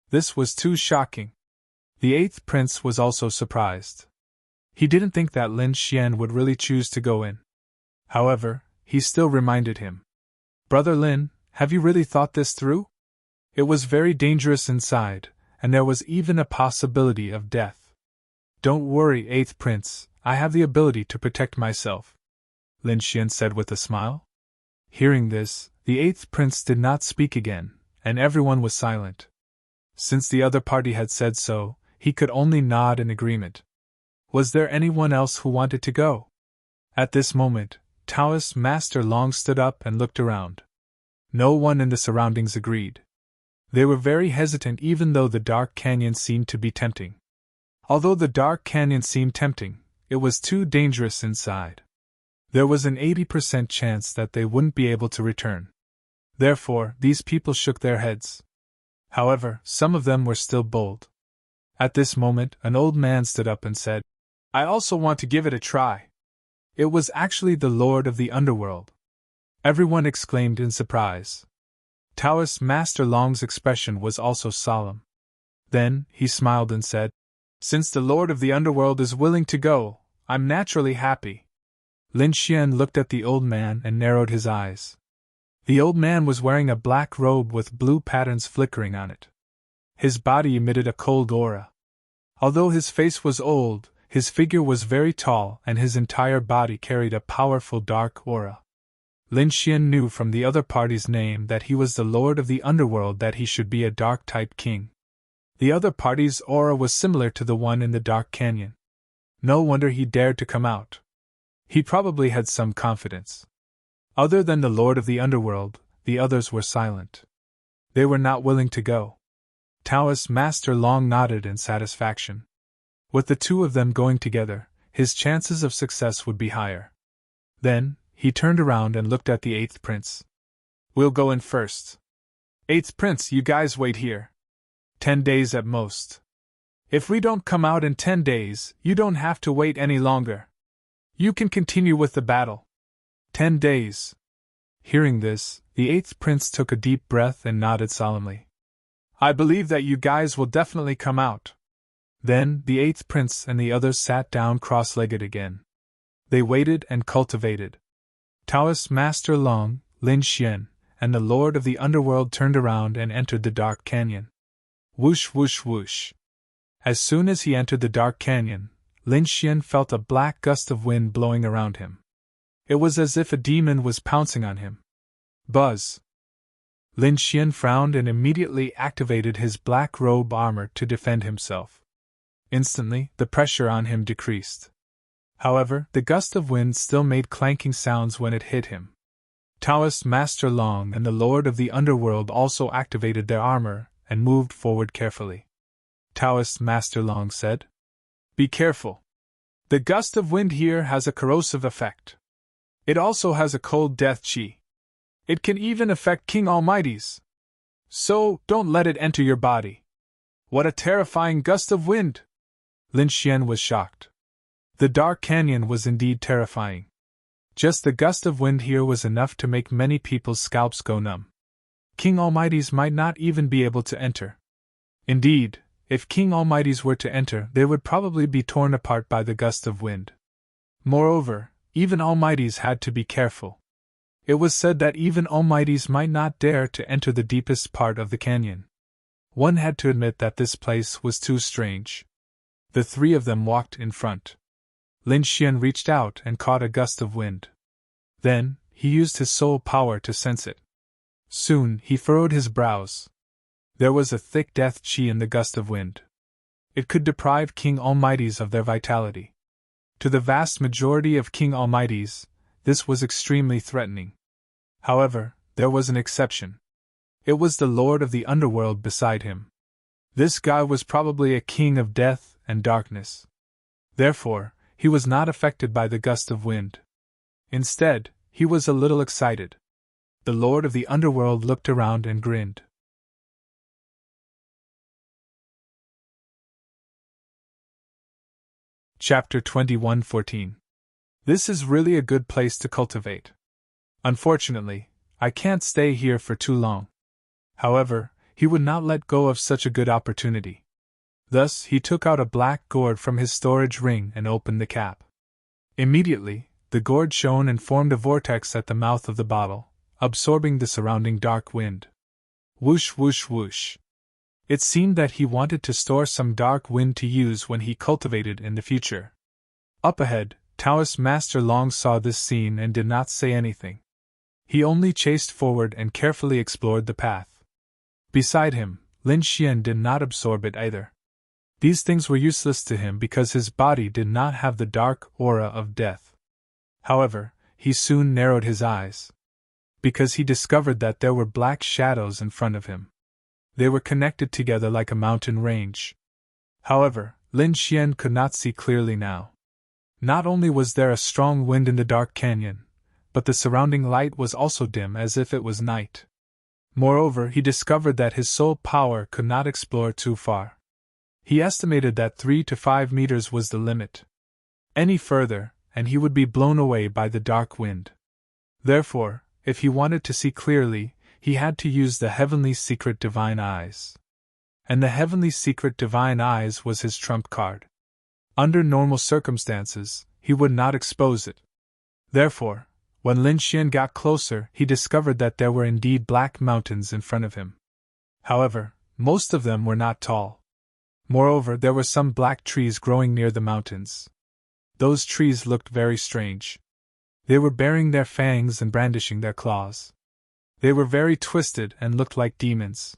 This was too shocking. The eighth prince was also surprised. He didn't think that Lin Xian would really choose to go in. However, he still reminded him. "Brother Lin, have you really thought this through? It was very dangerous inside, and there was even a possibility of death." "Don't worry, eighth prince, I have the ability to protect myself," Lin Xian said with a smile. Hearing this, the eighth prince did not speak again, and everyone was silent. Since the other party had said so, he could only nod in agreement. Was there anyone else who wanted to go? At this moment, Taoist Master Long stood up and looked around. No one in the surroundings agreed. They were very hesitant even though the dark canyon seemed to be tempting. Although the dark canyon seemed tempting, it was too dangerous inside. There was an 80% chance that they wouldn't be able to return. Therefore, these people shook their heads. However, some of them were still bold. At this moment, an old man stood up and said, "I also want to give it a try." It was actually the Lord of the Underworld. Everyone exclaimed in surprise. Taoist Master Long's expression was also solemn. Then, he smiled and said, "Since the Lord of the Underworld is willing to go, I'm naturally happy." Lin Xian looked at the old man and narrowed his eyes. The old man was wearing a black robe with blue patterns flickering on it. His body emitted a cold aura. Although his face was old, his figure was very tall and his entire body carried a powerful dark aura. Lin Xian knew from the other party's name that he was the Lord of the Underworld, that he should be a dark-type king. The other party's aura was similar to the one in the Dark Canyon. No wonder he dared to come out. He probably had some confidence. Other than the Lord of the Underworld, the others were silent. They were not willing to go. Taoist Master Long nodded in satisfaction. With the two of them going together, his chances of success would be higher. Then, he turned around and looked at the eighth prince. "We'll go in first. Eighth prince, you guys wait here. 10 days at most. If we don't come out in 10 days, you don't have to wait any longer. You can continue with the battle. 10 days. Hearing this, the eighth prince took a deep breath and nodded solemnly. "I believe that you guys will definitely come out." Then, the eighth prince and the others sat down cross-legged again. They waited and cultivated. Taoist Master Long, Lin Xian, and the Lord of the Underworld turned around and entered the Dark Canyon. Whoosh whoosh whoosh. As soon as he entered the Dark Canyon, Lin Xian felt a black gust of wind blowing around him. It was as if a demon was pouncing on him. Buzz! Lin Xian frowned and immediately activated his black robe armor to defend himself. Instantly, the pressure on him decreased. However, the gust of wind still made clanking sounds when it hit him. Taoist Master Long and the Lord of the Underworld also activated their armor and moved forward carefully. Taoist Master Long said, "Be careful. The gust of wind here has a corrosive effect. It also has a cold death chi. It can even affect King Almighty's. So, don't let it enter your body." "What a terrifying gust of wind!" Lin Xian was shocked. The Dark Canyon was indeed terrifying. Just the gust of wind here was enough to make many people's scalps go numb. King Almighty's might not even be able to enter. Indeed, if King Almighties were to enter, they would probably be torn apart by the gust of wind. Moreover, even Almighties had to be careful. It was said that even Almighties might not dare to enter the deepest part of the canyon. One had to admit that this place was too strange. The three of them walked in front. Lin Xian reached out and caught a gust of wind. Then, he used his soul power to sense it. Soon, he furrowed his brows. There was a thick death chi in the gust of wind. It could deprive King Almighties of their vitality. To the vast majority of King Almighties, this was extremely threatening. However, there was an exception. It was the Lord of the Underworld beside him. This guy was probably a king of death and darkness. Therefore, he was not affected by the gust of wind. Instead, he was a little excited. The Lord of the Underworld looked around and grinned. Chapter 21:14. This is really a good place to cultivate. Unfortunately, I can't stay here for too long. However, he would not let go of such a good opportunity. Thus, he took out a black gourd from his storage ring and opened the cap. Immediately, the gourd shone and formed a vortex at the mouth of the bottle, absorbing the surrounding dark wind. Whoosh whoosh whoosh. It seemed that he wanted to store some dark wind to use when he cultivated in the future. Up ahead, Taoist Master Long saw this scene and did not say anything. He only chased forward and carefully explored the path. Beside him, Lin Xian did not absorb it either. These things were useless to him because his body did not have the dark aura of death. However, he soon narrowed his eyes, because he discovered that there were black shadows in front of him. They were connected together like a mountain range. However, Lin Xian could not see clearly now. Not only was there a strong wind in the dark canyon, but the surrounding light was also dim as if it was night. Moreover, he discovered that his soul power could not explore too far. He estimated that 3 to 5 meters was the limit. Any further, and he would be blown away by the dark wind. Therefore, if he wanted to see clearly, he had to use the Heavenly Secret Divine Eyes. And the Heavenly Secret Divine Eyes was his trump card. Under normal circumstances, he would not expose it. Therefore, when Lin Xian got closer, he discovered that there were indeed black mountains in front of him. However, most of them were not tall. Moreover, there were some black trees growing near the mountains. Those trees looked very strange. They were baring their fangs and brandishing their claws. They were very twisted and looked like demons.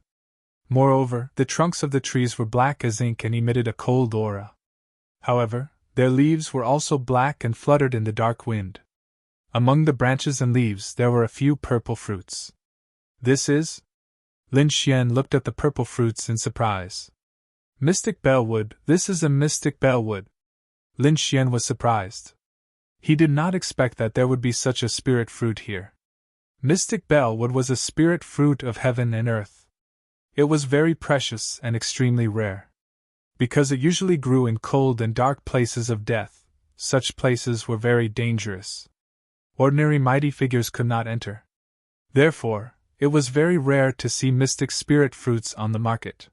Moreover, the trunks of the trees were black as ink and emitted a cold aura. However, their leaves were also black and fluttered in the dark wind. Among the branches and leaves there were a few purple fruits. This is? Lin Xian looked at the purple fruits in surprise. Mystic Bellwood, this is a mystic bellwood. Lin Xian was surprised. He did not expect that there would be such a spirit fruit here. Mystic Bellwood was a spirit fruit of heaven and earth. It was very precious and extremely rare. Because it usually grew in cold and dark places of death, such places were very dangerous. Ordinary mighty figures could not enter. Therefore, it was very rare to see mystic spirit fruits on the market.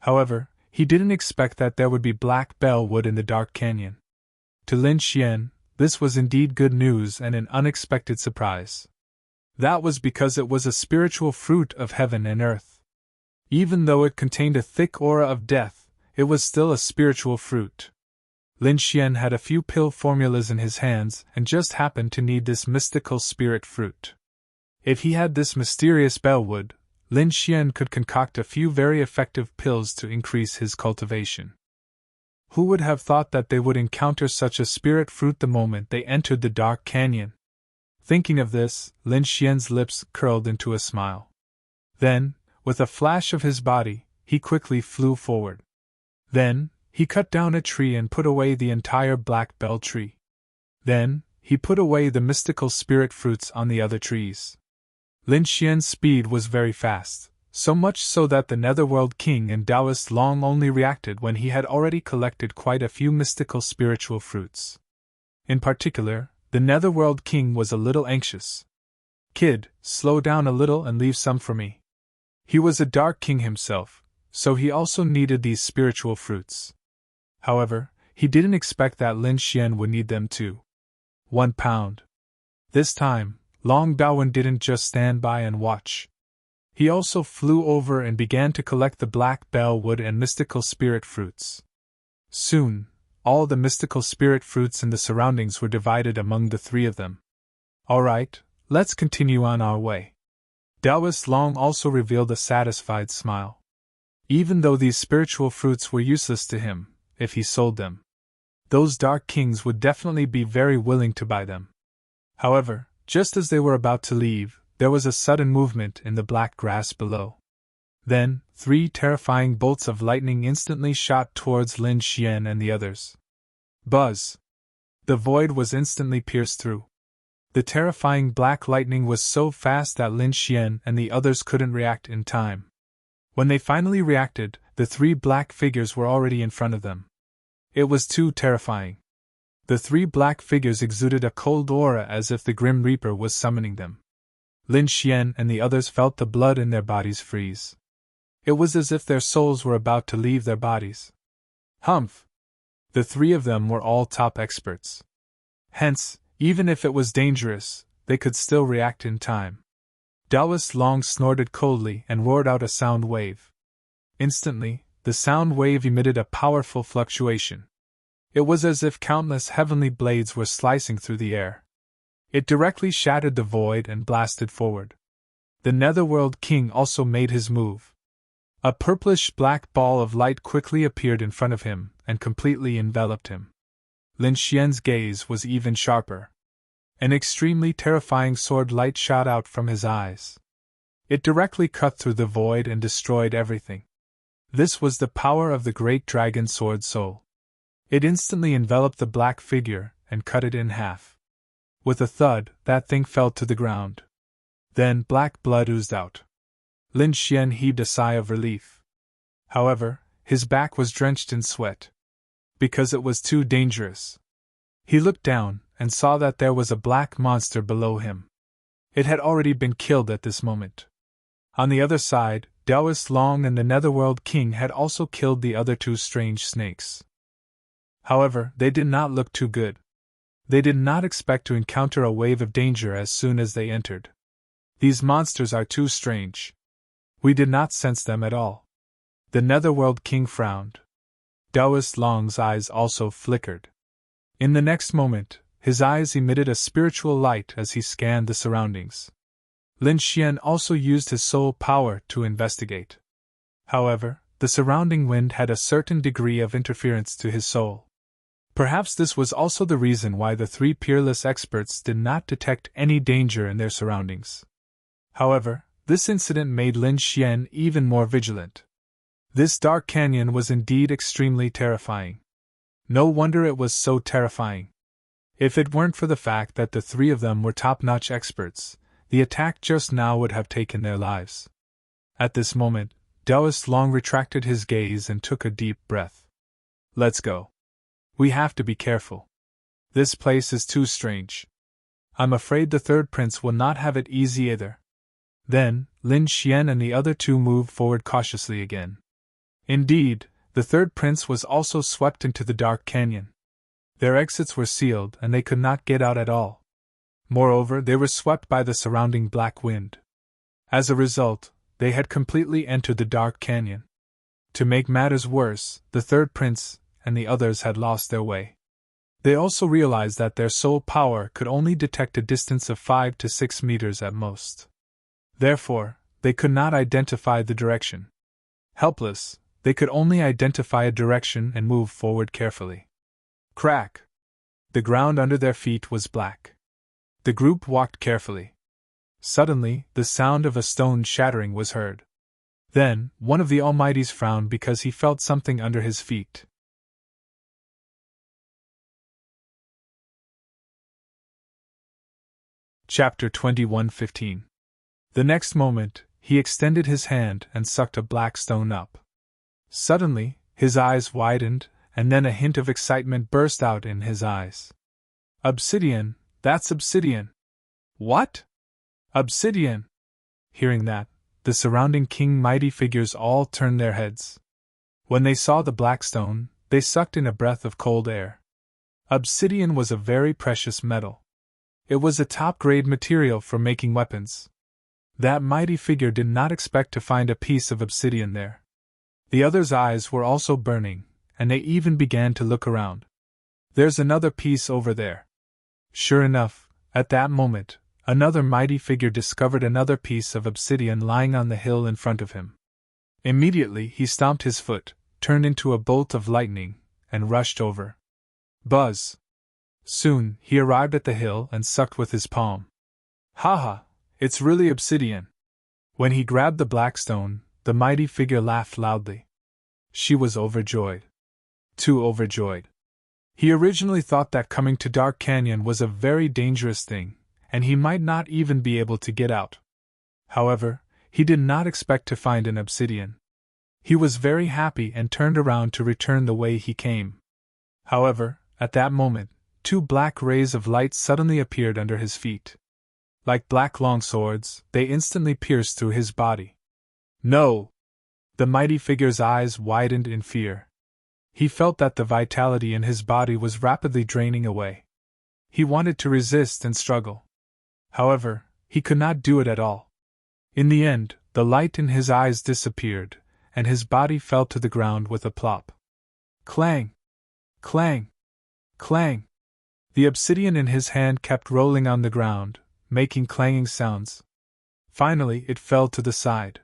However, he didn't expect that there would be black bellwood in the dark canyon. To Lin Xian, this was indeed good news and an unexpected surprise. That was because it was a spiritual fruit of heaven and earth. Even though it contained a thick aura of death, it was still a spiritual fruit. Lin Xian had a few pill formulas in his hands and just happened to need this mystical spirit fruit. If he had this mysterious bellwood, Lin Xian could concoct a few very effective pills to increase his cultivation. Who would have thought that they would encounter such a spirit fruit the moment they entered the dark canyon? Thinking of this, Lin Xian's lips curled into a smile. Then, with a flash of his body, he quickly flew forward. Then, he cut down a tree and put away the entire black bell tree. Then, he put away the mystical spirit fruits on the other trees. Lin Xian's speed was very fast, so much so that the Netherworld King and Taoist Long only reacted when he had already collected quite a few mystical spiritual fruits. In particular, the Netherworld King was a little anxious. "Kid, slow down a little and leave some for me." He was a dark king himself, so he also needed these spiritual fruits. However, he didn't expect that Lin Xian would need them too. 1 pound. This time, Long Daowen didn't just stand by and watch. He also flew over and began to collect the black bellwood and mystical spirit fruits. Soon, all the mystical spirit fruits in the surroundings were divided among the three of them. All right, let's continue on our way. Taoist Long also revealed a satisfied smile. Even though these spiritual fruits were useless to him, if he sold them, those dark kings would definitely be very willing to buy them. However, just as they were about to leave, there was a sudden movement in the black grass below. Then, 3 terrifying bolts of lightning instantly shot towards Lin Xian and the others. Buzz! The void was instantly pierced through. The terrifying black lightning was so fast that Lin Xian and the others couldn't react in time. When they finally reacted, the 3 black figures were already in front of them. It was too terrifying. The 3 black figures exuded a cold aura as if the Grim Reaper was summoning them. Lin Xian and the others felt the blood in their bodies freeze. It was as if their souls were about to leave their bodies. Humph! The 3 of them were all top experts. Hence, even if it was dangerous, they could still react in time. Taoist Long snorted coldly and roared out a sound wave. Instantly, the sound wave emitted a powerful fluctuation. It was as if countless heavenly blades were slicing through the air. It directly shattered the void and blasted forward. The Netherworld King also made his move. A purplish-black ball of light quickly appeared in front of him and completely enveloped him. Lin Xian's gaze was even sharper. An extremely terrifying sword light shot out from his eyes. It directly cut through the void and destroyed everything. This was the power of the great dragon sword soul. It instantly enveloped the black figure and cut it in half. With a thud, that thing fell to the ground. Then black blood oozed out. Lin Xian heaved a sigh of relief. However, his back was drenched in sweat. Because it was too dangerous. He looked down and saw that there was a black monster below him. It had already been killed at this moment. On the other side, Taoist Long and the Netherworld King had also killed the other 2 strange snakes. However, they did not look too good. They did not expect to encounter a wave of danger as soon as they entered. These monsters are too strange. We did not sense them at all. The Netherworld King frowned. Taoist Long's eyes also flickered. In the next moment, his eyes emitted a spiritual light as he scanned the surroundings. Lin Xian also used his soul power to investigate. However, the surrounding wind had a certain degree of interference to his soul. Perhaps this was also the reason why the 3 peerless experts did not detect any danger in their surroundings. However, this incident made Lin Xian even more vigilant. This dark canyon was indeed extremely terrifying. No wonder it was so terrifying. If it weren't for the fact that the 3 of them were top-notch experts, the attack just now would have taken their lives. At this moment, Taoist Long retracted his gaze and took a deep breath. Let's go. We have to be careful. This place is too strange. I'm afraid the 3rd prince will not have it easy either. Then, Lin Xian and the other 2 moved forward cautiously again. Indeed, the 3rd prince was also swept into the dark canyon. Their exits were sealed and they could not get out at all. Moreover, they were swept by the surrounding black wind. As a result, they had completely entered the dark canyon. To make matters worse, the 3rd prince and the others had lost their way. They also realized that their soul power could only detect a distance of 5 to 6 meters at most. Therefore, they could not identify the direction. Helpless, they could only identify a direction and move forward carefully. Crack! The ground under their feet was black. The group walked carefully. Suddenly, the sound of a stone shattering was heard. Then, one of the Almighties frowned because he felt something under his feet. Chapter 21:15. The next moment, he extended his hand and sucked a black stone up. Suddenly, his eyes widened, and then a hint of excitement burst out in his eyes. Obsidian, that's obsidian. What? Obsidian! Hearing that, the surrounding king mighty figures all turned their heads. When they saw the black stone, they sucked in a breath of cold air. Obsidian was a very precious metal. It was a top-grade material for making weapons. That mighty figure did not expect to find a piece of obsidian there. The others' eyes were also burning, and they even began to look around. "There's another piece over there." Sure enough, at that moment, another mighty figure discovered another piece of obsidian lying on the hill in front of him. Immediately he stomped his foot, turned into a bolt of lightning, and rushed over. Buzz! Soon he arrived at the hill and sucked with his palm. "Ha! It's really obsidian." When he grabbed the black stone, the mighty figure laughed loudly. She was overjoyed. Too overjoyed. He originally thought that coming to Dark Canyon was a very dangerous thing, and he might not even be able to get out. However, he did not expect to find an obsidian. He was very happy and turned around to return the way he came. However, at that moment, two black rays of light suddenly appeared under his feet. Like black long swords, they instantly pierced through his body. "No!" The mighty figure's eyes widened in fear. He felt that the vitality in his body was rapidly draining away. He wanted to resist and struggle. However, he could not do it at all. In the end, the light in his eyes disappeared, and his body fell to the ground with a plop. Clang! Clang! Clang! The obsidian in his hand kept rolling on the ground, making clanging sounds. Finally, it fell to the side.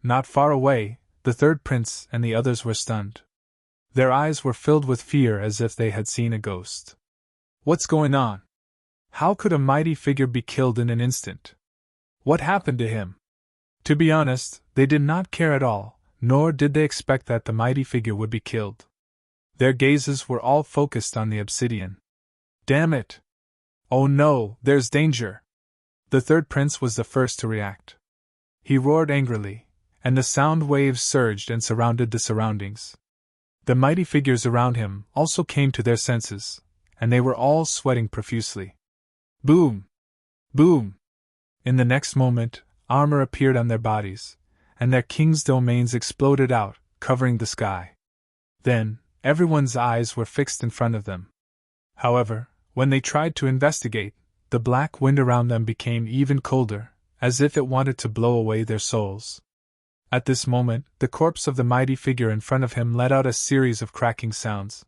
Not far away, the third prince and the others were stunned. Their eyes were filled with fear as if they had seen a ghost. What's going on? How could a mighty figure be killed in an instant? What happened to him? To be honest, they did not care at all, nor did they expect that the mighty figure would be killed. Their gazes were all focused on the obsidian. Damn it! Oh no, there's danger! The third prince was the first to react. He roared angrily, and the sound waves surged and surrounded the surroundings. The mighty figures around him also came to their senses, and they were all sweating profusely. Boom! Boom! In the next moment, armor appeared on their bodies, and their king's domains exploded out, covering the sky. Then, everyone's eyes were fixed in front of them. However, when they tried to investigate, the black wind around them became even colder, as if it wanted to blow away their souls. At this moment, the corpse of the mighty figure in front of him let out a series of cracking sounds.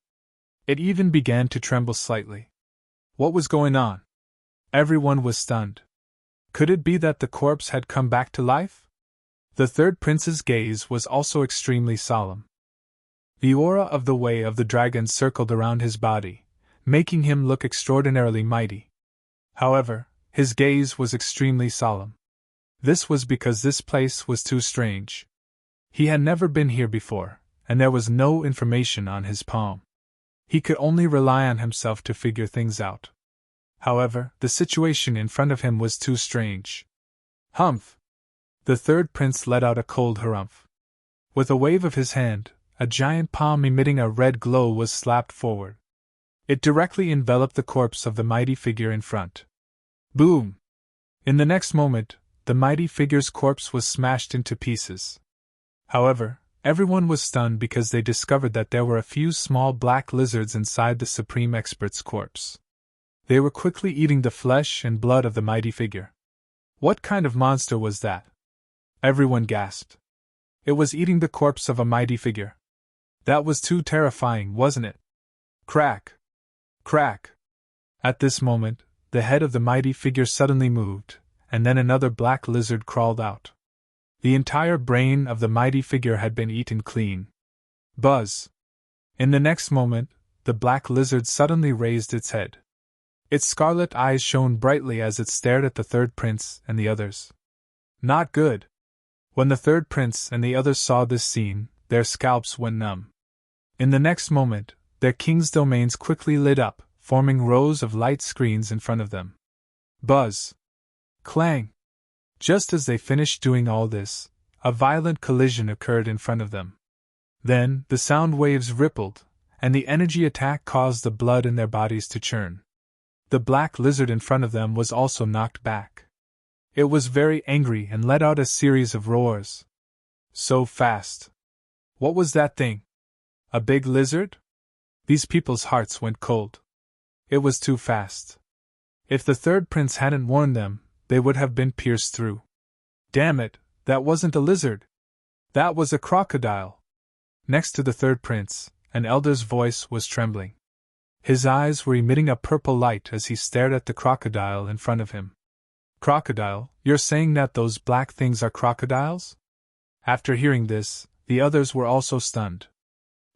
It even began to tremble slightly. What was going on? Everyone was stunned. Could it be that the corpse had come back to life? The third prince's gaze was also extremely solemn. The aura of the Way of the Dragon circled around his body, making him look extraordinarily mighty. However, his gaze was extremely solemn. This was because this place was too strange. He had never been here before, and there was no information on his palm. He could only rely on himself to figure things out. However, the situation in front of him was too strange. Humph! The third prince let out a cold harumph. With a wave of his hand, a giant palm emitting a red glow was slapped forward. It directly enveloped the corpse of the mighty figure in front. Boom! In the next moment, the mighty figure's corpse was smashed into pieces. However, everyone was stunned because they discovered that there were a few small black lizards inside the Supreme Expert's corpse. They were quickly eating the flesh and blood of the mighty figure. What kind of monster was that? Everyone gasped. It was eating the corpse of a mighty figure. That was too terrifying, wasn't it? Crack! Crack! At this moment, the head of the mighty figure suddenly moved, and then another black lizard crawled out. The entire brain of the mighty figure had been eaten clean. Buzz! In the next moment, the black lizard suddenly raised its head. Its scarlet eyes shone brightly as it stared at the third prince and the others. Not good! When the third prince and the others saw this scene, their scalps went numb. In the next moment, their king's domains quickly lit up, forming rows of light screens in front of them. Buzz! Clang! Just as they finished doing all this, a violent collision occurred in front of them. Then, the sound waves rippled, and the energy attack caused the blood in their bodies to churn. The black lizard in front of them was also knocked back. It was very angry and let out a series of roars. So fast. What was that thing? A big lizard? These people's hearts went cold. It was too fast. If the third prince hadn't warned them, they would have been pierced through. Damn it, that wasn't a lizard. That was a crocodile. Next to the third prince, an elder's voice was trembling. His eyes were emitting a purple light as he stared at the crocodile in front of him. Crocodile, you're saying that those black things are crocodiles? After hearing this, the others were also stunned.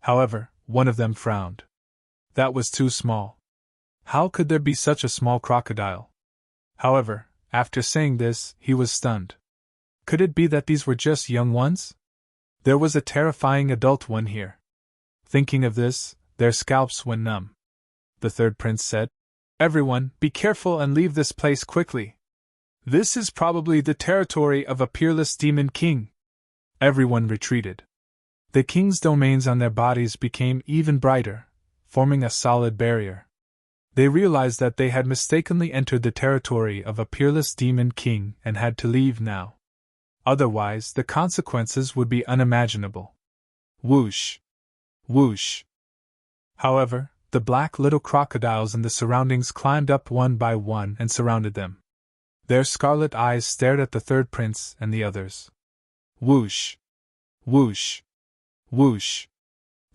However, one of them frowned. That was too small. How could there be such a small crocodile? However, after saying this, he was stunned. Could it be that these were just young ones? There was a terrifying adult one here. Thinking of this, their scalps went numb. The third prince said, "Everyone, be careful and leave this place quickly. This is probably the territory of a peerless demon king." Everyone retreated. The king's domains on their bodies became even brighter, forming a solid barrier. They realized that they had mistakenly entered the territory of a peerless demon king and had to leave now. Otherwise, the consequences would be unimaginable. Whoosh! Whoosh! However, the black little crocodiles in the surroundings climbed up one by one and surrounded them. Their scarlet eyes stared at the third prince and the others. Whoosh! Whoosh! Whoosh!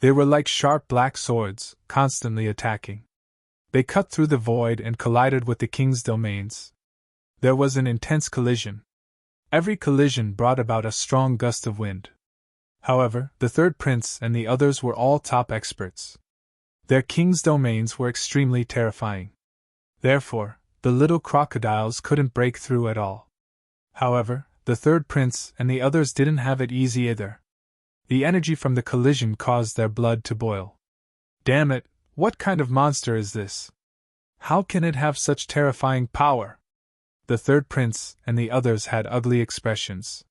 They were like sharp black swords, constantly attacking. They cut through the void and collided with the king's domains. There was an intense collision. Every collision brought about a strong gust of wind. However, the third prince and the others were all top experts. Their king's domains were extremely terrifying. Therefore, the little crocodiles couldn't break through at all. However, the third prince and the others didn't have it easy either. The energy from the collision caused their blood to boil. Damn it, what kind of monster is this? How can it have such terrifying power? The third prince and the others had ugly expressions.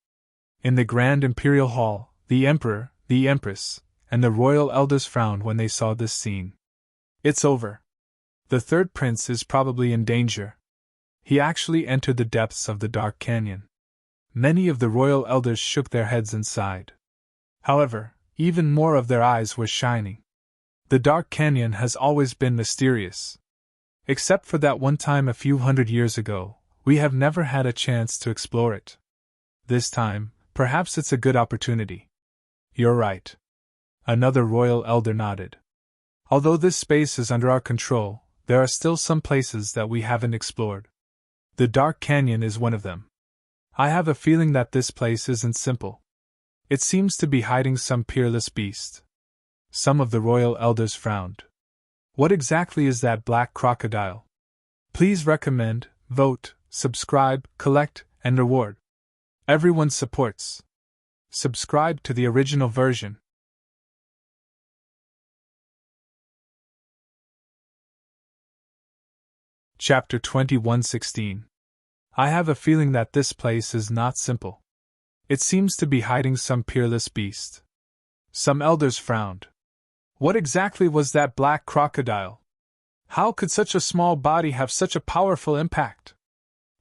In the grand imperial hall, the emperor, the empress, and the royal elders frowned when they saw this scene. It's over. The third prince is probably in danger. He actually entered the depths of the dark canyon. Many of the royal elders shook their heads and sighed. However, even more of their eyes were shining. The dark canyon has always been mysterious. Except for that one time a few hundred years ago, we have never had a chance to explore it. This time, perhaps it's a good opportunity. You're right. Another royal elder nodded. Although this space is under our control, there are still some places that we haven't explored. The Dark Canyon is one of them. I have a feeling that this place isn't simple. It seems to be hiding some peerless beast. Some of the royal elders frowned. What exactly is that black crocodile? Please recommend, vote, subscribe, collect, and reward. Everyone supports. Subscribe to the original version. Chapter 21:16. I have a feeling that this place is not simple. It seems to be hiding some peerless beast. Some elders frowned. What exactly was that black crocodile? How could such a small body have such a powerful impact?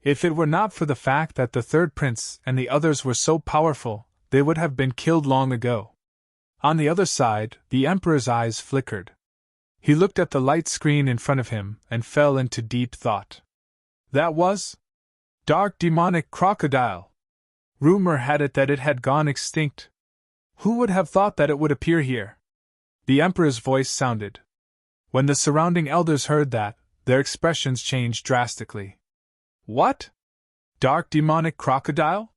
If it were not for the fact that the third prince and the others were so powerful, they would have been killed long ago. On the other side, the emperor's eyes flickered. He looked at the light screen in front of him and fell into deep thought. That was? Dark demonic crocodile. Rumor had it that it had gone extinct. Who would have thought that it would appear here? The emperor's voice sounded. When the surrounding elders heard that, their expressions changed drastically. What? Dark demonic crocodile?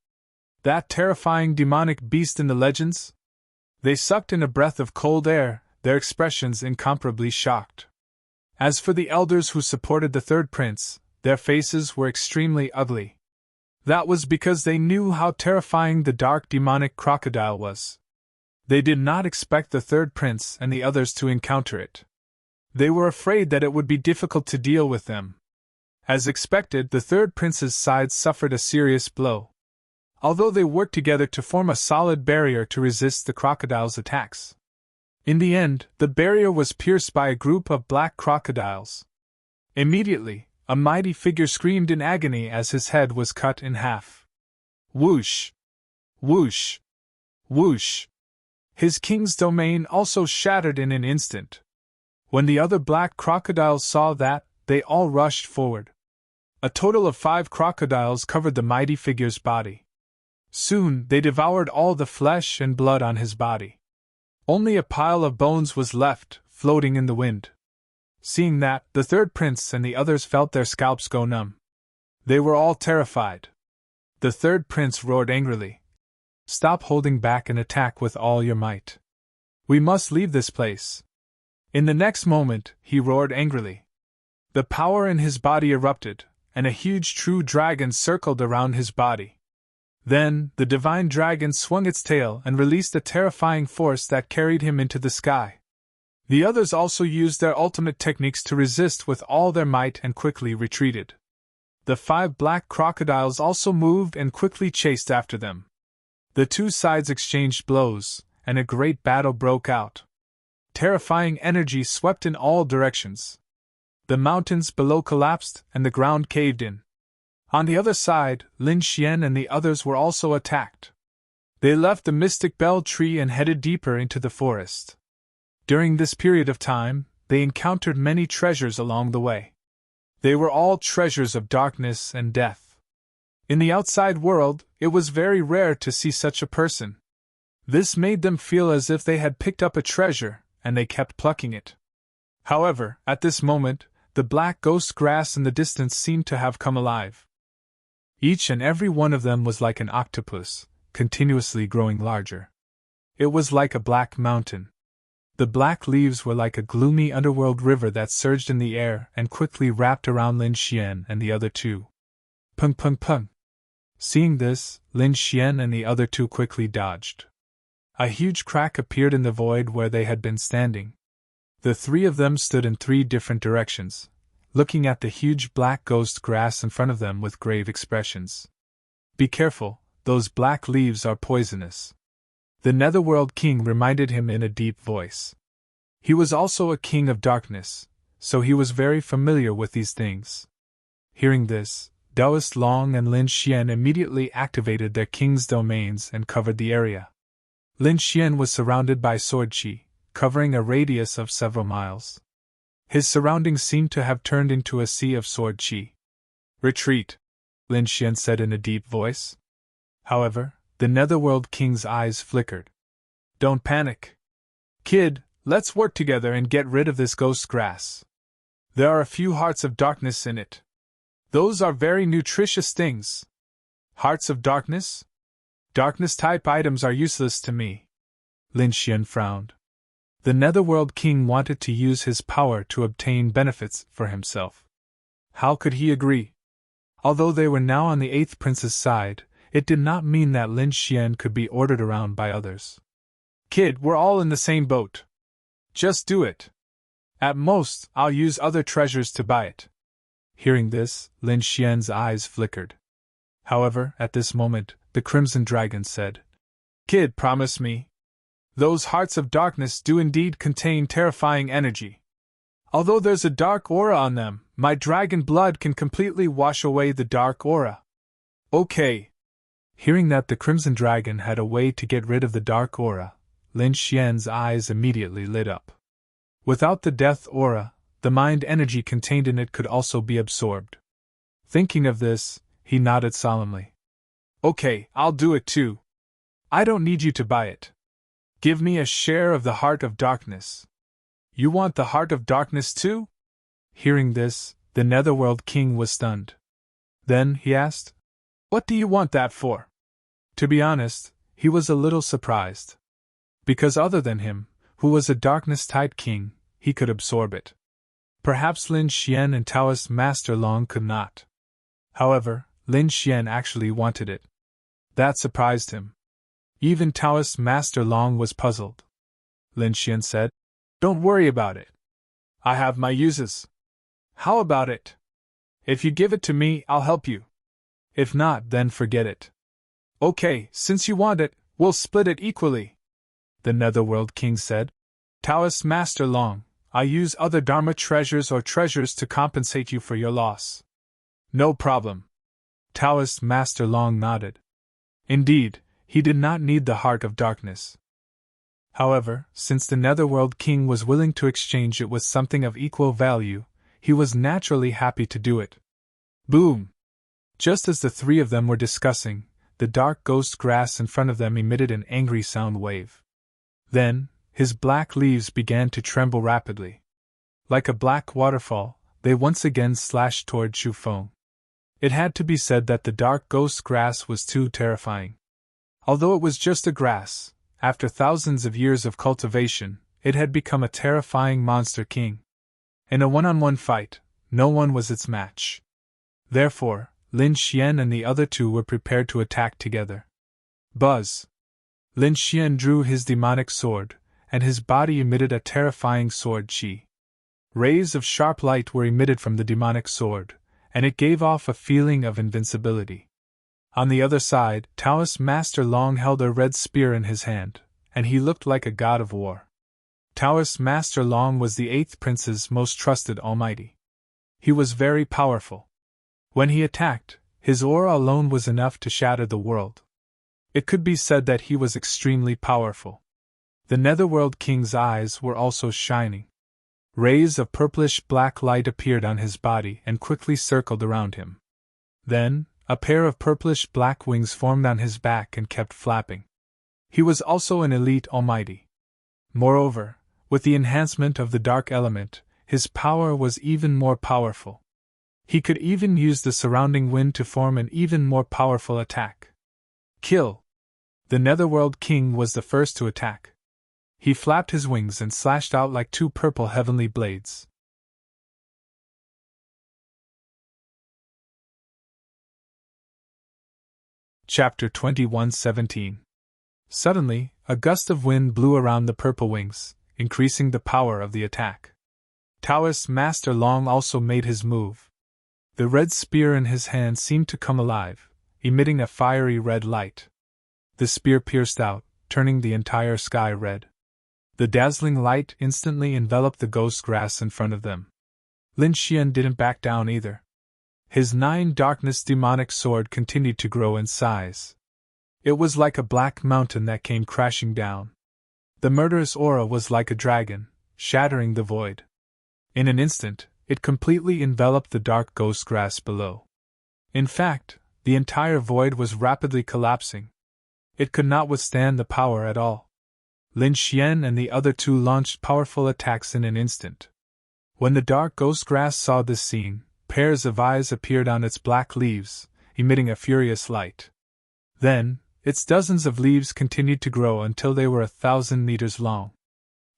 That terrifying demonic beast in the legends? They sucked in a breath of cold air, their expressions incomparably shocked. As for the elders who supported the third prince, their faces were extremely ugly. That was because they knew how terrifying the dark demonic crocodile was. They did not expect the third prince and the others to encounter it. They were afraid that it would be difficult to deal with them. As expected, the third prince's side suffered a serious blow. Although they worked together to form a solid barrier to resist the crocodile's attacks. In the end, the barrier was pierced by a group of black crocodiles. Immediately, a mighty figure screamed in agony as his head was cut in half. Whoosh! Whoosh! Whoosh! His king's domain also shattered in an instant. When the other black crocodiles saw that, they all rushed forward. A total of 5 crocodiles covered the mighty figure's body. Soon they devoured all the flesh and blood on his body. Only a pile of bones was left, floating in the wind. Seeing that, the third prince and the others felt their scalps go numb. They were all terrified. The third prince roared angrily. Stop holding back and attack with all your might. We must leave this place. In the next moment, he roared angrily. The power in his body erupted, and a huge true dragon circled around his body. Then, the divine dragon swung its tail and released a terrifying force that carried him into the sky. The others also used their ultimate techniques to resist with all their might and quickly retreated. The 5 black crocodiles also moved and quickly chased after them. The 2 sides exchanged blows, and a great battle broke out. Terrifying energy swept in all directions. The mountains below collapsed and the ground caved in. On the other side, Lin Xian and the others were also attacked. They left the mystic bell tree and headed deeper into the forest. During this period of time, they encountered many treasures along the way. They were all treasures of darkness and death. In the outside world, it was very rare to see such a person. This made them feel as if they had picked up a treasure, and they kept plucking it. However, at this moment, the black ghost grass in the distance seemed to have come alive. Each and every one of them was like an octopus, continuously growing larger. It was like a black mountain. The black leaves were like a gloomy underworld river that surged in the air and quickly wrapped around Lin Xian and the other 2. Pung pung pung. Seeing this, Lin Xian and the other 2 quickly dodged. A huge crack appeared in the void where they had been standing. The 3 of them stood in 3 different directions, looking at the huge black ghost grass in front of them with grave expressions. Be careful, those black leaves are poisonous. The Netherworld King reminded him in a deep voice. He was also a king of darkness, so he was very familiar with these things. Hearing this, Taoist Long and Lin Xian immediately activated their king's domains and covered the area. Lin Xian was surrounded by sword qi, covering a radius of several miles. His surroundings seemed to have turned into a sea of sword qi. Retreat, Lin Xian said in a deep voice. However, the Netherworld King's eyes flickered. Don't panic. Kid, let's work together and get rid of this ghost grass. There are a few hearts of darkness in it. Those are very nutritious things. Hearts of darkness? Darkness-type items are useless to me. Lin Xian frowned. The Netherworld King wanted to use his power to obtain benefits for himself. How could he agree? Although they were now on the 8th prince's side, it did not mean that Lin Xian could be ordered around by others. Kid, we're all in the same boat. Just do it. At most, I'll use other treasures to buy it. Hearing this, Lin Xian's eyes flickered. However, at this moment, the Crimson Dragon said, Kid, promise me. Those hearts of darkness do indeed contain terrifying energy. Although there's a dark aura on them, my dragon blood can completely wash away the dark aura. Okay. Hearing that the Crimson Dragon had a way to get rid of the dark aura, Lin Xian's eyes immediately lit up. Without the death aura, the mind energy contained in it could also be absorbed. Thinking of this, he nodded solemnly. Okay, I'll do it too. I don't need you to buy it. Give me a share of the heart of darkness. You want the heart of darkness too? Hearing this, the Netherworld King was stunned. Then he asked, What do you want that for? To be honest, he was a little surprised. Because other than him, who was a darkness-type king, he could absorb it. Perhaps Lin Xian and Taoist Master Long could not. However, Lin Xian actually wanted it. That surprised him. Even Taoist Master Long was puzzled. Lin Xian said, Don't worry about it. I have my uses. How about it? If you give it to me, I'll help you. If not, then forget it. Okay, since you want it, we'll split it equally. The Netherworld King said. Taoist Master Long, I use other Dharma treasures or treasures to compensate you for your loss. No problem. Taoist Master Long nodded. Indeed, he did not need the Heart of Darkness. However, since the Netherworld King was willing to exchange it with something of equal value, he was naturally happy to do it. Boom! Just as the three of them were discussing, the dark ghost grass in front of them emitted an angry sound wave. Then, his black leaves began to tremble rapidly. Like a black waterfall, they once again slashed toward Chu Feng. It had to be said that the dark ghost grass was too terrifying. Although it was just a grass, after thousands of years of cultivation, it had become a terrifying monster king. In a one-on-one fight, no one was its match. Therefore, Lin Xian and the other two were prepared to attack together. Buzz! Lin Xian drew his demonic sword, and his body emitted a terrifying sword chi. Rays of sharp light were emitted from the demonic sword, and it gave off a feeling of invincibility. On the other side, Taoist Master Long held a red spear in his hand, and he looked like a god of war. Taoist Master Long was the 8th prince's most trusted almighty. He was very powerful. When he attacked, his aura alone was enough to shatter the world. It could be said that he was extremely powerful. The Netherworld King's eyes were also shining. Rays of purplish-black light appeared on his body and quickly circled around him. Then, a pair of purplish-black wings formed on his back and kept flapping. He was also an elite almighty. Moreover, with the enhancement of the dark element, his power was even more powerful. He could even use the surrounding wind to form an even more powerful attack. Kill! The Netherworld King was the first to attack. He flapped his wings and slashed out like 2 purple heavenly blades. Chapter 21:17. Suddenly, a gust of wind blew around the purple wings, increasing the power of the attack. Taoist Master Long also made his move. The red spear in his hand seemed to come alive, emitting a fiery red light. The spear pierced out, turning the entire sky red. The dazzling light instantly enveloped the ghost grass in front of them. Lin Xian didn't back down either. His 9 darkness demonic sword continued to grow in size. It was like a black mountain that came crashing down. The murderous aura was like a dragon, shattering the void. In an instant, it completely enveloped the dark ghost grass below. In fact, the entire void was rapidly collapsing. It could not withstand the power at all. Lin Xian and the other two launched powerful attacks in an instant. When the dark ghost grass saw this scene, pairs of eyes appeared on its black leaves, emitting a furious light. Then, its dozens of leaves continued to grow until they were 1,000 meters long.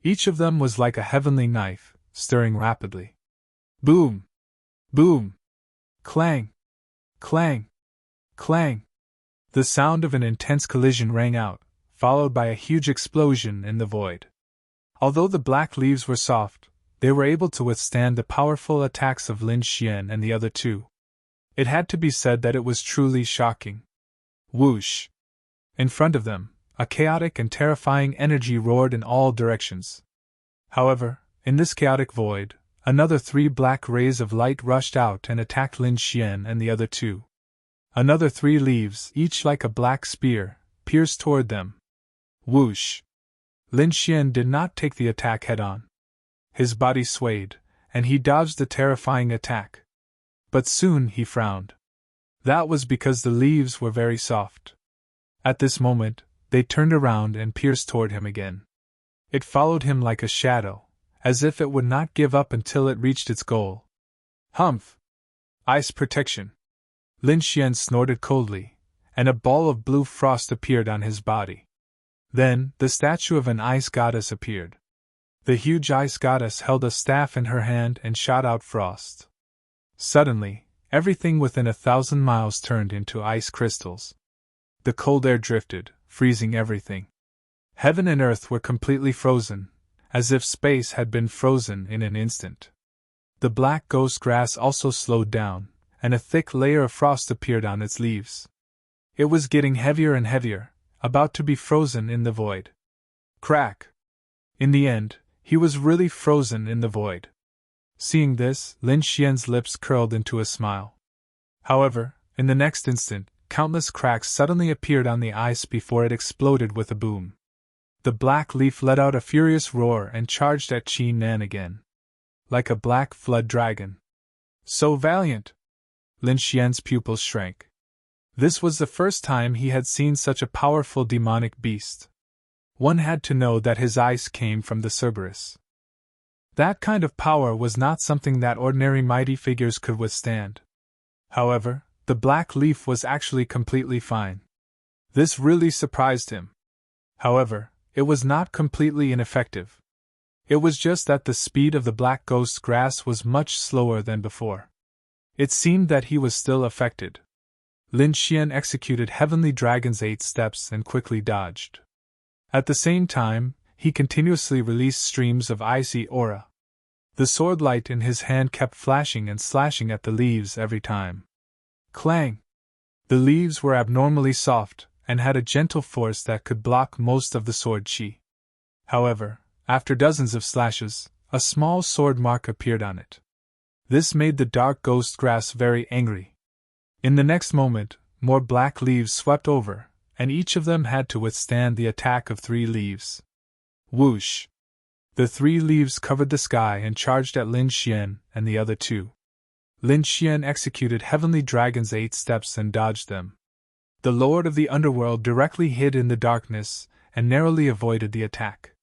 Each of them was like a heavenly knife, stirring rapidly. Boom! Boom! Clang! Clang! Clang! The sound of an intense collision rang out, followed by a huge explosion in the void. Although the black leaves were soft, they were able to withstand the powerful attacks of Lin Xian and the other two. It had to be said that it was truly shocking. Whoosh! In front of them, a chaotic and terrifying energy roared in all directions. However, in this chaotic void, another 3 black rays of light rushed out and attacked Lin Xian and the other two. Another 3 leaves, each like a black spear, pierced toward them. Whoosh! Lin Xian did not take the attack head-on. His body swayed, and he dodged the terrifying attack. But soon he frowned. That was because the leaves were very soft. At this moment, they turned around and pierced toward him again. It followed him like a shadow, as if it would not give up until it reached its goal. Humph! Ice protection! Lin Xian snorted coldly, and a ball of blue frost appeared on his body. Then, the statue of an ice goddess appeared. The huge ice goddess held a staff in her hand and shot out frost. Suddenly, everything within 1,000 miles turned into ice crystals. The cold air drifted, freezing everything. Heaven and earth were completely frozen, as if space had been frozen in an instant. The black ghost grass also slowed down, and a thick layer of frost appeared on its leaves. It was getting heavier and heavier, about to be frozen in the void. Crack! In the end, He was really frozen in the void. Seeing this, Lin Xian's lips curled into a smile. However, in the next instant, countless cracks suddenly appeared on the ice before it exploded with a boom. The black leaf let out a furious roar and charged at Qi Nan again. Like a black flood dragon. So valiant! Lin Xian's pupils shrank. This was the first time he had seen such a powerful demonic beast. One had to know that his ice came from the Cerberus. That kind of power was not something that ordinary mighty figures could withstand. However, the black leaf was actually completely fine. This really surprised him. However, it was not completely ineffective. It was just that the speed of the black ghost grass was much slower than before. It seemed that he was still affected. Lin Xian executed Heavenly Dragon's 8 steps and quickly dodged. At the same time, he continuously released streams of icy aura. The sword light in his hand kept flashing and slashing at the leaves every time. Clang! The leaves were abnormally soft, and had a gentle force that could block most of the sword chi. However, after dozens of slashes, a small sword mark appeared on it. This made the dark ghost grass very angry. In the next moment, more black leaves swept over, and each of them had to withstand the attack of 3 leaves. Whoosh! The 3 leaves covered the sky and charged at Lin Xian and the other 2. Lin Xian executed Heavenly Dragon's 8 steps and dodged them. The Lord of the Underworld directly hid in the darkness and narrowly avoided the attack.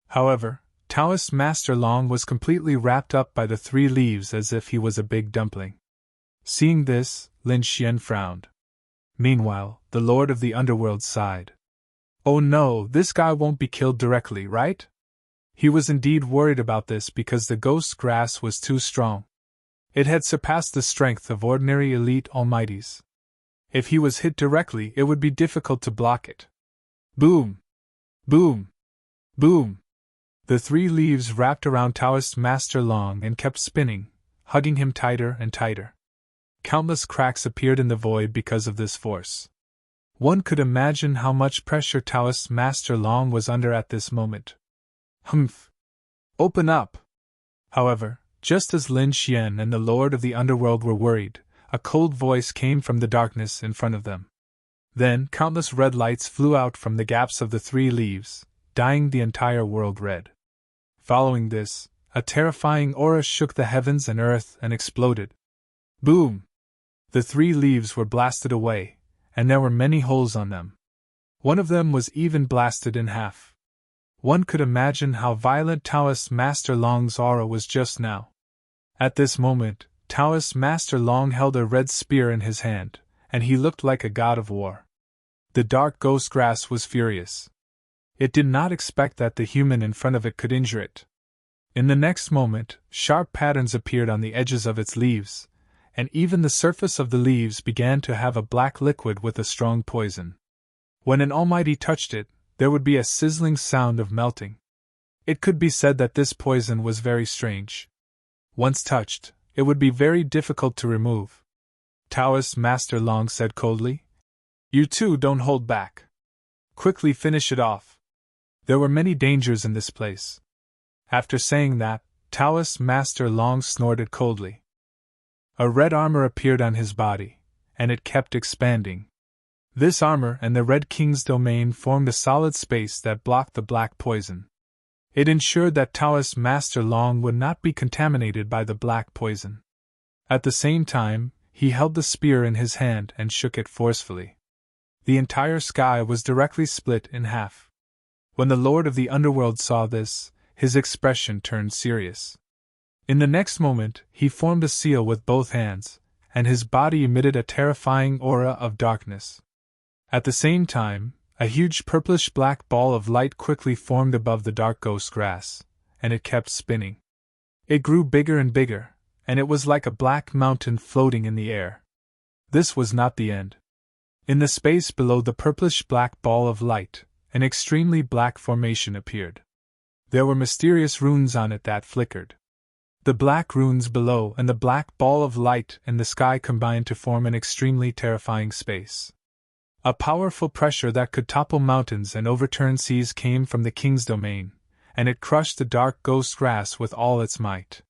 However, Taoist Master Long was completely wrapped up by the 3 leaves as if he was a big dumpling. Seeing this, Lin Xian frowned. Meanwhile, the Lord of the Underworld sighed. Oh no, this guy won't be killed directly, right? He was indeed worried about this because the ghost grass was too strong. It had surpassed the strength of ordinary elite almighties. If he was hit directly, it would be difficult to block it. Boom! Boom! Boom! The 3 leaves wrapped around Taoist Master Long and kept spinning, hugging him tighter and tighter. Countless cracks appeared in the void because of this force. One could imagine how much pressure Taoist Master Long was under at this moment. Humph! Open up! However, just as Lin Xian and the Lord of the Underworld were worried, a cold voice came from the darkness in front of them. Then countless red lights flew out from the gaps of the 3 leaves, dyeing the entire world red. Following this, a terrifying aura shook the heavens and earth and exploded. Boom! The 3 leaves were blasted away, and there were many holes on them. One of them was even blasted in half. One could imagine how violent Taoist Master Long's aura was just now. At this moment, Taoist Master Long held a red spear in his hand, and he looked like a god of war. The dark ghost grass was furious. It did not expect that the human in front of it could injure it. In the next moment, sharp patterns appeared on the edges of its leaves, and even the surface of the leaves began to have a black liquid with a strong poison. When an almighty touched it, there would be a sizzling sound of melting. It could be said that this poison was very strange. Once touched, it would be very difficult to remove. Taoist Master Long said coldly, "You two don't hold back. Quickly finish it off. There were many dangers in this place." After saying that, Taoist Master Long snorted coldly. A red armor appeared on his body, and it kept expanding. This armor and the Red King's domain formed a solid space that blocked the black poison. It ensured that Taoist Master Long would not be contaminated by the black poison. At the same time, he held the spear in his hand and shook it forcefully. The entire sky was directly split in half. When the Lord of the Underworld saw this, his expression turned serious. In the next moment, he formed a seal with both hands, and his body emitted a terrifying aura of darkness. At the same time, a huge purplish-black ball of light quickly formed above the dark ghost grass, and it kept spinning. It grew bigger and bigger, and it was like a black mountain floating in the air. This was not the end. In the space below the purplish-black ball of light, an extremely black formation appeared. There were mysterious runes on it that flickered. The black runes below and the black ball of light in the sky combined to form an extremely terrifying space. A powerful pressure that could topple mountains and overturn seas came from the king's domain, and it crushed the dark ghost grass with all its might.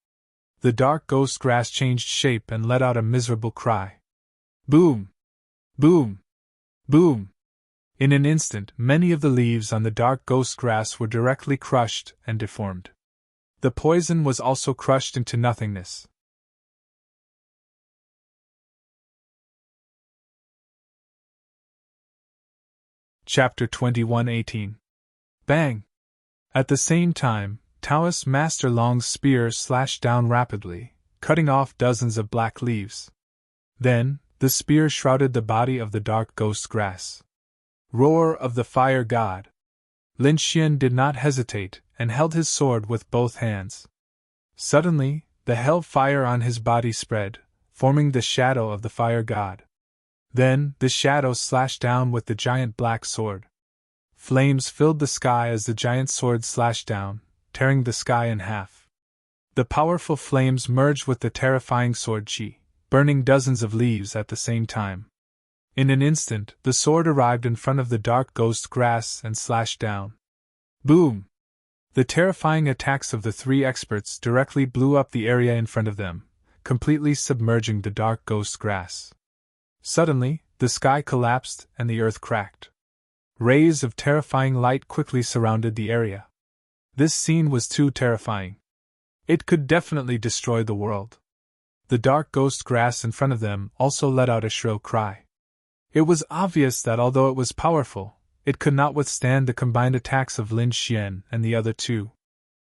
The dark ghost grass changed shape and let out a miserable cry. Boom! Boom! Boom! In an instant, many of the leaves on the dark ghost grass were directly crushed and deformed. The poison was also crushed into nothingness. Chapter 21:18. Bang! At the same time, Taoist Master Long's spear slashed down rapidly, cutting off dozens of black leaves. Then, the spear shrouded the body of the dark ghost grass. Roar of the fire god! Lin Xian did not hesitate, and held his sword with both hands. Suddenly, the hell fire on his body spread, forming the shadow of the fire god. Then, the shadow slashed down with the giant black sword. Flames filled the sky as the giant sword slashed down, tearing the sky in half. The powerful flames merged with the terrifying sword chi, burning dozens of leaves at the same time. In an instant, the sword arrived in front of the dark ghost grass and slashed down. Boom! The terrifying attacks of the three experts directly blew up the area in front of them, completely submerging the dark ghost grass. Suddenly, the sky collapsed and the earth cracked. Rays of terrifying light quickly surrounded the area. This scene was too terrifying. It could definitely destroy the world. The dark ghost grass in front of them also let out a shrill cry. It was obvious that although it was powerful, it could not withstand the combined attacks of Lin Xian and the other two.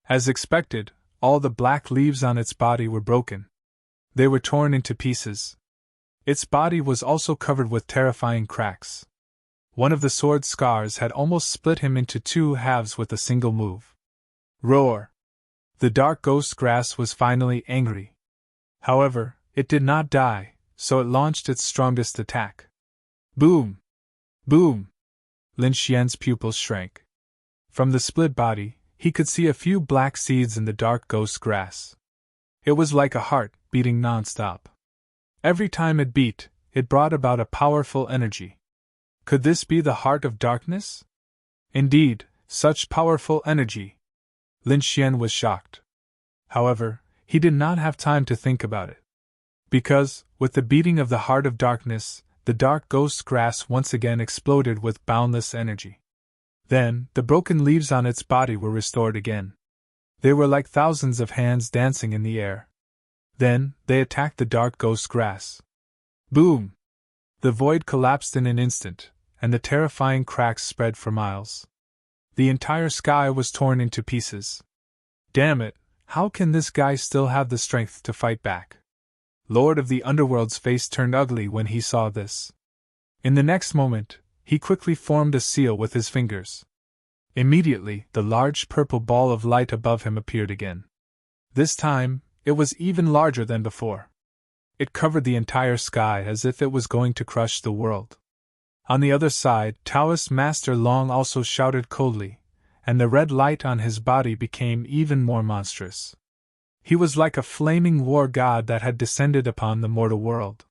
As expected, all the black leaves on its body were broken. They were torn into pieces. Its body was also covered with terrifying cracks. One of the sword scars had almost split him into two halves with a single move. Roar! The dark ghost grass was finally angry. However, it did not die, so it launched its strongest attack. Boom! Boom! Lin Xian's pupils shrank. From the split body, he could see a few black seeds in the dark ghost grass. It was like a heart, beating non-stop. Every time it beat, it brought about a powerful energy. Could this be the heart of darkness? Indeed, such powerful energy. Lin Xian was shocked. However, he did not have time to think about it. Because, with the beating of the heart of darkness, the dark ghost grass once again exploded with boundless energy. Then, the broken leaves on its body were restored again. They were like thousands of hands dancing in the air. Then, they attacked the dark ghost grass. Boom! The void collapsed in an instant, and the terrifying cracks spread for miles. The entire sky was torn into pieces. Damn it, how can this guy still have the strength to fight back? Lord of the Underworld's face turned ugly when he saw this. In the next moment, he quickly formed a seal with his fingers. Immediately, the large purple ball of light above him appeared again. This time, it was even larger than before. It covered the entire sky as if it was going to crush the world. On the other side, Taoist Master Long also shouted coldly, and the red light on his body became even more monstrous. He was like a flaming war god that had descended upon the mortal world.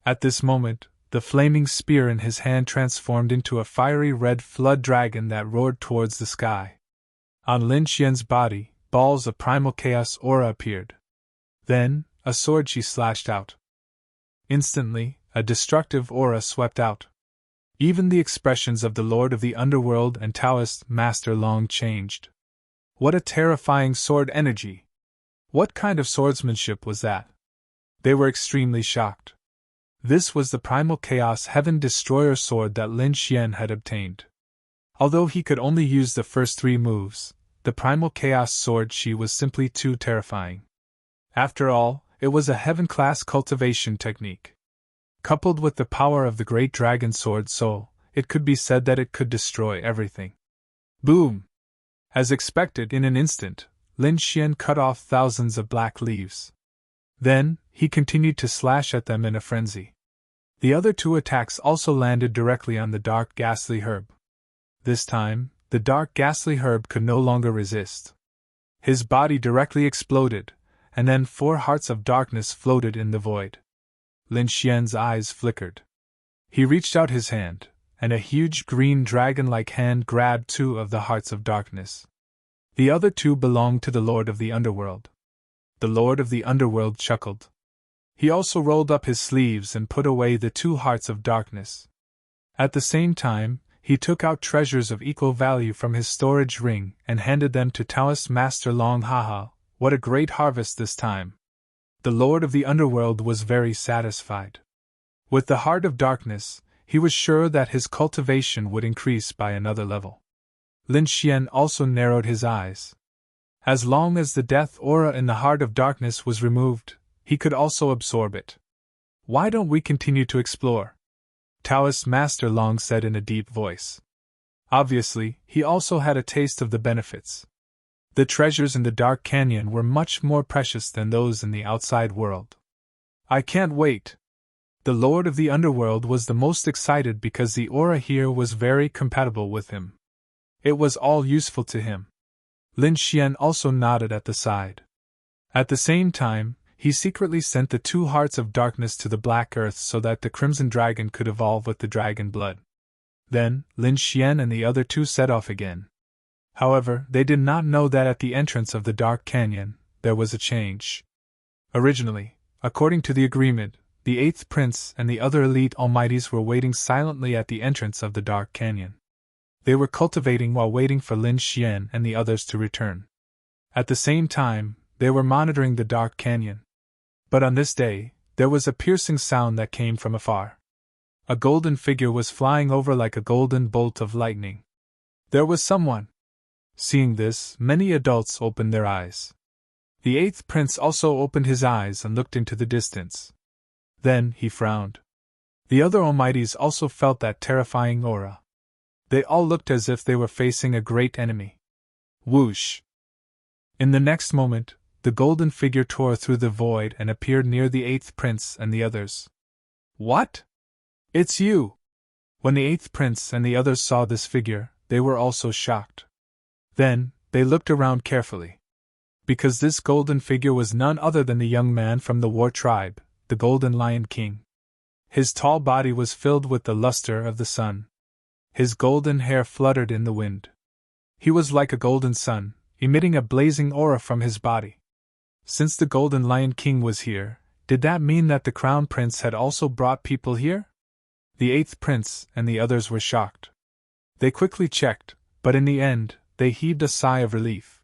At this moment, the flaming spear in his hand transformed into a fiery red flood dragon that roared towards the sky. On Lin Xian's body, balls of primal chaos aura appeared. Then, a sword she slashed out. Instantly, a destructive aura swept out. Even the expressions of the Lord of the Underworld and Taoist Master Long changed. What a terrifying sword energy! What kind of swordsmanship was that? They were extremely shocked. This was the primal chaos heaven destroyer sword that Lin Xian had obtained. Although he could only use the first three moves, the primal chaos sword she was simply too terrifying. After all, it was a heaven-class cultivation technique. Coupled with the power of the great dragon sword soul, it could be said that it could destroy everything. Boom! As expected, in an instant, Lin Xian cut off thousands of black leaves. Then, he continued to slash at them in a frenzy. The other two attacks also landed directly on the dark ghastly herb. This time, the dark ghastly herb could no longer resist. His body directly exploded, and then 4 hearts of darkness floated in the void. Lin Xian's eyes flickered. He reached out his hand, and a huge green dragon-like hand grabbed 2 of the hearts of darkness. The other two belonged to the Lord of the Underworld. The Lord of the Underworld chuckled. He also rolled up his sleeves and put away the two hearts of darkness. At the same time, he took out treasures of equal value from his storage ring and handed them to Taoist Master Long Haha. What a great harvest this time! The Lord of the Underworld was very satisfied. With the heart of darkness, he was sure that his cultivation would increase by another level. Lin Xian also narrowed his eyes. As long as the death aura in the heart of darkness was removed, he could also absorb it. Why don't we continue to explore? Taoist Master Long said in a deep voice. Obviously, he also had a taste of the benefits. The treasures in the Dark Canyon were much more precious than those in the outside world. I can't wait. The Lord of the Underworld was the most excited because the aura here was very compatible with him. It was all useful to him. Lin Xian also nodded at the side. At the same time, he secretly sent the two hearts of darkness to the Black Earth so that the Crimson Dragon could evolve with the dragon blood. Then, Lin Xian and the other two set off again. However, they did not know that at the entrance of the Dark Canyon, there was a change. Originally, according to the agreement, the Eighth Prince and the other elite almighties were waiting silently at the entrance of the Dark Canyon. They were cultivating while waiting for Lin Xian and the others to return. At the same time, they were monitoring the Dark Canyon. But on this day, there was a piercing sound that came from afar. A golden figure was flying over like a golden bolt of lightning. There was someone. Seeing this, many adults opened their eyes. The Eighth Prince also opened his eyes and looked into the distance. Then he frowned. The other almighties also felt that terrifying aura. They all looked as if they were facing a great enemy. Whoosh! In the next moment, the golden figure tore through the void and appeared near the Eighth Prince and the others. What? It's you! When the Eighth Prince and the others saw this figure, they were also shocked. Then, they looked around carefully. Because this golden figure was none other than the young man from the war tribe, the Golden Lion King. His tall body was filled with the luster of the sun. His golden hair fluttered in the wind. He was like a golden sun, emitting a blazing aura from his body. Since the Golden Lion King was here, did that mean that the Crown Prince had also brought people here? The Eighth Prince and the others were shocked. They quickly checked, but in the end, they heaved a sigh of relief.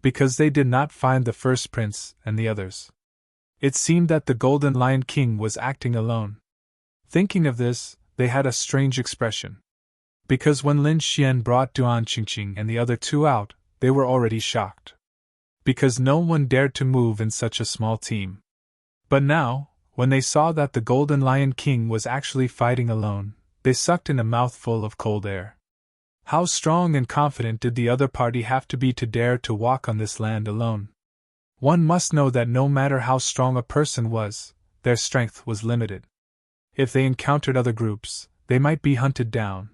Because they did not find the First Prince and the others. It seemed that the Golden Lion King was acting alone. Thinking of this, they had a strange expression. Because when Lin Xian brought Duan Qingqing and the other two out, they were already shocked. Because no one dared to move in such a small team. But now, when they saw that the Golden Lion King was actually fighting alone, they sucked in a mouthful of cold air. How strong and confident did the other party have to be to dare to walk on this land alone? One must know that no matter how strong a person was, their strength was limited. If they encountered other groups, they might be hunted down.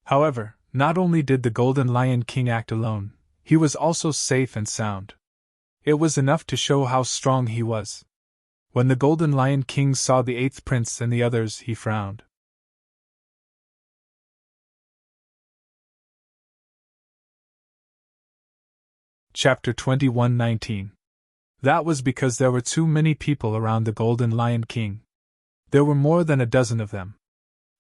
However, not only did the Golden Lion King act alone, he was also safe and sound. It was enough to show how strong he was. When the Golden Lion King saw the Eighth Prince and the others, he frowned. Chapter 21:19. That was because there were too many people around the Golden Lion King. There were more than a dozen of them.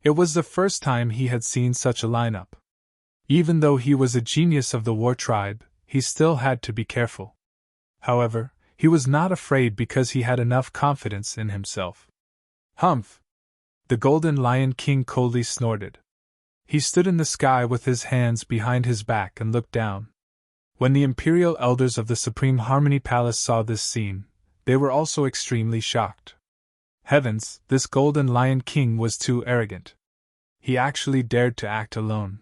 It was the first time he had seen such a lineup. Even though he was a genius of the war tribe, he still had to be careful. However, he was not afraid because he had enough confidence in himself. Humph! The Golden Lion King coldly snorted. He stood in the sky with his hands behind his back and looked down. When the imperial elders of the Supreme Harmony Palace saw this scene, they were also extremely shocked. Heavens, this Golden Lion King was too arrogant. He actually dared to act alone.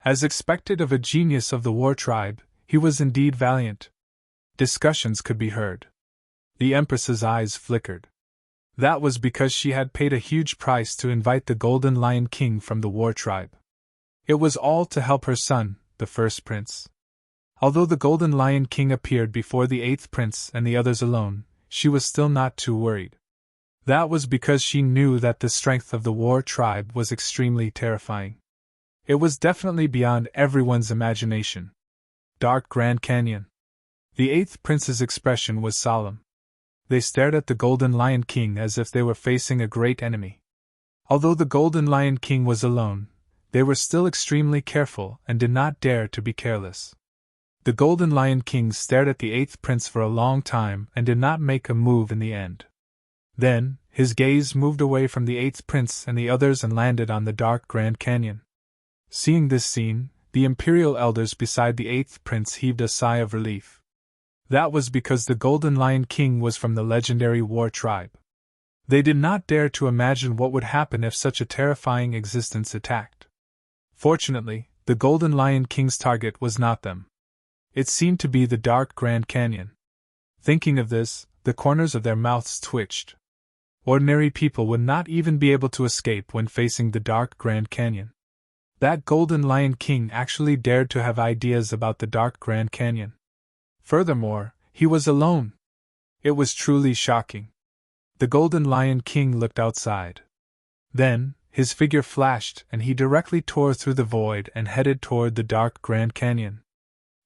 As expected of a genius of the war tribe, he was indeed valiant. Discussions could be heard. The Empress's eyes flickered. That was because she had paid a huge price to invite the Golden Lion King from the war tribe. It was all to help her son, the First Prince. Although the Golden Lion King appeared before the Eighth Prince and the others alone, she was still not too worried. That was because she knew that the strength of the war tribe was extremely terrifying. It was definitely beyond everyone's imagination. Dark Grand Canyon. The eighth prince's expression was solemn. They stared at the Golden Lion King as if they were facing a great enemy. Although the Golden Lion King was alone, they were still extremely careful and did not dare to be careless. The Golden Lion King stared at the eighth prince for a long time and did not make a move in the end. Then, his gaze moved away from the eighth prince and the others and landed on the Dark Grand Canyon. Seeing this scene, the imperial elders beside the eighth prince heaved a sigh of relief. That was because the Golden Lion King was from the legendary war tribe. They did not dare to imagine what would happen if such a terrifying existence attacked. Fortunately, the Golden Lion King's target was not them. It seemed to be the Dark Grand Canyon. Thinking of this, the corners of their mouths twitched. Ordinary people would not even be able to escape when facing the Dark Grand Canyon. That Golden Lion King actually dared to have ideas about the Dark Grand Canyon. Furthermore, he was alone. It was truly shocking. The Golden Lion King looked outside. Then, his figure flashed and he directly tore through the void and headed toward the Dark Grand Canyon.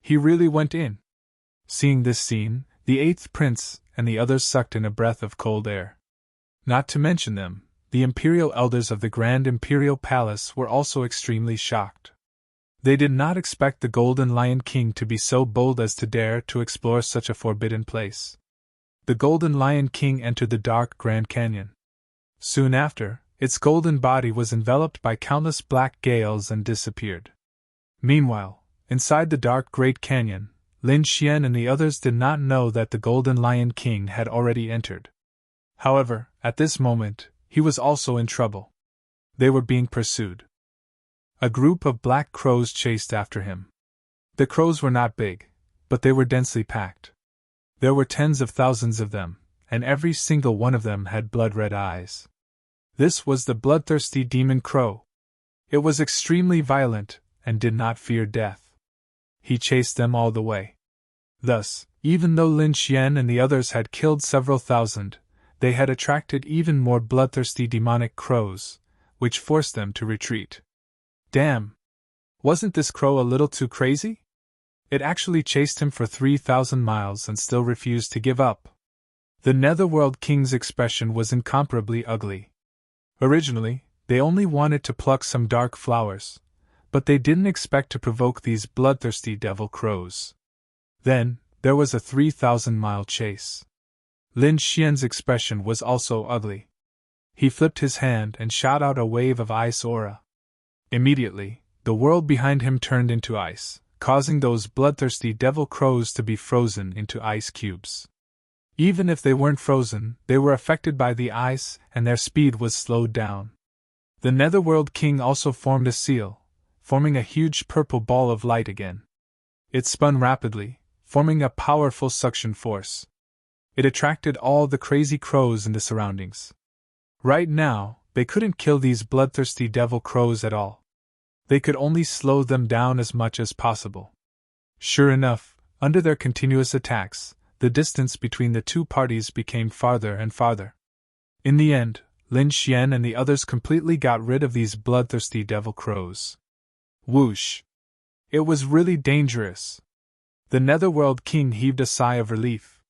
He really went in. Seeing this scene, the eighth prince and the others sucked in a breath of cold air. Not to mention them, the imperial elders of the Grand Imperial Palace were also extremely shocked. They did not expect the Golden Lion King to be so bold as to dare to explore such a forbidden place. The Golden Lion King entered the Dark Grand Canyon. Soon after, its golden body was enveloped by countless black gales and disappeared. Meanwhile, inside the Dark Great Canyon, Lin Xian and the others did not know that the Golden Lion King had already entered. However, at this moment, he was also in trouble. They were being pursued. A group of black crows chased after him. The crows were not big, but they were densely packed. There were tens of thousands of them, and every single one of them had blood-red eyes. This was the bloodthirsty demon crow. It was extremely violent, and did not fear death. He chased them all the way. Thus, even though Lin Xian and the others had killed several thousand, they had attracted even more bloodthirsty demonic crows, which forced them to retreat. Damn! Wasn't this crow a little too crazy? It actually chased him for 3,000 miles and still refused to give up. The Netherworld King's expression was incomparably ugly. Originally, they only wanted to pluck some dark flowers, but they didn't expect to provoke these bloodthirsty devil crows. Then, there was a 3,000-mile chase. Lin Xian's expression was also ugly. He flipped his hand and shot out a wave of ice aura. Immediately, the world behind him turned into ice, causing those bloodthirsty devil crows to be frozen into ice cubes. Even if they weren't frozen, they were affected by the ice and their speed was slowed down. The Netherworld King also formed a seal, forming a huge purple ball of light again. It spun rapidly, forming a powerful suction force. It attracted all the crazy crows in the surroundings. Right now, they couldn't kill these bloodthirsty devil crows at all. They could only slow them down as much as possible. Sure enough, under their continuous attacks, the distance between the two parties became farther and farther. In the end, Lin Xian and the others completely got rid of these bloodthirsty devil crows. Whoosh! It was really dangerous. The Netherworld King heaved a sigh of relief.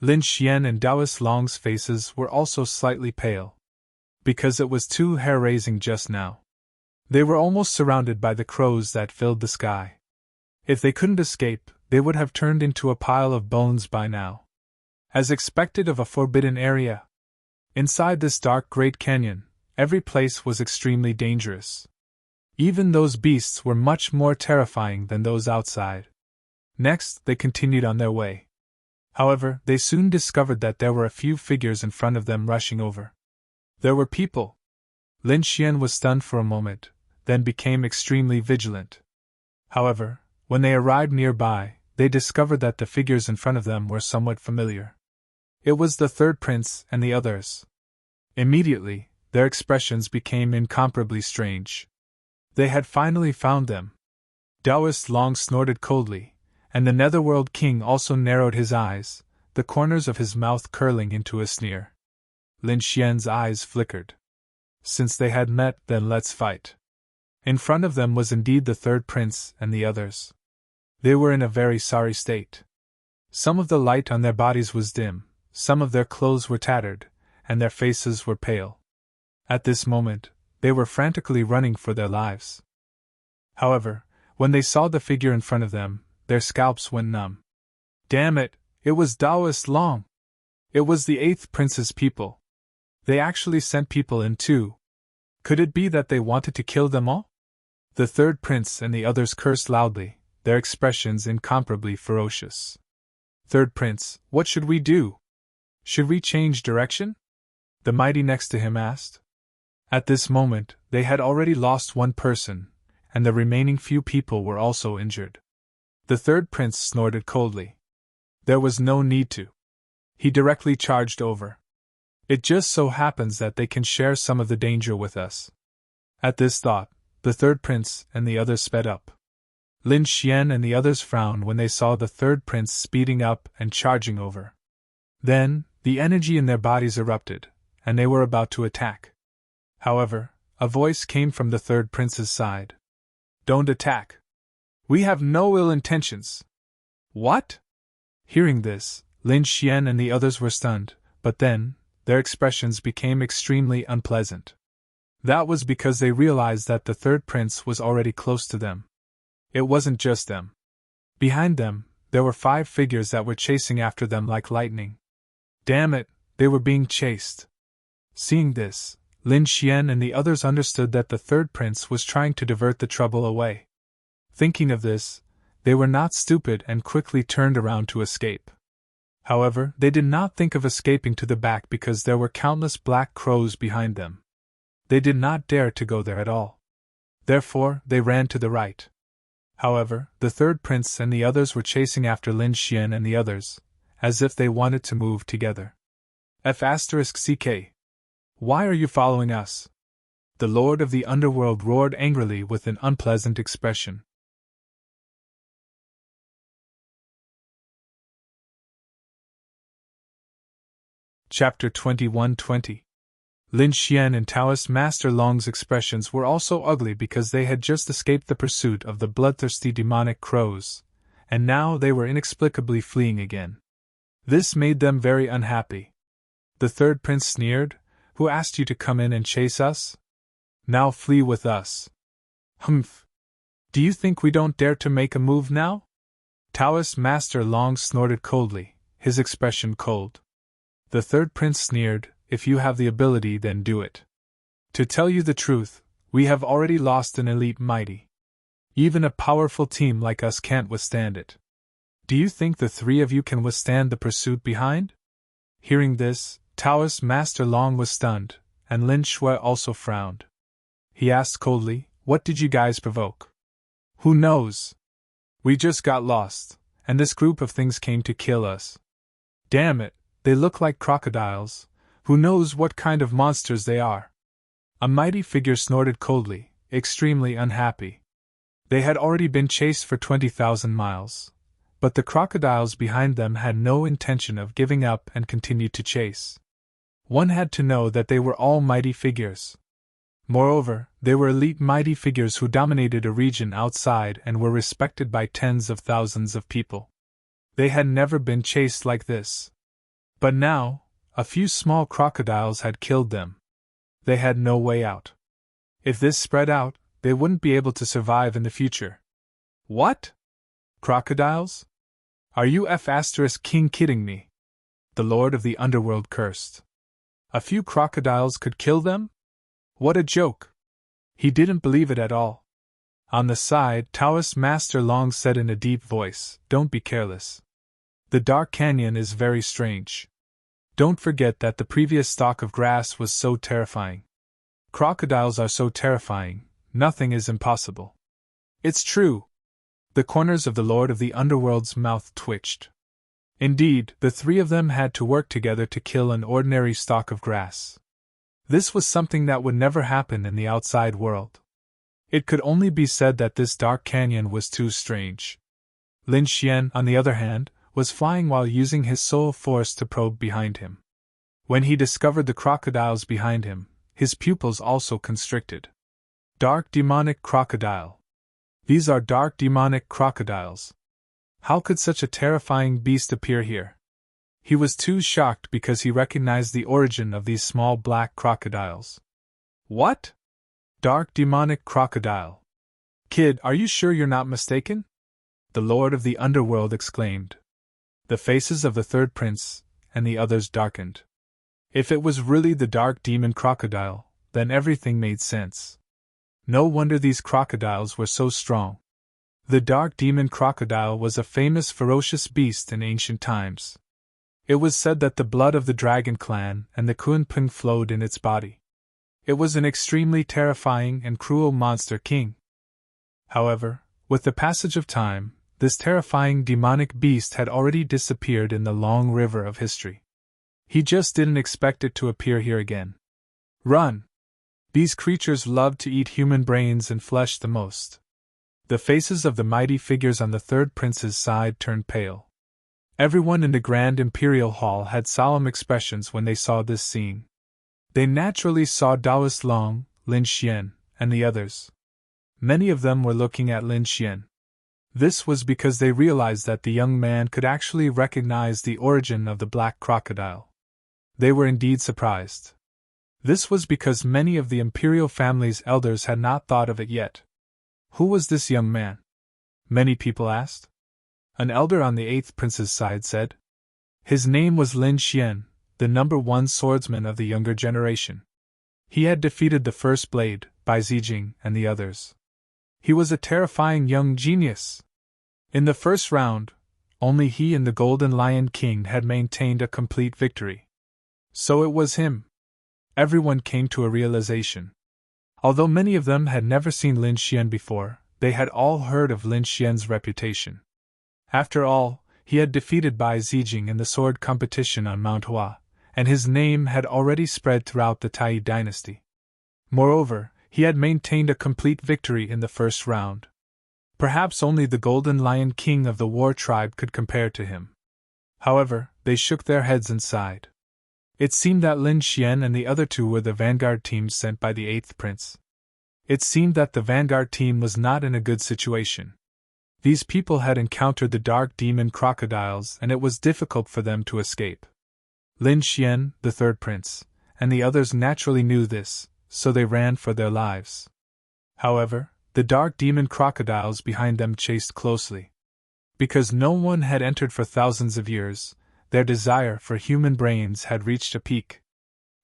Lin Xian and Taoist Long's faces were also slightly pale. Because it was too hair-raising just now. They were almost surrounded by the crows that filled the sky. If they couldn't escape, they would have turned into a pile of bones by now. As expected of a forbidden area. Inside this dark great canyon, every place was extremely dangerous. Even those beasts were much more terrifying than those outside. Next, they continued on their way. However, they soon discovered that there were a few figures in front of them rushing over. There were people. Lin Xian was stunned for a moment, then became extremely vigilant. However, when they arrived nearby, they discovered that the figures in front of them were somewhat familiar. It was the third prince and the others. Immediately, their expressions became incomparably strange. They had finally found them. Taoist Long snorted coldly, and the Netherworld King also narrowed his eyes, the corners of his mouth curling into a sneer. Lin Xian's eyes flickered. Since they had met, then let's fight. In front of them was indeed the third prince and the others. They were in a very sorry state. Some of the light on their bodies was dim, some of their clothes were tattered, and their faces were pale. At this moment, they were frantically running for their lives. However, when they saw the figure in front of them, their scalps went numb. Damn it, it was Taoist Long! It was the 8th Prince's people. They actually sent people in too. Could it be that they wanted to kill them all? The 3rd Prince and the others cursed loudly, their expressions incomparably ferocious. 3rd Prince, what should we do? Should we change direction? The mighty next to him asked. At this moment, they had already lost one person, and the remaining few people were also injured. The 3rd Prince snorted coldly. There was no need to. He directly charged over. It just so happens that they can share some of the danger with us. At this thought, the 3rd Prince and the others sped up. Lin Xian and the others frowned when they saw the 3rd Prince speeding up and charging over. Then, the energy in their bodies erupted, and they were about to attack. However, a voice came from the 3rd Prince's side. Don't attack. We have no ill intentions. What? Hearing this, Lin Xian and the others were stunned, but then, their expressions became extremely unpleasant. That was because they realized that the 3rd Prince was already close to them. It wasn't just them. Behind them, there were 5 figures that were chasing after them like lightning. Damn it, they were being chased. Seeing this, Lin Xian and the others understood that the 3rd Prince was trying to divert the trouble away. Thinking of this, they were not stupid and quickly turned around to escape. However, they did not think of escaping to the back because there were countless black crows behind them. They did not dare to go there at all. Therefore, they ran to the right. However, the 3rd Prince and the others were chasing after Lin Xian and the others, as if they wanted to move together. F***CK. Why are you following us? The Lord of the Underworld roared angrily with an unpleasant expression. Chapter 21:20. Lin Xian and Taoist Master Long's expressions were also ugly because they had just escaped the pursuit of the bloodthirsty demonic crows, and now they were inexplicably fleeing again. This made them very unhappy. The 3rd Prince sneered, Who asked you to come in and chase us? Now flee with us. Humph! Do you think we don't dare to make a move now? Taoist Master Long snorted coldly, his expression cold. The 3rd Prince sneered, If you have the ability, then do it. To tell you the truth, we have already lost an elite mighty. Even a powerful team like us can't withstand it. Do you think the 3 of you can withstand the pursuit behind? Hearing this, Taoist Master Long was stunned, and Lin Shui also frowned. He asked coldly, What did you guys provoke? Who knows? We just got lost, and this group of things came to kill us. Damn it, they look like crocodiles. Who knows what kind of monsters they are? A mighty figure snorted coldly, extremely unhappy. They had already been chased for 20,000 miles, but the crocodiles behind them had no intention of giving up and continued to chase. One had to know that they were all mighty figures. Moreover, they were elite mighty figures who dominated a region outside and were respected by tens of thousands of people. They had never been chased like this. But now, a few small crocodiles had killed them. They had no way out. If this spread out, they wouldn't be able to survive in the future. What? Crocodiles? Are you F***king kidding me? The Lord of the Underworld cursed. A few crocodiles could kill them? What a joke! He didn't believe it at all. On the side, Taoist Master Long said in a deep voice, Don't be careless. The Dark Canyon is very strange. Don't forget that the previous stalk of grass was so terrifying. Crocodiles are so terrifying, nothing is impossible. It's true. The corners of the Lord of the Underworld's mouth twitched. Indeed, the 3 of them had to work together to kill an ordinary stalk of grass. This was something that would never happen in the outside world. It could only be said that this dark canyon was too strange. Lin Xian, on the other hand, was flying while using his soul force to probe behind him. When he discovered the crocodiles behind him, his pupils also constricted. Dark demonic crocodile. These are dark demonic crocodiles. How could such a terrifying beast appear here? He was too shocked because he recognized the origin of these small black crocodiles. What? Dark demonic crocodile. Kid, are you sure you're not mistaken? The Lord of the Underworld exclaimed. The faces of the third prince and the others darkened. If it was really the dark demon crocodile, then everything made sense. No wonder these crocodiles were so strong. The dark demon crocodile was a famous ferocious beast in ancient times. It was said that the blood of the dragon clan and the Kunpeng flowed in its body. It was an extremely terrifying and cruel monster king. However, with the passage of time, this terrifying demonic beast had already disappeared in the long river of history. He just didn't expect it to appear here again. Run! These creatures loved to eat human brains and flesh the most. The faces of the mighty figures on the third prince's side turned pale. Everyone in the Grand Imperial Hall had solemn expressions when they saw this scene. They naturally saw Taoist Long, Lin Xian, and the others. Many of them were looking at Lin Xian. This was because they realized that the young man could actually recognize the origin of the black crocodile. They were indeed surprised. This was because many of the imperial family's elders had not thought of it yet. Who was this young man? Many people asked. An elder on the eighth prince's side said. His name was Lin Xian, the #1 swordsman of the younger generation. He had defeated the First Blade, Bai Zijing, and the others. He was a terrifying young genius. In the first round, only he and the Golden Lion King had maintained a complete victory. So it was him. Everyone came to a realization. Although many of them had never seen Lin Xian before, they had all heard of Lin Xian's reputation. After all, he had defeated Bai Zijing in the sword competition on Mount Hua, and his name had already spread throughout the Tai dynasty. Moreover, he had maintained a complete victory in the first round. Perhaps only the Golden Lion King of the War Tribe could compare to him. However, they shook their heads and sighed. It seemed that Lin Xian and the other two were the vanguard teams sent by the eighth prince. It seemed that the vanguard team was not in a good situation. These people had encountered the dark demon crocodiles and it was difficult for them to escape. Lin Xian, the third prince, and the others naturally knew this, so they ran for their lives. However, the dark demon crocodiles behind them chased closely. Because no one had entered for thousands of years, their desire for human brains had reached a peak.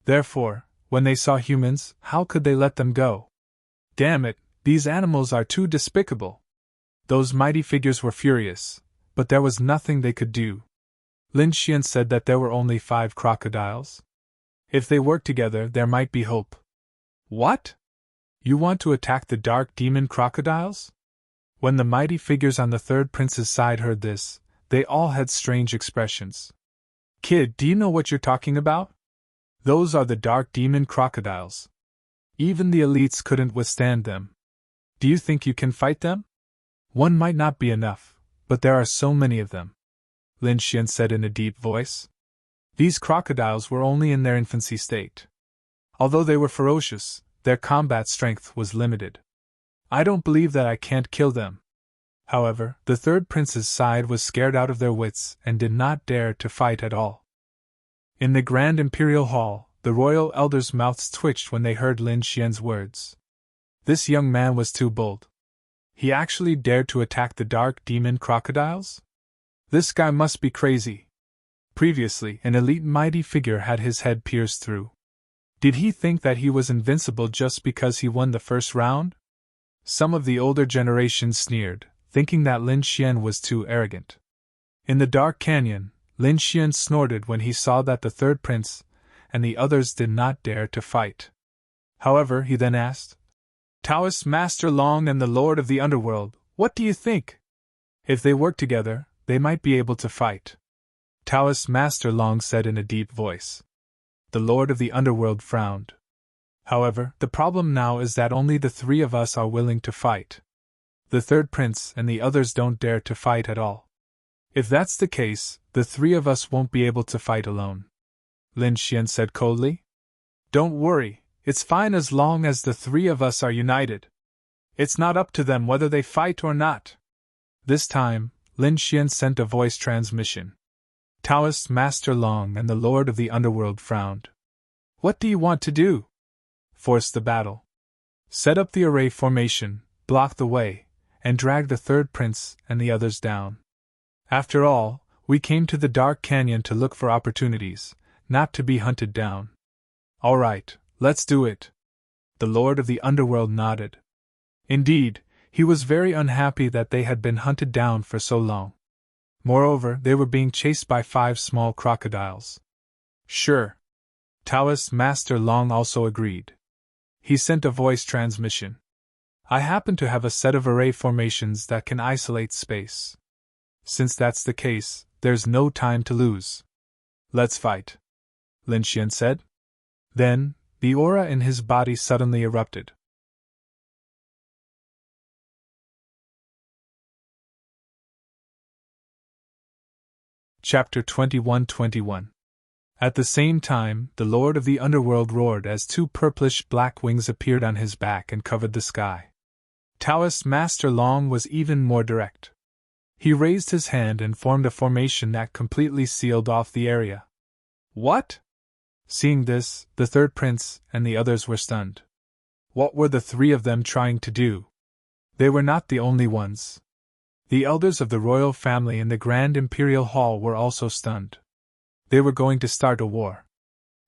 Therefore, when they saw humans, how could they let them go? Damn it, these animals are too despicable. Those mighty figures were furious, but there was nothing they could do. Lin Xian said that there were only 5 crocodiles. If they worked together, there might be hope. What? You want to attack the dark demon crocodiles? When the mighty figures on the third prince's side heard this, they all had strange expressions. Kid, do you know what you're talking about? Those are the dark demon crocodiles. Even the elites couldn't withstand them. Do you think you can fight them? One might not be enough, but there are so many of them, Lin Xian said in a deep voice. These crocodiles were only in their infancy state. Although they were ferocious, their combat strength was limited. I don't believe that I can't kill them. However, the third prince's side was scared out of their wits and did not dare to fight at all. In the Grand Imperial Hall, the royal elders' mouths twitched when they heard Lin Xian's words. This young man was too bold. He actually dared to attack the dark demon crocodiles? This guy must be crazy. Previously, an elite mighty figure had his head pierced through. Did he think that he was invincible just because he won the first round? Some of the older generation sneered, thinking that Lin Xian was too arrogant. In the dark canyon, Lin Xian snorted when he saw that the third prince and the others did not dare to fight. However, he then asked, Taoist Master Long and the Lord of the Underworld, what do you think? If they work together, they might be able to fight. Taoist Master Long said in a deep voice. The Lord of the Underworld frowned. However, the problem now is that only the 3 of us are willing to fight. The third prince and the others don't dare to fight at all. If that's the case, the 3 of us won't be able to fight alone, Lin Xian said coldly. Don't worry, it's fine as long as the 3 of us are united. It's not up to them whether they fight or not. This time, Lin Xian sent a voice transmission. Taoist Master Long and the Lord of the Underworld frowned. What do you want to do? Force the battle. Set up the array formation, block the way, and drag the third prince and the others down. After all, we came to the dark canyon to look for opportunities, not to be hunted down. All right, let's do it. The Lord of the Underworld nodded. Indeed, he was very unhappy that they had been hunted down for so long. Moreover, they were being chased by 5 small crocodiles. Sure. Taoist Master Long also agreed. He sent a voice transmission. I happen to have a set of array formations that can isolate space. Since that's the case, there's no time to lose. Let's fight, Lin Xian said. Then, the aura in his body suddenly erupted. Chapter 21-21. At the same time, the Lord of the Underworld roared as 2 purplish-black wings appeared on his back and covered the sky. Taoist Master Long was even more direct. He raised his hand and formed a formation that completely sealed off the area. What? Seeing this, the third prince and the others were stunned. What were the 3 of them trying to do? They were not the only ones. The elders of the royal family in the Grand Imperial Hall were also stunned. They were going to start a war.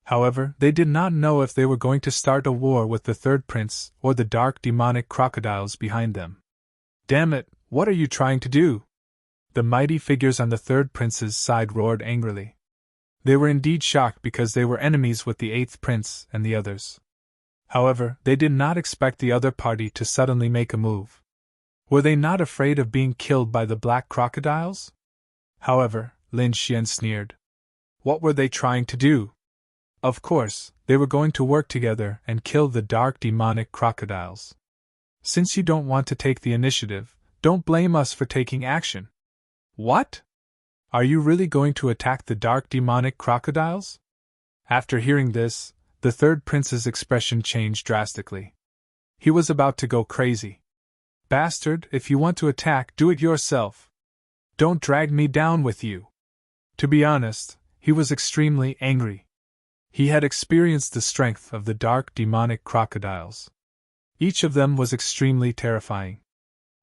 However, they did not know if they were going to start a war with the third prince or the dark demonic crocodiles behind them. Damn it, what are you trying to do? The mighty figures on the third prince's side roared angrily. They were indeed shocked because they were enemies with the 8th prince and the others. However, they did not expect the other party to suddenly make a move. Were they not afraid of being killed by the black crocodiles? However, Lin Xian sneered. What were they trying to do? Of course, they were going to work together and kill the dark demonic crocodiles. Since you don't want to take the initiative, don't blame us for taking action. What? Are you really going to attack the dark demonic crocodiles? After hearing this, the third prince's expression changed drastically. He was about to go crazy. Bastard, if you want to attack, do it yourself. Don't drag me down with you. To be honest, he was extremely angry. He had experienced the strength of the dark demonic crocodiles. Each of them was extremely terrifying.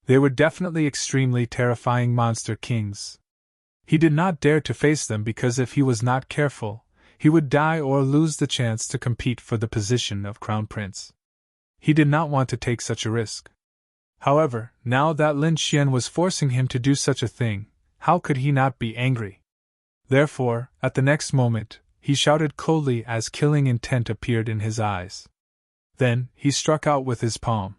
They were definitely extremely terrifying monster kings. He did not dare to face them because if he was not careful, he would die or lose the chance to compete for the position of crown prince. He did not want to take such a risk. However, now that Lin Xian was forcing him to do such a thing, how could he not be angry? Therefore, at the next moment, he shouted coldly as killing intent appeared in his eyes. Then, he struck out with his palm.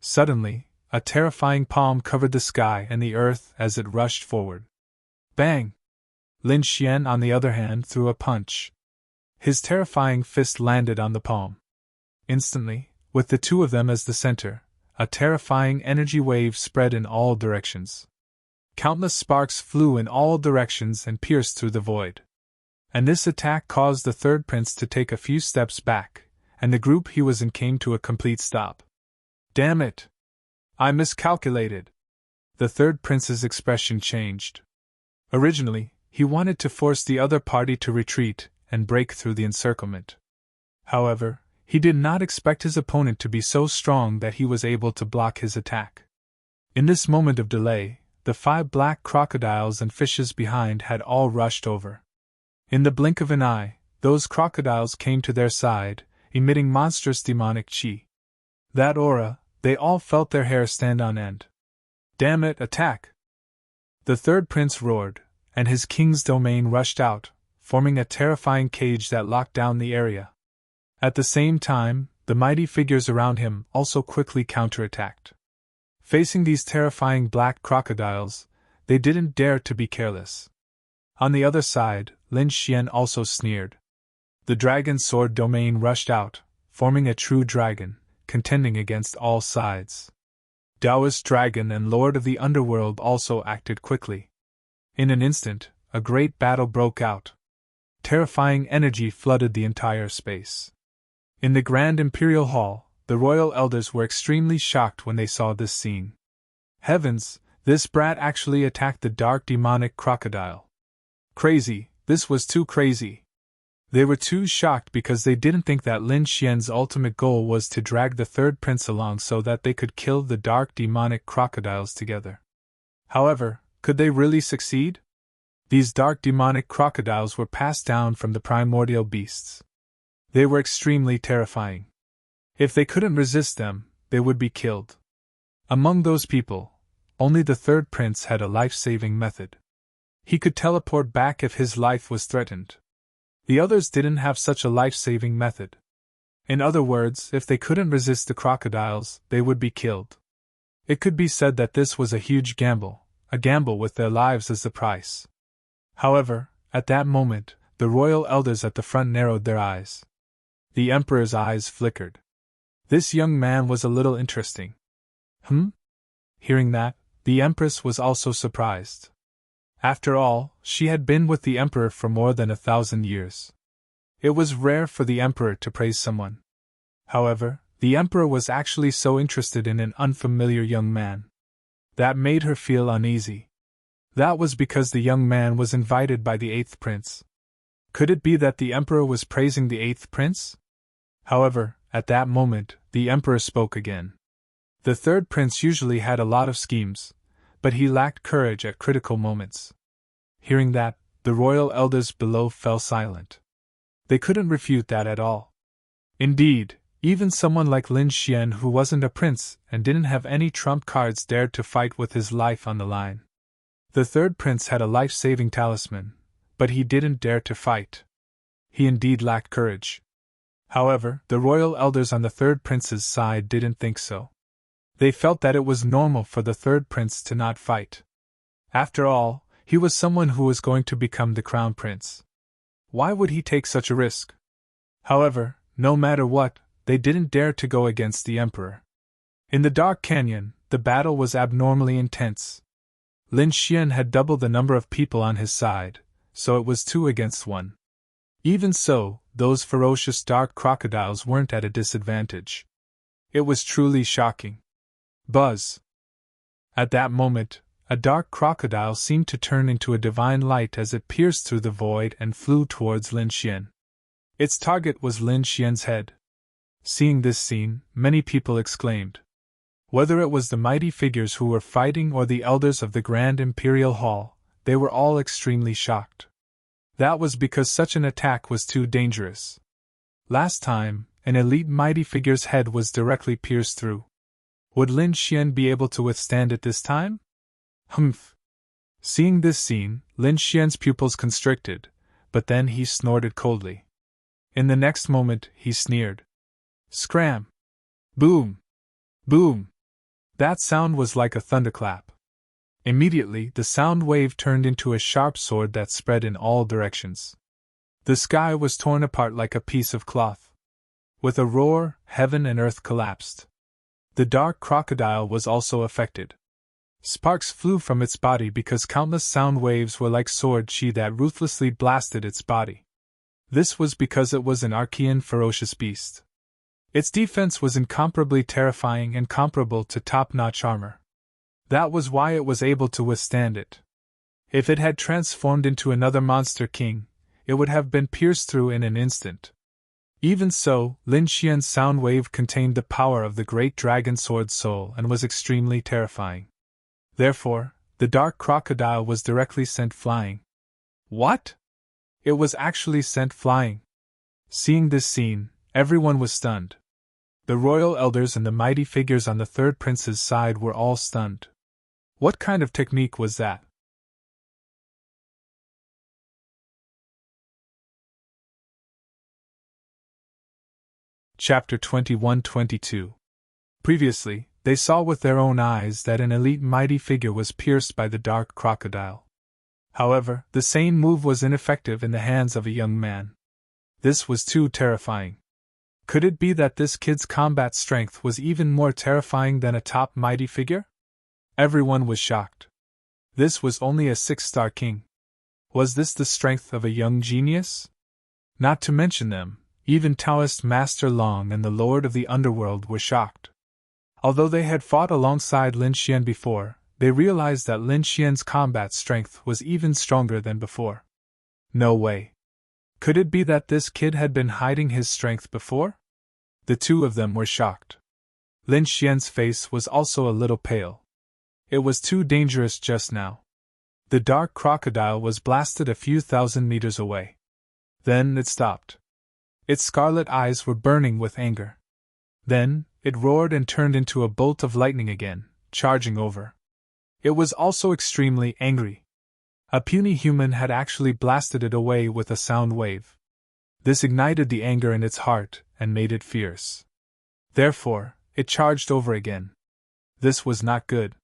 Suddenly, a terrifying palm covered the sky and the earth as it rushed forward. Bang! Lin Xian, on the other hand, threw a punch. His terrifying fist landed on the palm. Instantly, with the 2 of them as the center, a terrifying energy wave spread in all directions. Countless sparks flew in all directions and pierced through the void. And this attack caused the third prince to take a few steps back, and the group he was in came to a complete stop. Damn it! I miscalculated. The third prince's expression changed. Originally, he wanted to force the other party to retreat and break through the encirclement. However, he did not expect his opponent to be so strong that he was able to block his attack. In this moment of delay, the 5 black crocodiles and fishes behind had all rushed over. In the blink of an eye, those crocodiles came to their side, emitting monstrous demonic chi. That aura, they all felt their hair stand on end. Damn it, attack! The third prince roared, and his king's domain rushed out, forming a terrifying cage that locked down the area. At the same time, the mighty figures around him also quickly counterattacked. Facing these terrifying black crocodiles, they didn't dare to be careless. On the other side, Lin Xian also sneered. The dragon sword domain rushed out, forming a true dragon, contending against all sides. Taoist dragon and Lord of the Underworld also acted quickly. In an instant, a great battle broke out. Terrifying energy flooded the entire space. In the Grand Imperial Hall, the royal elders were extremely shocked when they saw this scene. Heavens, This brat actually attacked the dark demonic crocodile. Crazy, this was too crazy. They were too shocked because they didn't think that Lin Xian's ultimate goal was to drag the third prince along so that they could kill the dark demonic crocodiles together. However, could they really succeed? These dark demonic crocodiles were passed down from the primordial beasts. They were extremely terrifying. If they couldn't resist them, they would be killed. Among those people, only the third prince had a life-saving method. He could teleport back if his life was threatened. The others didn't have such a life-saving method. In other words, if they couldn't resist the crocodiles, they would be killed. It could be said that this was a huge gamble, a gamble with their lives as the price. However, at that moment, the royal elders at the front narrowed their eyes. The emperor's eyes flickered. This young man was a little interesting. Hearing that, the empress was also surprised. After all, she had been with the emperor for more than 1,000 years. It was rare for the emperor to praise someone. However, the emperor was actually so interested in an unfamiliar young man. That made her feel uneasy. That was because the young man was invited by the eighth prince. Could it be that the emperor was praising the eighth prince? However, at that moment, the emperor spoke again. The third prince usually had a lot of schemes, but he lacked courage at critical moments. Hearing that, the royal elders below fell silent. They couldn't refute that at all. Indeed, even someone like Lin Xian, who wasn't a prince and didn't have any trump cards, dared to fight with his life on the line. The third prince had a life-saving talisman, but he didn't dare to fight. He indeed lacked courage. However, the royal elders on the third prince's side didn't think so. They felt that it was normal for the third prince to not fight. After all, he was someone who was going to become the crown prince. Why would he take such a risk? However, no matter what, they didn't dare to go against the emperor. In the dark canyon, the battle was abnormally intense. Lin Xian had double the number of people on his side, so it was 2 against 1. Even so, those ferocious dark crocodiles weren't at a disadvantage. It was truly shocking. Buzz! At that moment, a dark crocodile seemed to turn into a divine light as it pierced through the void and flew towards Lin Xian. Its target was Lin Xian's head. Seeing this scene, many people exclaimed. Whether it was the mighty figures who were fighting or the elders of the Grand Imperial Hall, they were all extremely shocked. That was because such an attack was too dangerous. Last time, an elite mighty figure's head was directly pierced through. Would Lin Xian be able to withstand it this time? Humph! Seeing this scene, Lin Xian's pupils constricted, but then he snorted coldly. In the next moment, he sneered. Scram! Boom! Boom! That sound was like a thunderclap. Immediately, the sound wave turned into a sharp sword that spread in all directions. The sky was torn apart like a piece of cloth. With a roar, heaven and earth collapsed. The dark crocodile was also affected. Sparks flew from its body because countless sound waves were like sword chi that ruthlessly blasted its body. This was because it was an Archean ferocious beast. Its defense was incomparably terrifying and comparable to top-notch armor. That was why it was able to withstand it. If it had transformed into another monster king, it would have been pierced through in an instant. Even so, Lin Xian's sound wave contained the power of the great dragon sword soul and was extremely terrifying. Therefore, the dark crocodile was directly sent flying. What? It was actually sent flying. Seeing this scene, everyone was stunned. The royal elders and the mighty figures on the third prince's side were all stunned. What kind of technique was that? Chapter 21-22. Previously, they saw with their own eyes that an elite mighty figure was pierced by the dark crocodile. However, the same move was ineffective in the hands of a young man. This was too terrifying. Could it be that this kid's combat strength was even more terrifying than a top mighty figure? Everyone was shocked. This was only a 6-star king. Was this the strength of a young genius? Not to mention them, even Taoist Master Long and the Lord of the Underworld were shocked. Although they had fought alongside Lin Xian before, they realized that Lin Xian's combat strength was even stronger than before. No way. Could it be that this kid had been hiding his strength before? The two of them were shocked. Lin Xian's face was also a little pale. It was too dangerous just now. The dark crocodile was blasted a few thousand meters away. Then it stopped. Its scarlet eyes were burning with anger. Then, it roared and turned into a bolt of lightning again, charging over. It was also extremely angry. A puny human had actually blasted it away with a sound wave. This ignited the anger in its heart and made it fierce. Therefore, it charged over again. This was not good.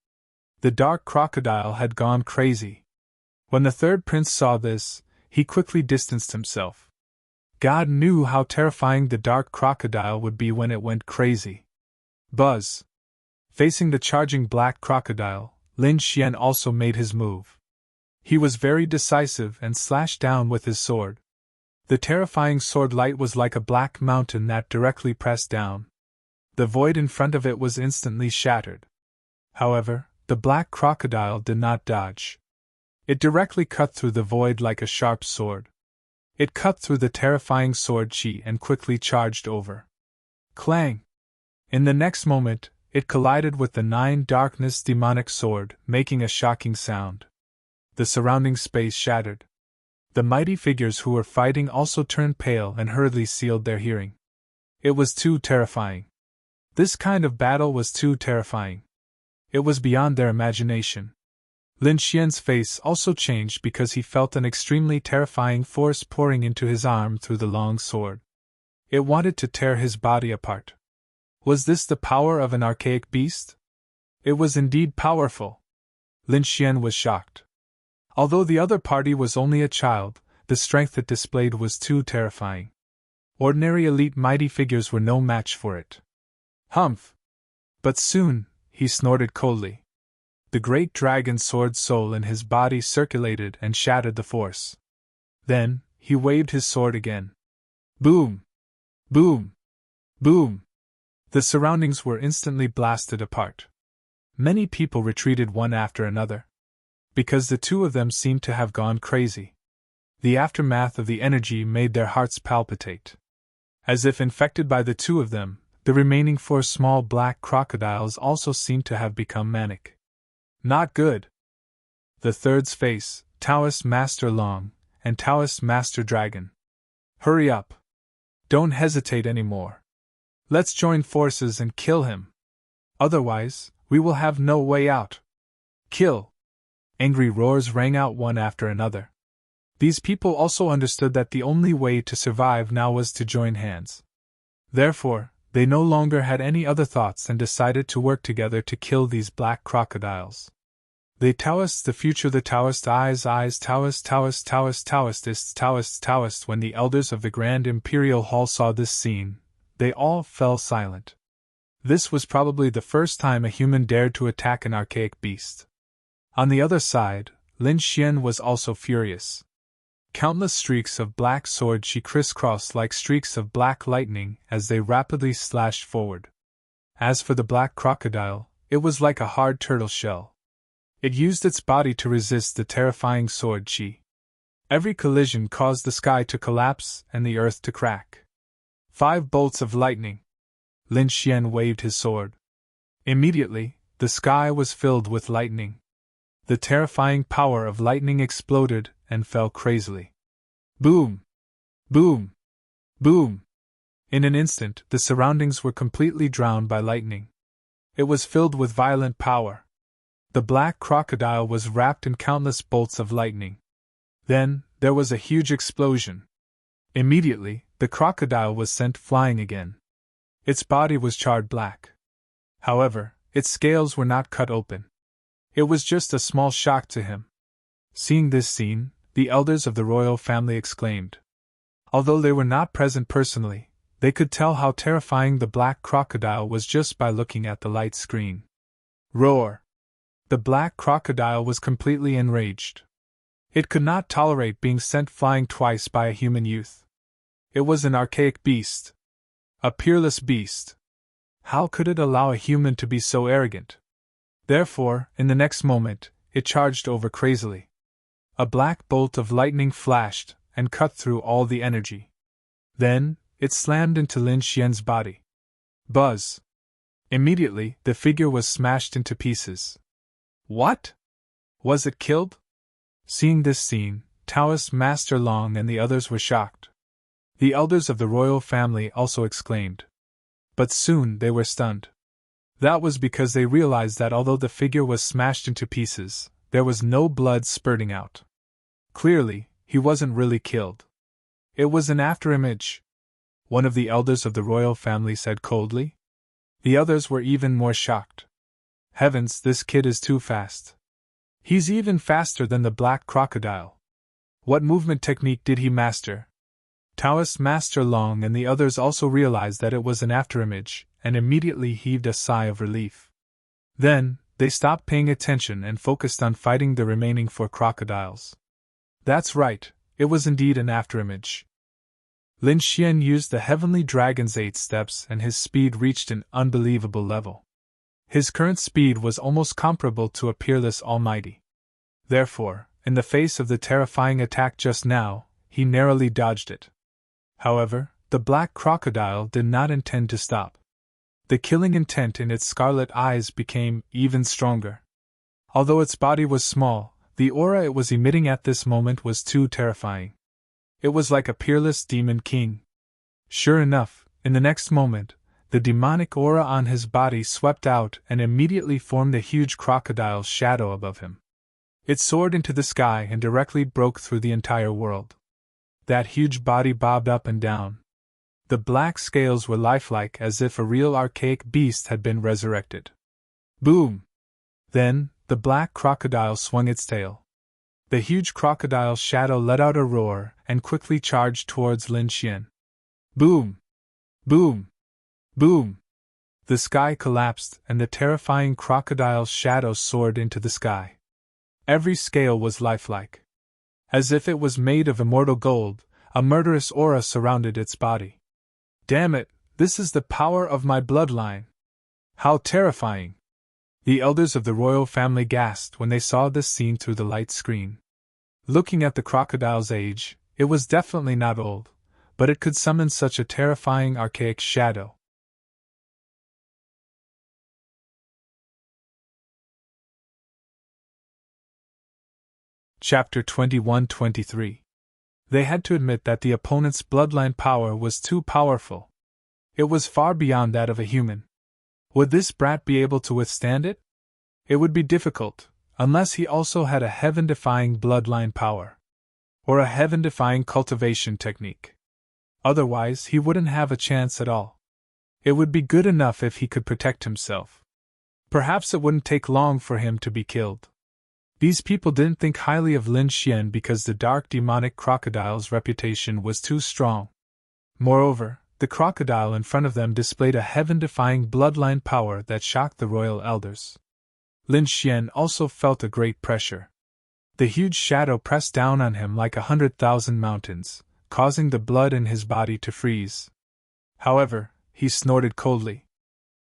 The dark crocodile had gone crazy. When the third prince saw this, he quickly distanced himself. God knew how terrifying the dark crocodile would be when it went crazy. Buzz! Facing the charging black crocodile, Lin Xian also made his move. He was very decisive and slashed down with his sword. The terrifying sword light was like a black mountain that directly pressed down. The void in front of it was instantly shattered. However, the black crocodile did not dodge. It directly cut through the void like a sharp sword. It cut through the terrifying sword chi and quickly charged over. Clang! In the next moment, it collided with the 9 darkness demonic sword, making a shocking sound. The surrounding space shattered. The mighty figures who were fighting also turned pale and hurriedly sealed their hearing. It was too terrifying. This kind of battle was too terrifying. It was beyond their imagination. Lin Xian's face also changed because he felt an extremely terrifying force pouring into his arm through the long sword. It wanted to tear his body apart. Was this the power of an archaic beast? It was indeed powerful. Lin Xian was shocked. Although the other party was only a child, the strength it displayed was too terrifying. Ordinary elite mighty figures were no match for it. Humph! But soon, he snorted coldly. The great dragon sword soul in his body circulated and shattered the force. Then, he waved his sword again. Boom! Boom! Boom! The surroundings were instantly blasted apart. Many people retreated one after another. Because the two of them seemed to have gone crazy. The aftermath of the energy made their hearts palpitate. As if infected by the two of them, the remaining 4 small black crocodiles also seemed to have become manic. Not good. The third's face, Taoist Master Long, and Taoist Master Dragon. Hurry up. Don't hesitate anymore. Let's join forces and kill him. Otherwise, we will have no way out. Kill! Angry roars rang out one after another. These people also understood that the only way to survive now was to join hands. Therefore, they no longer had any other thoughts and decided to work together to kill these black crocodiles. They Taoists the future, the Taoist eyes, Taoist, Taoistists, Taoist. When the elders of the Grand Imperial Hall saw this scene, they all fell silent. This was probably the first time a human dared to attack an archaic beast. On the other side, Lin Xian was also furious. Countless streaks of black sword chi crisscrossed like streaks of black lightning as they rapidly slashed forward. As for the black crocodile, it was like a hard turtle shell. It used its body to resist the terrifying sword chi. Every collision caused the sky to collapse and the earth to crack. 5 bolts of lightning. Lin Xian waved his sword. Immediately, the sky was filled with lightning. The terrifying power of lightning exploded and fell crazily. Boom! Boom! Boom! In an instant, the surroundings were completely drowned by lightning. It was filled with violent power. The black crocodile was wrapped in countless bolts of lightning. Then, there was a huge explosion. Immediately, the crocodile was sent flying again. Its body was charred black. However, its scales were not cut open. It was just a small shock to him. Seeing this scene, the elders of the royal family exclaimed. Although they were not present personally, they could tell how terrifying the black crocodile was just by looking at the light screen. Roar! The black crocodile was completely enraged. It could not tolerate being sent flying twice by a human youth. It was an archaic beast. A peerless beast. How could it allow a human to be so arrogant? Therefore, in the next moment, it charged over crazily. A black bolt of lightning flashed and cut through all the energy. Then, it slammed into Lin Xian's body. Buzz! Immediately, the figure was smashed into pieces. What? Was it killed? Seeing this scene, Taoist Master Long and the others were shocked. The elders of the royal family also exclaimed. But soon they were stunned. That was because they realized that although the figure was smashed into pieces, there was no blood spurting out. Clearly, he wasn't really killed. It was an afterimage. One of the elders of the royal family said coldly. The others were even more shocked. Heavens, this kid is too fast. He's even faster than the black crocodile. What movement technique did he master? Taoist Master Long and the others also realized that it was an afterimage, and immediately heaved a sigh of relief. Then, they stopped paying attention and focused on fighting the remaining 4 crocodiles. That's right, it was indeed an afterimage. Lin Xian used the Heavenly Dragon's 8 steps and his speed reached an unbelievable level. His current speed was almost comparable to a peerless almighty. Therefore, in the face of the terrifying attack just now, he narrowly dodged it. However, the black crocodile did not intend to stop. The killing intent in its scarlet eyes became even stronger. Although its body was small, the aura it was emitting at this moment was too terrifying. It was like a peerless demon king. Sure enough, in the next moment, the demonic aura on his body swept out and immediately formed a huge crocodile's shadow above him. It soared into the sky and directly broke through the entire world. That huge body bobbed up and down. The black scales were lifelike as if a real archaic beast had been resurrected. Boom! Then, the black crocodile swung its tail. The huge crocodile's shadow let out a roar and quickly charged towards Lin Xian. Boom! Boom! Boom! The sky collapsed and the terrifying crocodile's shadow soared into the sky. Every scale was lifelike. As if it was made of immortal gold, a murderous aura surrounded its body. Damn it, this is the power of my bloodline! How terrifying! The elders of the royal family gasped when they saw this scene through the light screen. Looking at the crocodile's age, it was definitely not old, but it could summon such a terrifying archaic shadow. Chapter 21-23. They had to admit that the opponent's bloodline power was too powerful. It was far beyond that of a human. Would this brat be able to withstand it? It would be difficult, unless he also had a heaven-defying bloodline power. Or a heaven-defying cultivation technique. Otherwise, he wouldn't have a chance at all. It would be good enough if he could protect himself. Perhaps it wouldn't take long for him to be killed. These people didn't think highly of Lin Xian because the dark demonic crocodile's reputation was too strong. Moreover, the crocodile in front of them displayed a heaven-defying bloodline power that shocked the royal elders. Lin Xian also felt a great pressure. The huge shadow pressed down on him like 100,000 mountains, causing the blood in his body to freeze. However, he snorted coldly.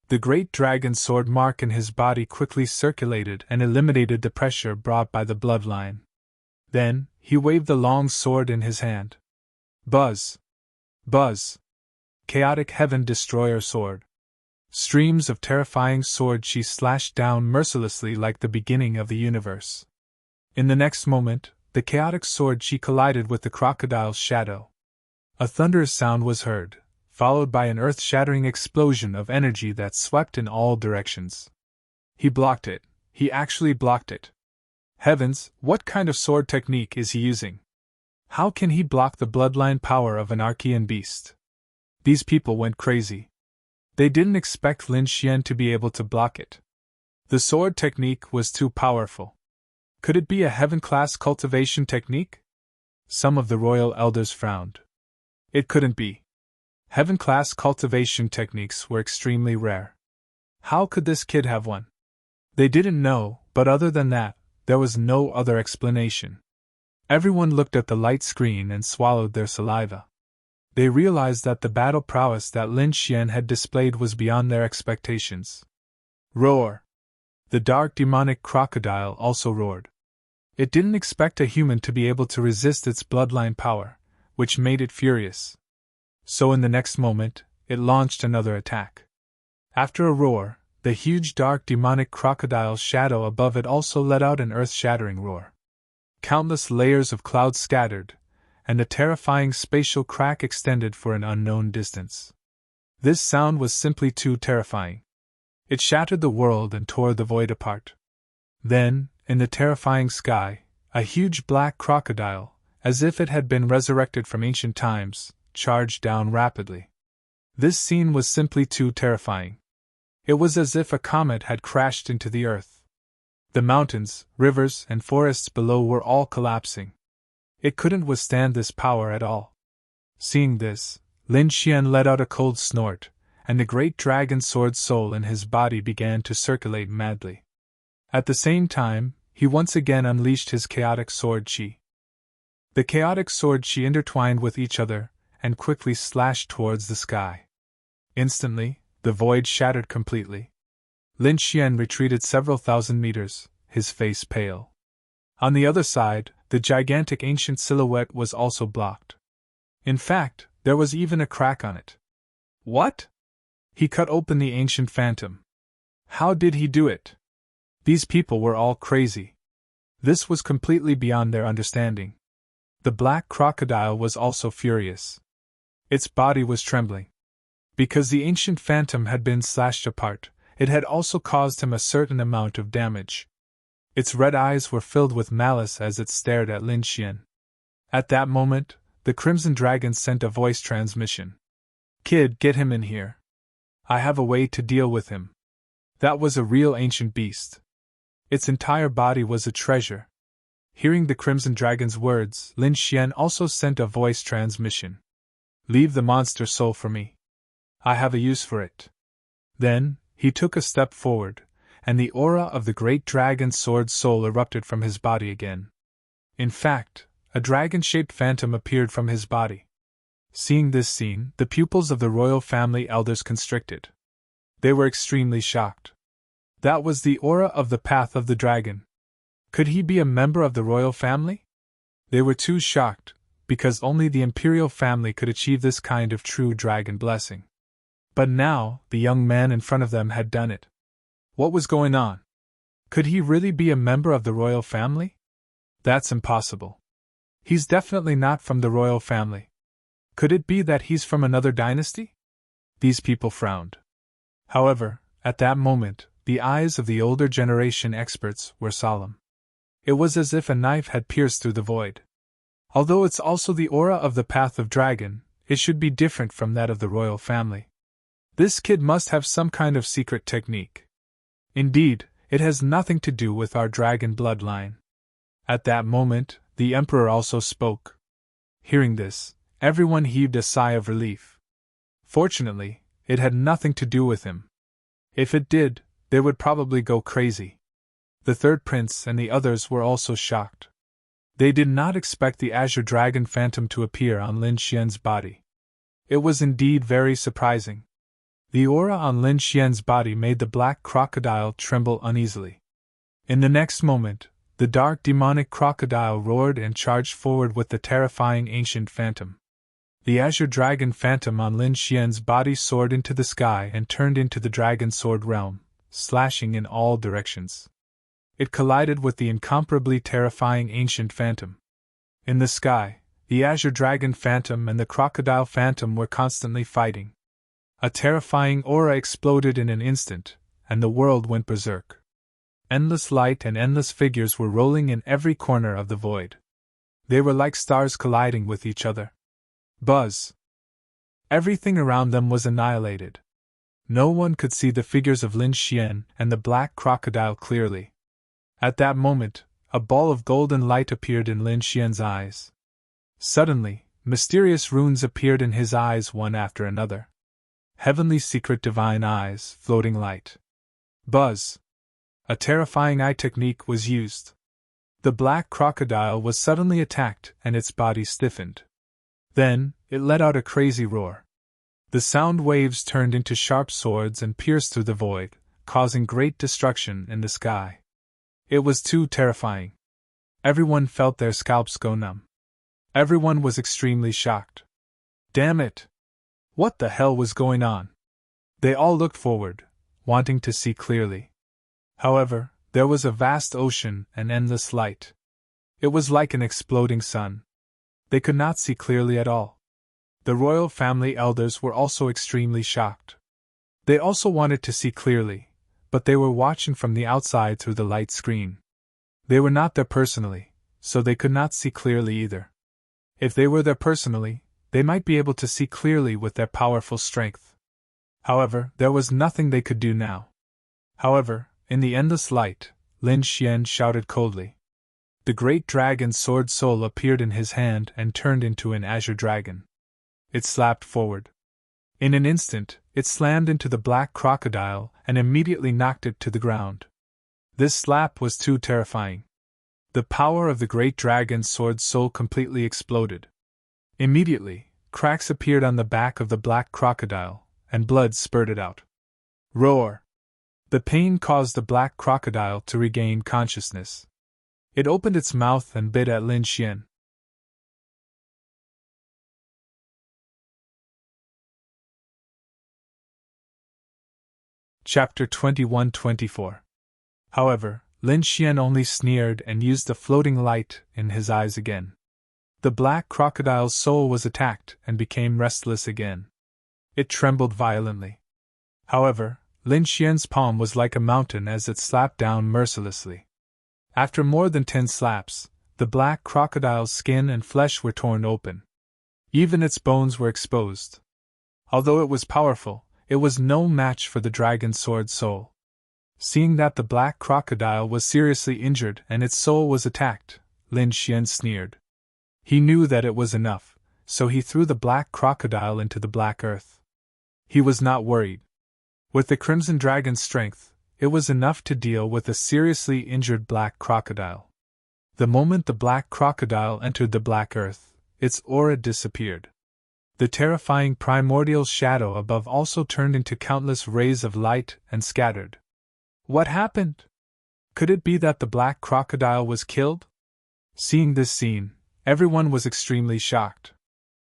The great dragon sword mark in his body quickly circulated and eliminated the pressure brought by the bloodline. Then, he waved the long sword in his hand. Buzz! Buzz! Chaotic Heaven Destroyer Sword. Streams of terrifying sword chi slashed down mercilessly like the beginning of the universe. In the next moment, the chaotic sword chi collided with the crocodile's shadow. A thunderous sound was heard, followed by an earth-shattering explosion of energy that swept in all directions. He blocked it. He actually blocked it. Heavens, what kind of sword technique is he using? How can he block the bloodline power of an Archean beast? These people went crazy. They didn't expect Lin Xian to be able to block it. The sword technique was too powerful. Could it be a heaven-class cultivation technique? Some of the royal elders frowned. It couldn't be. Heaven-class cultivation techniques were extremely rare. How could this kid have one? They didn't know, but other than that, there was no other explanation. Everyone looked at the light screen and swallowed their saliva. They realized that the battle prowess that Lin Xian had displayed was beyond their expectations. Roar! The dark demonic crocodile also roared. It didn't expect a human to be able to resist its bloodline power, which made it furious. So in the next moment, it launched another attack. After a roar, the huge dark demonic crocodile's shadow above it also let out an earth-shattering roar. Countless layers of clouds scattered, and a terrifying spatial crack extended for an unknown distance. This sound was simply too terrifying. It shattered the world and tore the void apart. Then, in the terrifying sky, a huge black crocodile, as if it had been resurrected from ancient times, charged down rapidly. This scene was simply too terrifying. It was as if a comet had crashed into the earth. The mountains, rivers, and forests below were all collapsing. It couldn't withstand this power at all. Seeing this, Lin Xian let out a cold snort, and the great dragon sword soul in his body began to circulate madly. At the same time, he once again unleashed his chaotic sword qi. The chaotic sword qi intertwined with each other, and quickly slashed towards the sky. Instantly, the void shattered completely. Lin Xian retreated several thousand meters, his face pale. On the other side, the gigantic ancient silhouette was also blocked. In fact, there was even a crack on it. What? He cut open the ancient phantom. How did he do it? These people were all crazy. This was completely beyond their understanding. The black crocodile was also furious. Its body was trembling. Because the ancient phantom had been slashed apart, it had also caused him a certain amount of damage. Its red eyes were filled with malice as it stared at Lin Xian. At that moment, the Crimson Dragon sent a voice transmission. "Kid, get him in here. I have a way to deal with him." That was a real ancient beast. Its entire body was a treasure. Hearing the Crimson Dragon's words, Lin Xian also sent a voice transmission. "Leave the monster soul for me. I have a use for it." Then, he took a step forward, and the aura of the great dragon sword soul erupted from his body again. In fact, a dragon-shaped phantom appeared from his body. Seeing this scene, the pupils of the royal family elders constricted. They were extremely shocked. That was the aura of the path of the dragon. Could he be a member of the royal family? They were too shocked, because only the imperial family could achieve this kind of true dragon blessing. But now, the young man in front of them had done it. What was going on? Could he really be a member of the royal family? That's impossible. He's definitely not from the royal family. Could it be that he's from another dynasty? These people frowned. However, at that moment, the eyes of the older generation experts were solemn. It was as if a knife had pierced through the void. Although it's also the aura of the Path of Dragon, it should be different from that of the royal family. This kid must have some kind of secret technique. Indeed, it has nothing to do with our dragon bloodline. At that moment, the Emperor also spoke. Hearing this, everyone heaved a sigh of relief. Fortunately, it had nothing to do with him. If it did, they would probably go crazy. The third prince and the others were also shocked. They did not expect the Azure Dragon Phantom to appear on Lin Xian's body. It was indeed very surprising. The aura on Lin Xian's body made the black crocodile tremble uneasily. In the next moment, the dark demonic crocodile roared and charged forward with the terrifying ancient phantom. The Azure Dragon Phantom on Lin Xian's body soared into the sky and turned into the Dragon Sword realm, slashing in all directions. It collided with the incomparably terrifying ancient phantom. In the sky, the Azure Dragon Phantom and the Crocodile Phantom were constantly fighting. A terrifying aura exploded in an instant, and the world went berserk. Endless light and endless figures were rolling in every corner of the void. They were like stars colliding with each other. Buzz! Everything around them was annihilated. No one could see the figures of Lin Xian and the black crocodile clearly. At that moment, a ball of golden light appeared in Lin Xian's eyes. Suddenly, mysterious runes appeared in his eyes one after another. Heavenly secret divine eyes, floating light. Buzz! A terrifying eye technique was used. The black crocodile was suddenly attacked and its body stiffened. Then, it let out a crazy roar. The sound waves turned into sharp swords and pierced through the void, causing great destruction in the sky. It was too terrifying. Everyone felt their scalps go numb. Everyone was extremely shocked. Damn it! What the hell was going on? They all looked forward, wanting to see clearly. However, there was a vast ocean and endless light. It was like an exploding sun. They could not see clearly at all. The royal family elders were also extremely shocked. They also wanted to see clearly, but they were watching from the outside through the light screen. They were not there personally, so they could not see clearly either. If they were there personally, they might be able to see clearly with their powerful strength. However, there was nothing they could do now. However, in the endless light, Lin Xian shouted coldly. The great dragon's sword soul appeared in his hand and turned into an azure dragon. It slapped forward. In an instant, it slammed into the black crocodile and immediately knocked it to the ground. This slap was too terrifying. The power of the great dragon's sword soul completely exploded. Immediately, cracks appeared on the back of the black crocodile, and blood spurted out. Roar! The pain caused the black crocodile to regain consciousness. It opened its mouth and bit at Lin Xian. Chapter 21-24. However, Lin Xian only sneered and used the floating light in his eyes again. The black crocodile's soul was attacked and became restless again. It trembled violently. However, Lin Xian's palm was like a mountain as it slapped down mercilessly. After more than 10 slaps, the black crocodile's skin and flesh were torn open. Even its bones were exposed. Although it was powerful, it was no match for the dragon's sword soul. Seeing that the black crocodile was seriously injured and its soul was attacked, Lin Xian sneered. He knew that it was enough, so he threw the black crocodile into the black earth. He was not worried. With the crimson dragon's strength, it was enough to deal with a seriously injured black crocodile. The moment the black crocodile entered the black earth, its aura disappeared. The terrifying primordial shadow above also turned into countless rays of light and scattered. What happened? Could it be that the black crocodile was killed? Seeing this scene, everyone was extremely shocked.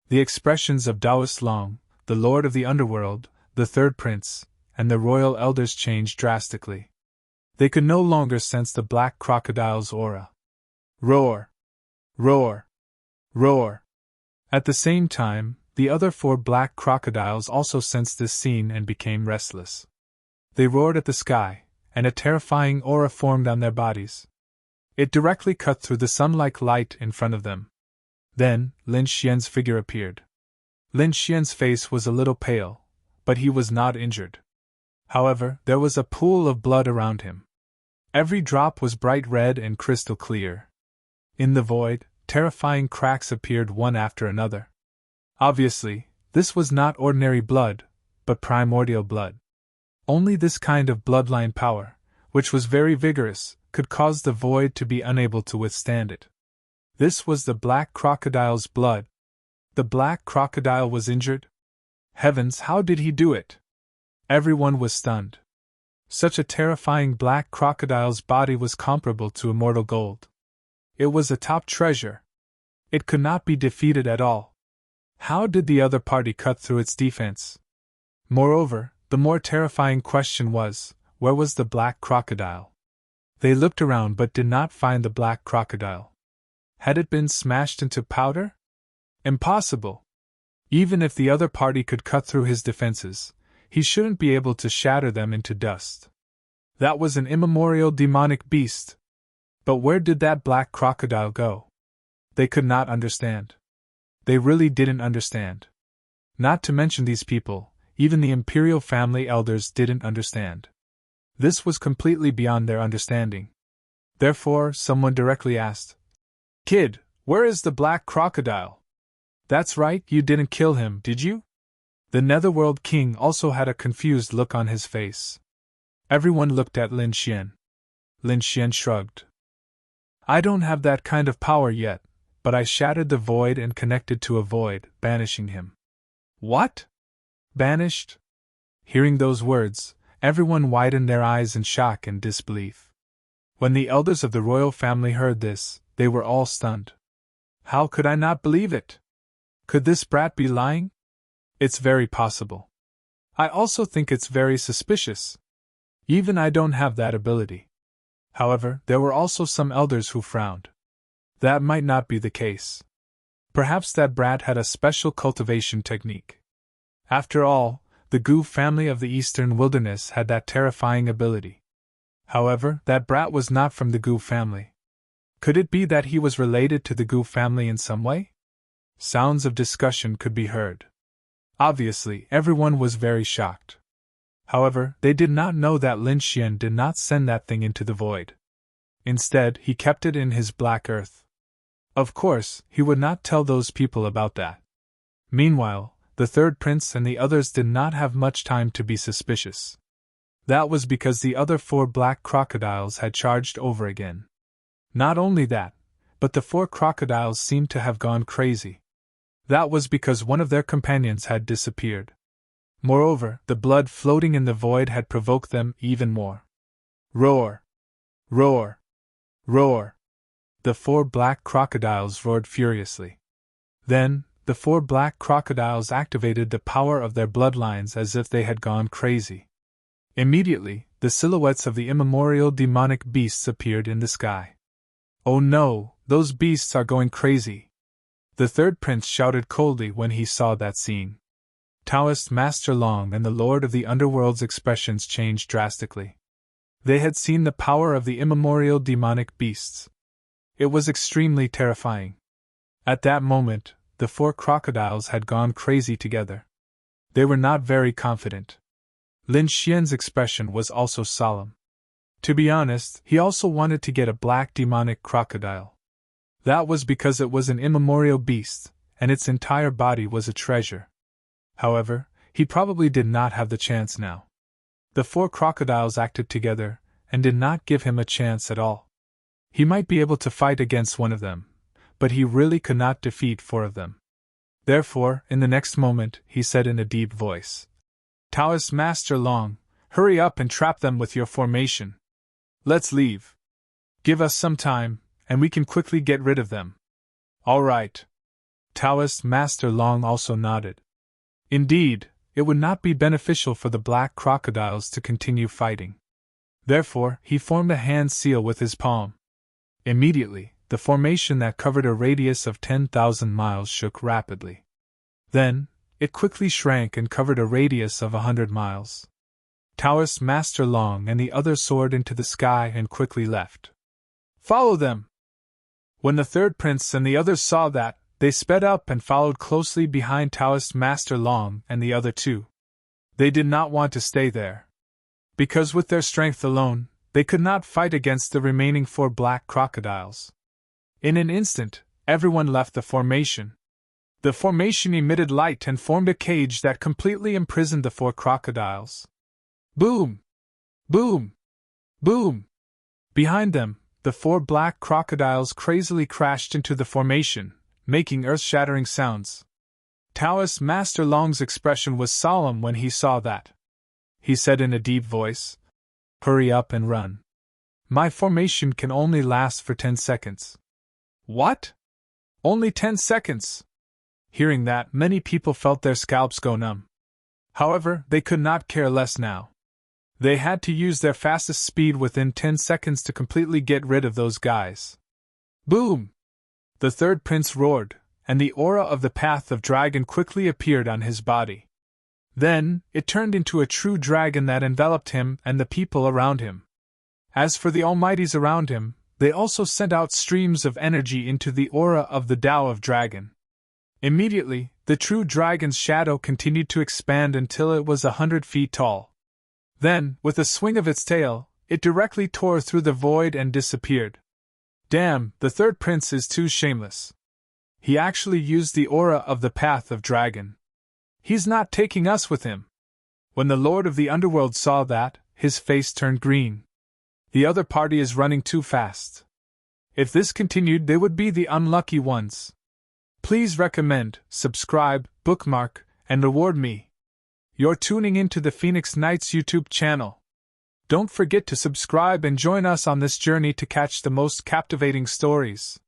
The expressions of Daoist Long, the Lord of the Underworld, the Third Prince, and the royal elders changed drastically. They could no longer sense the black crocodile's aura. Roar! Roar! Roar! At the same time, the other 4 black crocodiles also sensed this scene and became restless. They roared at the sky, and a terrifying aura formed on their bodies. It directly cut through the sun-like light in front of them. Then, Lin Xian's figure appeared. Lin Xian's face was a little pale, but he was not injured. However, there was a pool of blood around him. Every drop was bright red and crystal clear. In the void, terrifying cracks appeared one after another. Obviously, this was not ordinary blood, but primordial blood. Only this kind of bloodline power, which was very vigorous, could cause the void to be unable to withstand it. This was the black crocodile's blood. The black crocodile was injured? Heavens, how did he do it? Everyone was stunned. Such a terrifying black crocodile's body was comparable to immortal gold. It was a top treasure. It could not be defeated at all. How did the other party cut through its defense? Moreover, the more terrifying question was, where was the black crocodile? They looked around but did not find the black crocodile. Had it been smashed into powder? Impossible! Even if the other party could cut through his defenses, he shouldn't be able to shatter them into dust. That was an immemorial demonic beast. But where did that black crocodile go? They could not understand. They really didn't understand. Not to mention these people, even the imperial family elders didn't understand. This was completely beyond their understanding. Therefore, someone directly asked, "Kid, where is the black crocodile?" "That's right, you didn't kill him, did you?" The Netherworld King also had a confused look on his face. Everyone looked at Lin Xian. Lin Xian shrugged. "I don't have that kind of power yet, but I shattered the void and connected to a void, banishing him." "What? Banished?" Hearing those words, everyone widened their eyes in shock and disbelief. When the elders of the royal family heard this, they were all stunned. How could I not believe it? Could this brat be lying? It's very possible. I also think it's very suspicious. Even I don't have that ability. However, there were also some elders who frowned. That might not be the case. Perhaps that brat had a special cultivation technique. After all, the Gu family of the eastern wilderness had that terrifying ability. However, that brat was not from the Gu family. Could it be that he was related to the Gu family in some way? Sounds of discussion could be heard. Obviously, everyone was very shocked. However, they did not know that Lin Xian did not send that thing into the void. Instead, he kept it in his black earth. Of course, he would not tell those people about that. Meanwhile, the third prince and the others did not have much time to be suspicious. That was because the other 4 black crocodiles had charged over again. Not only that, but the 4 crocodiles seemed to have gone crazy. That was because one of their companions had disappeared. Moreover, the blood floating in the void had provoked them even more. Roar! Roar! Roar! The 4 black crocodiles roared furiously. Then, the 4 black crocodiles activated the power of their bloodlines as if they had gone crazy. Immediately, the silhouettes of the immemorial demonic beasts appeared in the sky. Oh no, those beasts are going crazy! The third prince shouted coldly when he saw that scene. Taoist Master Long and the Lord of the Underworld's expressions changed drastically. They had seen the power of the immemorial demonic beasts. It was extremely terrifying. At that moment, the 4 crocodiles had gone crazy together. They were not very confident. Lin Xian's expression was also solemn. To be honest, he also wanted to get a black demonic crocodile. That was because it was an immemorial beast, and its entire body was a treasure. However, he probably did not have the chance now. The 4 crocodiles acted together, and did not give him a chance at all. He might be able to fight against one of them, but he really could not defeat 4 of them. Therefore, in the next moment, he said in a deep voice, Taoist Master Long, hurry up and trap them with your formation. Let's leave. Give us some time, and we can quickly get rid of them. All right. Taoist Master Long also nodded. Indeed, it would not be beneficial for the black crocodiles to continue fighting. Therefore, he formed a hand seal with his palm. Immediately, the formation that covered a radius of 10,000 miles shook rapidly. Then, it quickly shrank and covered a radius of 100 miles. Taoist Master Long and the others soared into the sky and quickly left. Follow them! When the third prince and the others saw that, they sped up and followed closely behind Taoist Master Long and the other 2. They did not want to stay there. Because with their strength alone, they could not fight against the remaining 4 black crocodiles. In an instant, everyone left the formation. The formation emitted light and formed a cage that completely imprisoned the 4 crocodiles. Boom! Boom! Boom! Behind them, the 4 black crocodiles crazily crashed into the formation, making earth-shattering sounds. Taoist Master Long's expression was solemn when he saw that. He said in a deep voice, Hurry up and run. My formation can only last for 10 seconds. What? Only 10 seconds? Hearing that, many people felt their scalps go numb. However, they could not care less now. They had to use their fastest speed within 10 seconds to completely get rid of those guys. Boom! The third prince roared, and the aura of the Path of Dragon quickly appeared on his body. Then, it turned into a true dragon that enveloped him and the people around him. As for the almighties around him, they also sent out streams of energy into the aura of the Tao of Dragon. Immediately, the true dragon's shadow continued to expand until it was 100 feet tall. Then, with a swing of its tail, it directly tore through the void and disappeared. Damn, the third prince is too shameless. He actually used the aura of the Path of Dragon. He's not taking us with him. When the Lord of the Underworld saw that, his face turned green. The other party is running too fast. If this continued, they would be the unlucky ones. Please recommend, subscribe, bookmark, and reward me. You're tuning into the Phoenix Knights YouTube channel. Don't forget to subscribe and join us on this journey to catch the most captivating stories.